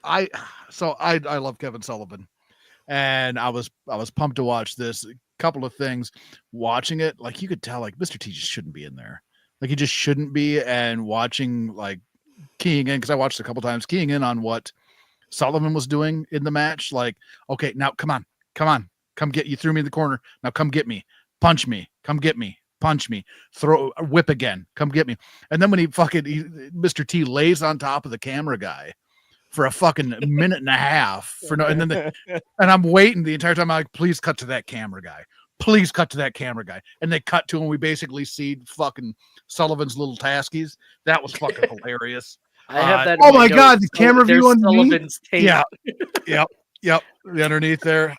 I love Kevin Sullivan, and I was pumped to watch this. A couple of things watching it, like you could tell, like Mr. T just shouldn't be in there. Like he just shouldn't be. And watching, like keying in, because I watched a couple times, keying in on what Sullivan was doing in the match. Like, okay, now come on, come get you. Threw me in the corner. Now come get me, punch me, come get me, punch me, throw a whip again, come get me. And then when Mr. T lays on top of the camera guy for a fucking minute and a half and I'm waiting the entire time. I'm like, please cut to that camera guy. Please cut to that camera guy. And they cut to him. We basically see fucking Sullivan's little taskies. That was fucking hilarious. I have that. Oh my God, the camera view on Sullivan's tape. Yeah. Yep. Underneath there.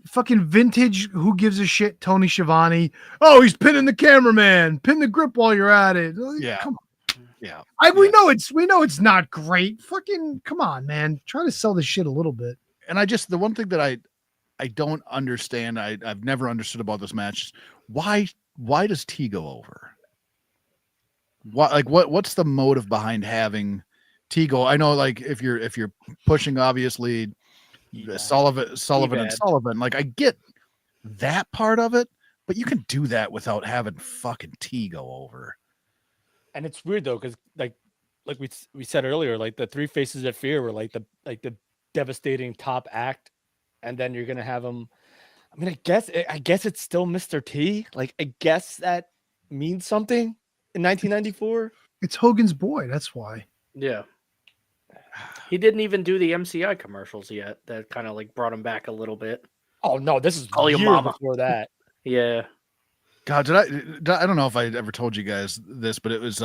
Fucking vintage. Who gives a shit? Tony Schiavone. Oh, he's pinning the cameraman. Pin the grip while you're at it. Yeah. Come on. Yeah. We know it's not great. Fucking come on, man. Try to sell this shit a little bit. And the one thing that I don't understand, I've never understood about this match is why does T go over? What's the motive behind having T go? I know, like if you're pushing obviously Sullivan and Sullivan, like I get that part of it, but you can do that without having fucking T go over. And it's weird though, because like we said earlier, like the Three Faces of Fear were like the devastating top act, and then you're gonna have him. I mean, I guess it's still Mr. T. Like I guess that means something in 1994. It's Hogan's boy. That's why. Yeah. He didn't even do the MCI commercials yet. That kind of like brought him back a little bit. Oh no, this is Call your years mama before that. Yeah. God, I don't know if I ever told you guys this, but it was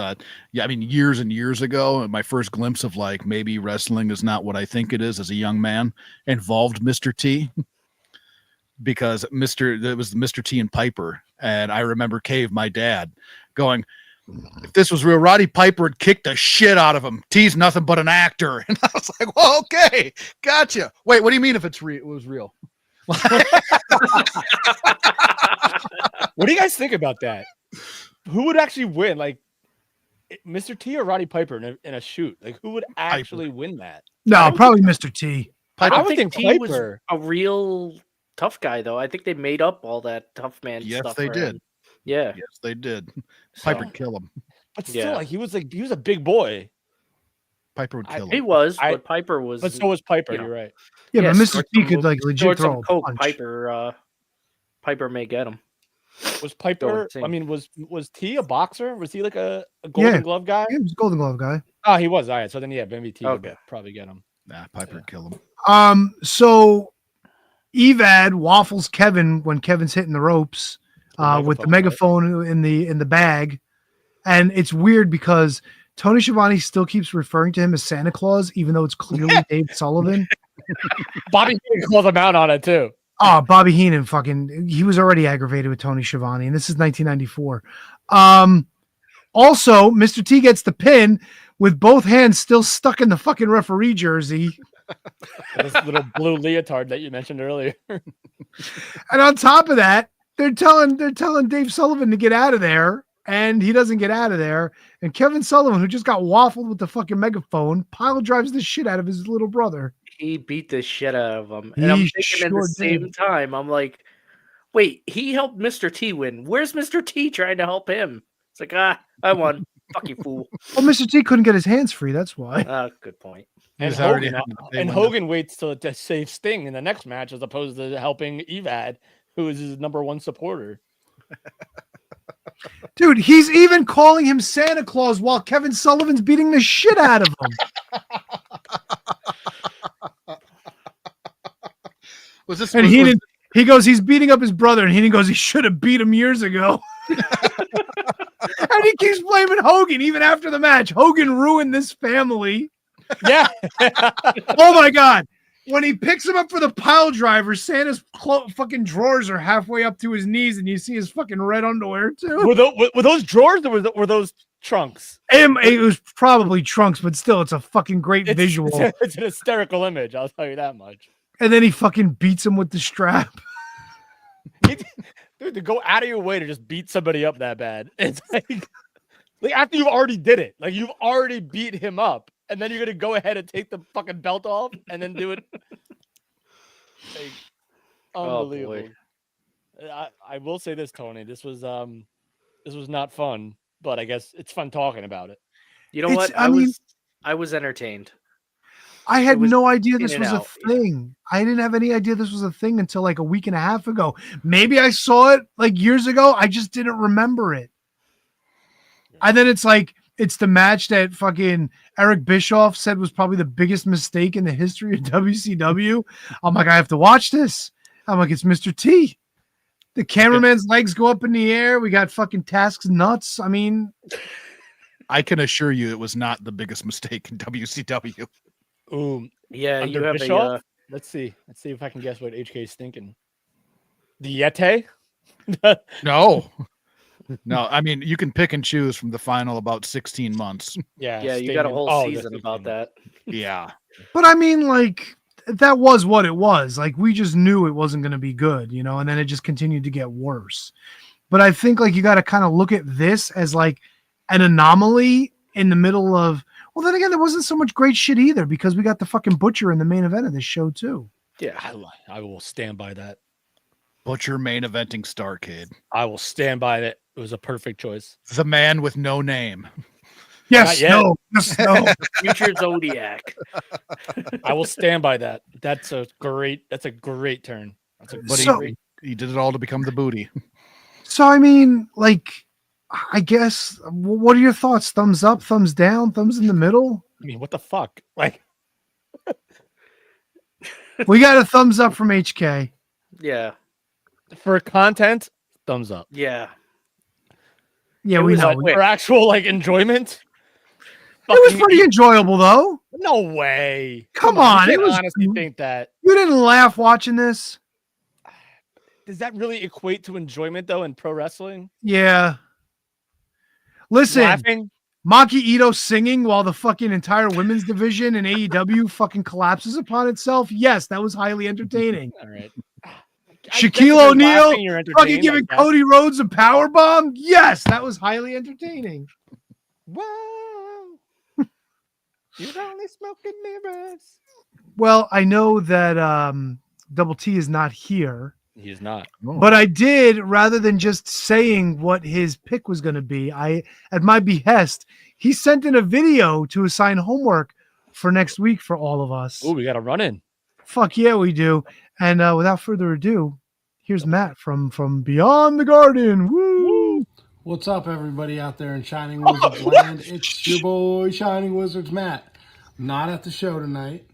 years and years ago, my first glimpse of like maybe wrestling is not what I think it is as a young man involved Mr. T. Because it was Mr. T and Piper, and I remember Cave, my dad, going, if this was real, Roddy Piper would kick the shit out of him. T's nothing but an actor. And I was like, well, okay, gotcha. Wait, what do you mean if it was real? What do you guys think about that? Who would actually win, like Mr. T or Roddy Piper in a shoot? Like who would actually win that? No, probably Mr. T. I would think T was Piper. a real tough guy, though. I think they made up all that tough man stuff. Yes, they did. Yeah. Yes, they did. Piper would kill him. But still, like he was a big boy. Piper would kill him. He was, but Piper was. But so was Piper. You're right. Yeah, but Mr. T some- could like legit throw some a coke. punch. Piper may get him. Was Piper? insane. I mean, was T a boxer? Was he like a Golden Glove guy? Yeah, he was a Golden Glove guy. Oh, he was. All right. So then, maybe T would probably get him. Nah, Piper would kill him. So Evad waffles Kevin when Kevin's hitting the ropes with the megaphone in the bag, and it's weird because Tony Schiavone still keeps referring to him as Santa Claus, even though it's clearly Dave Sullivan. Bobby called him out on it too. Oh, Bobby Heenan he was already aggravated with Tony Schiavone, and this is 1994. Also, Mr. T gets the pin with both hands still stuck in the fucking referee jersey. This little blue leotard that you mentioned earlier. And on top of that, they're telling Dave Sullivan to get out of there, and he doesn't get out of there. And Kevin Sullivan, who just got waffled with the fucking megaphone, pile drives the shit out of his little brother. He beat the shit out of him. And I'm thinking at the same time, I'm like, wait, he helped Mr. T win. Where's Mr. T trying to help him? It's like, I won. Fuck you, fool. Well, Mr. T couldn't get his hands free. That's why. Good point. And Hogan waits to save Sting in the next match as opposed to helping Evad, who is his number one supporter. Dude, he's even calling him Santa Claus while Kevin Sullivan's beating the shit out of him. Was this? And he goes, he's beating up his brother, and Heenan goes, he should have beat him years ago. And he keeps blaming Hogan even after the match. Hogan ruined this family. Yeah. Oh my God. When he picks him up for the pile driver, Santa's fucking drawers are halfway up to his knees, and you see his fucking red underwear too. Were those drawers or were those trunks? It was probably trunks, but still, it's a fucking great visual. It's an hysterical image, I'll tell you that much. And then he fucking beats him with the strap. Dude, to go out of your way to just beat somebody up that bad. It's like after you've already did it. Like you've already beat him up. And then you're gonna go ahead and take the fucking belt off and then do it. Like, unbelievable. I will say this, Tony. This was not fun, but I guess it's fun talking about it. You know what? I was entertained. I had no idea this was a thing. I didn't have any idea this was a thing until like a week and a half ago. Maybe I saw it like years ago. I just didn't remember it. And then it's like, it's the match that fucking Eric Bischoff said was probably the biggest mistake in the history of WCW. I'm like, I have to watch this. I'm like, it's Mr. T. The cameraman's legs go up in the air. We got fucking Task's nuts. I mean, I can assure you it was not the biggest mistake in WCW. Yeah, you have Bischoff? Let's see if I can guess what HK is thinking. The Yeti? No. No, I mean, you can pick and choose from the final about 16 months. Yeah, you got a whole season about that. Yeah. But I mean, like, that was what it was. Like, we just knew it wasn't going to be good, you know, and then it just continued to get worse. But I think, like, you got to kind of look at this as, like, an anomaly in the middle of, well, then again, there wasn't so much great shit either because we got the fucking Butcher in the main event of this show, too. Yeah, I will stand by that. Butcher main eventing Star Kid. I will stand by that. It was a perfect choice. The man with no name. Yes, no. Future Zodiac. I will stand by that. That's a great turn. He did it all to become the booty. So, I mean, like, I guess, what are your thoughts? Thumbs up, thumbs down, thumbs in the middle? I mean, what the fuck? Like, we got a thumbs up from HK. Yeah. For content, thumbs up. Yeah. Yeah, we know. For actual, like, enjoyment? It was pretty enjoyable, though. No way. Come on. I honestly think that. You didn't laugh watching this? Does that really equate to enjoyment, though, in pro wrestling? Yeah. Listen, Laughing? Maki Ito singing while the fucking entire women's division in AEW fucking collapses upon itself. Yes, that was highly entertaining. All right. Shaquille O'Neal fucking giving Cody Rhodes a power bomb. Yes, that was highly entertaining. Whoa. You're only smoking mirrors. Well, I know that Double T is not here. He is not. But I did, rather than just saying what his pick was going to be, at my behest, he sent in a video to assign homework for next week for all of us. Oh, we got to run in. Fuck yeah, we do. And without further ado, here's Matt from Beyond the Garden. Woo! What's up, everybody out there in Shining Wizards land? It's your boy, Shining Wizards Matt. Not at the show tonight.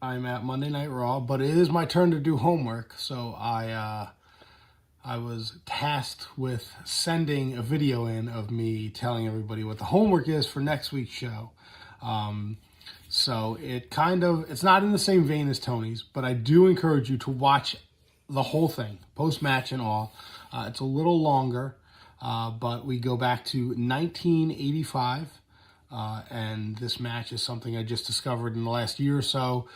I'm at Monday Night Raw, but it is my turn to do homework. So I was tasked with sending a video in of me telling everybody what the homework is for next week's show. So it's not in the same vein as Tony's, but I do encourage you to watch the whole thing, post-match and all. It's a little longer, but we go back to 1985, and this match is something I just discovered in the last year or so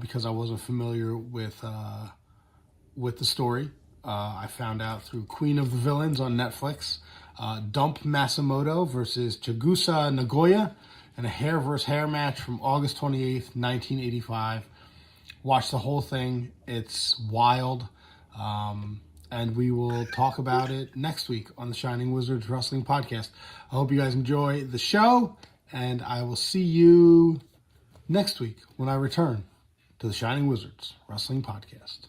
because I wasn't familiar with the story. I found out through Queen of the Villains on Netflix. Dump Masamoto versus Chigusa Nagoya in a hair versus hair match from August 28th, 1985. Watch the whole thing. It's wild. And we will talk about it next week on the Shining Wizards Wrestling Podcast. I hope you guys enjoy the show, and I will see you next week when I return to the Shining Wizards Wrestling Podcast.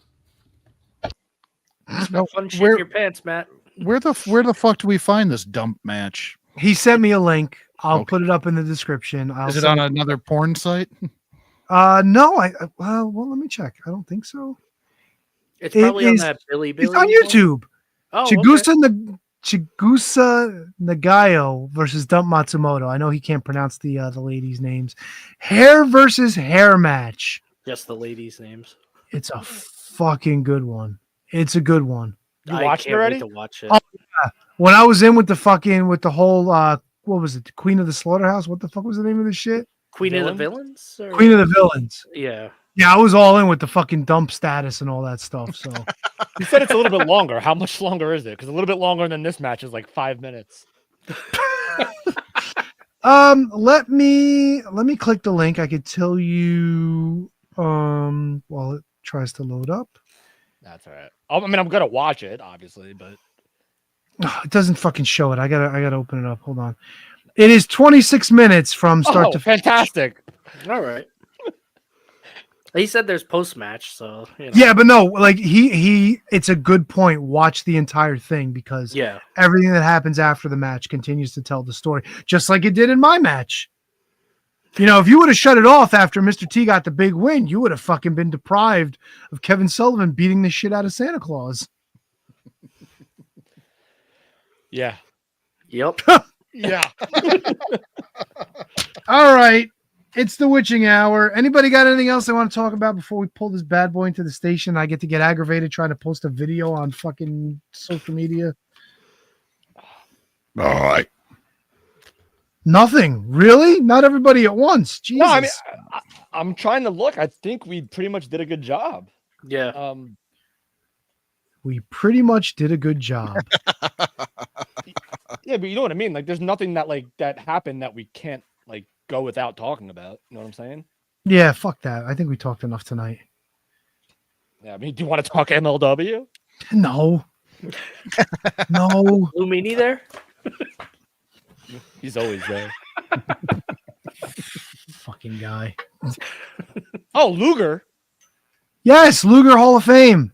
No fun shitting your pants, Matt. Where the fuck do we find this dump match? He sent me a link. I'll Okay. put it up in the description. Is it on another porn site? No, well, let me check. I don't think so. It's It probably on is- that Billy. It's on YouTube. Oh, Chigusa Nagayo versus Dump Matsumoto. I know he can't pronounce the ladies' names. Hair versus hair match. Just the ladies' names. It's a fucking good one. It's a good one. You I watched it can't wait already? to watch it. Oh, yeah. When I was in with the whole what was it? The Queen of the Slaughterhouse? What the fuck was the name of the shit? Queen of the Villains? Or- Queen of the Villains. Yeah. Yeah, I was all in with the fucking dump status and all that stuff. So You said it's a little bit longer. How much longer is it? Because a little bit longer than this match is like 5 minutes. let me click the link. I could tell you while it tries to load up. That's all right. I mean, I'm gonna watch it, obviously, but It doesn't fucking show it. I gotta open it up. Hold on. It is 26 minutes from start to finish. fantastic. All right. He said there's post match, so you know. Yeah, but no, like he it's a good point. Watch the entire thing because Yeah. everything that happens after the match continues to tell the story, just like it did in my match. You know, if you would have shut it off after Mr. T got the big win, you would have fucking been deprived of Kevin Sullivan beating the shit out of Santa Claus. Yeah. Yep. Yeah. All right. It's the witching hour. Anybody got anything else they want to talk about before we pull this bad boy into the station? I get to get aggravated trying to post a video on fucking social media. All right. Nothing. Really? Not everybody at once. Jesus. No, I mean, I'm trying to look. I think we pretty much did a good job. Yeah. We pretty much did a good job. Yeah, but you know what I mean? Like, there's nothing that happened that we can't like go without talking about. You know what I'm saying? Yeah, fuck that. I think we talked enough tonight. Yeah, I mean, do you want to talk MLW? No. No. Lumini there? He's always there. Fucking guy. Oh, Luger. Yes, Luger Hall of Fame.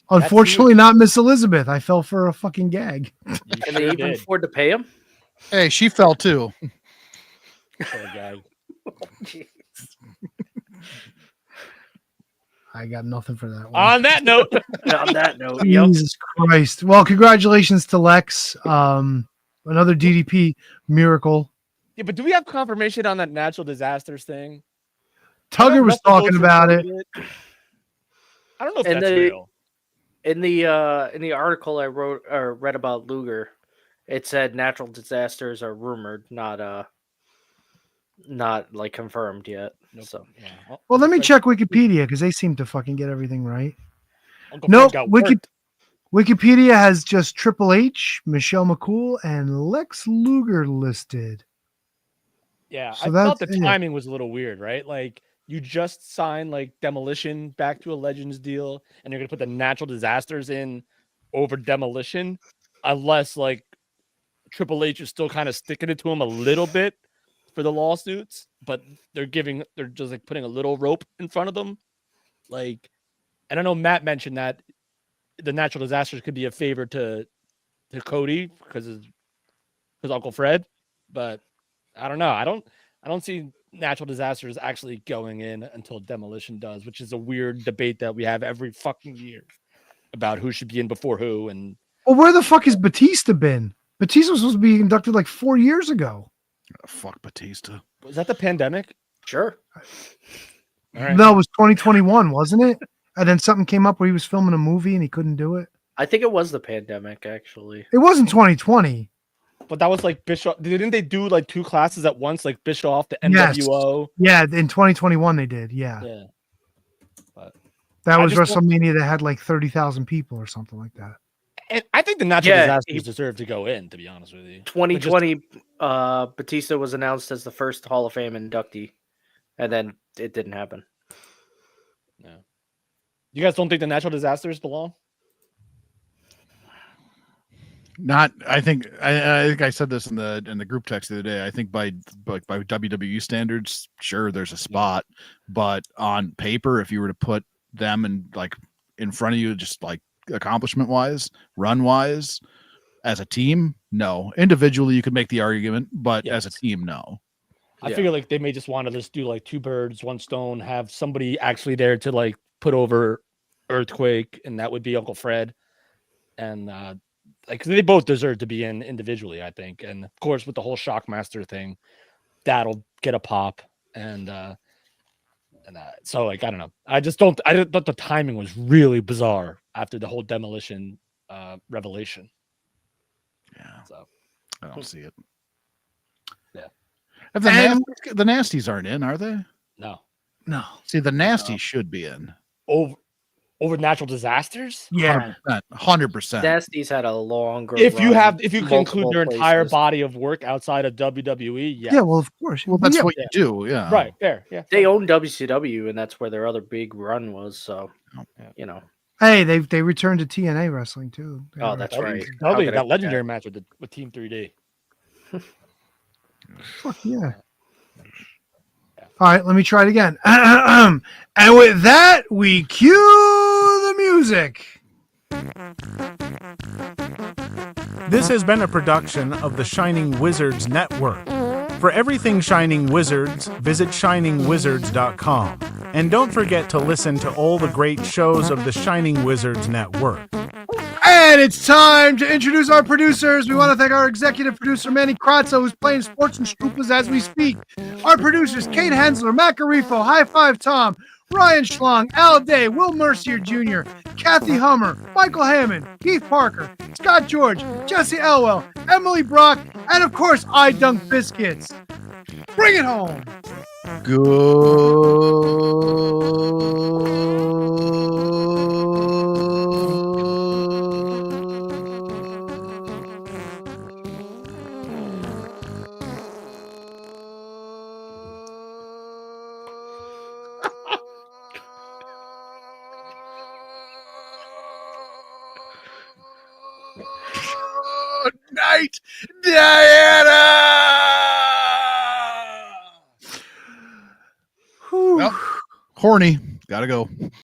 Unfortunately, not Miss Elizabeth. I fell for a fucking gag. Can they even afford to pay him? Hey, she fell too. Poor guy. I got nothing for that one. On that note. On that note, yep. Jesus Christ. Well, congratulations to Lex. Another DDP miracle. Yeah, but do we have confirmation on that natural disasters thing? Tugger was talking about it. I don't know if And that's real. In the article I wrote or read about Luger, it said natural disasters are rumored, not like confirmed yet. Nope. So Yeah. Well, let me check Wikipedia because they seem to fucking get everything right. Uncle Nope. Fred got worked. Wikipedia has just Triple H, Michelle McCool, and Lex Luger listed. Yeah, So I felt the that's it. timing was a little weird, right? Like you just signed like Demolition back to a Legends deal, and you're gonna put the natural disasters in over Demolition, unless like Triple H is still kind of sticking it to him a little bit for the lawsuits, but they're just like putting a little rope in front of them. Like, and I know Matt mentioned that the natural disasters could be a favor to Cody because of Uncle Fred, but I don't know. I don't see natural disasters actually going in until Demolition does, which is a weird debate that we have every fucking year about who should be in before who. And Well, where the fuck has Batista been? Batista was supposed to be inducted like 4 years ago. Oh, fuck Batista. was that the pandemic? sure. All right. No, it was 2021, wasn't it? And then something came up where he was filming a movie and he couldn't do it. I think it was the pandemic actually. It wasn't 2020. But that was like Bischoff. Didn't they do like two classes at once, like Bischoff, the Yes. NWO? Yeah, in 2021 they did. Yeah. Yeah. But That I was just don't- WrestleMania that had like 30,000 people or something like that. and I think the natural Yeah, disasters deserve to go in, to be honest with you. 2020, Batista was announced as the first Hall of Fame inductee, and then it didn't happen. No. You guys don't think the natural disasters belong? Not, I think I said this in the group text the other day. I think by WWE standards, sure, there's a spot, but on paper, if you were to put them in front of you, just like accomplishment wise, run wise, as a team, no. Individually, you could make the argument, but as a team, no. I figure like they may just want to just do like two birds, one stone, have somebody actually there to like put over Earthquake, and that would be Uncle Fred. And like they both deserve to be in individually, I think. And of course, with the whole Shockmaster thing, that'll get a pop. And so like I don't know. I thought the timing was really bizarre after the whole Demolition revelation. Yeah. So I don't see it. Yeah. If the Nasties aren't in, are they? No. See, the Nasties should be in. Over natural disasters? Yeah. 100%. Nasties had a longer. If you run, can include their entire places. body of work outside of WWE, Yeah, well, of course. Well, that's what you do. Yeah. Right. Fair. Yeah. They own WCW, and that's where their other big run was. So, you know. Hey, they returned to TNA wrestling too. Oh, that's right. That legendary match with Team 3D. Fuck yeah. All right, let me try it again. And with that, we cue the music. This has been a production of the Shining Wizards Network. For everything Shining Wizards, visit shiningwizards.com. And don't forget to listen to all the great shows of the Shining Wizards Network. And it's time to introduce our producers. We want to thank our executive producer, Manny Kratzo, who's playing sports and stroopas as we speak. Our producers, Kate Hensler, Matt Garifo, High Five Tom, Ryan Schlong, Al Day, Will Mercier Jr., Kathy Hummer, Michael Hammond, Keith Parker, Scott George, Jesse Elwell, Emily Brock, and of course, I Dunk Biscuits. Bring it home. Night, Diana. Well, horny. Gotta go.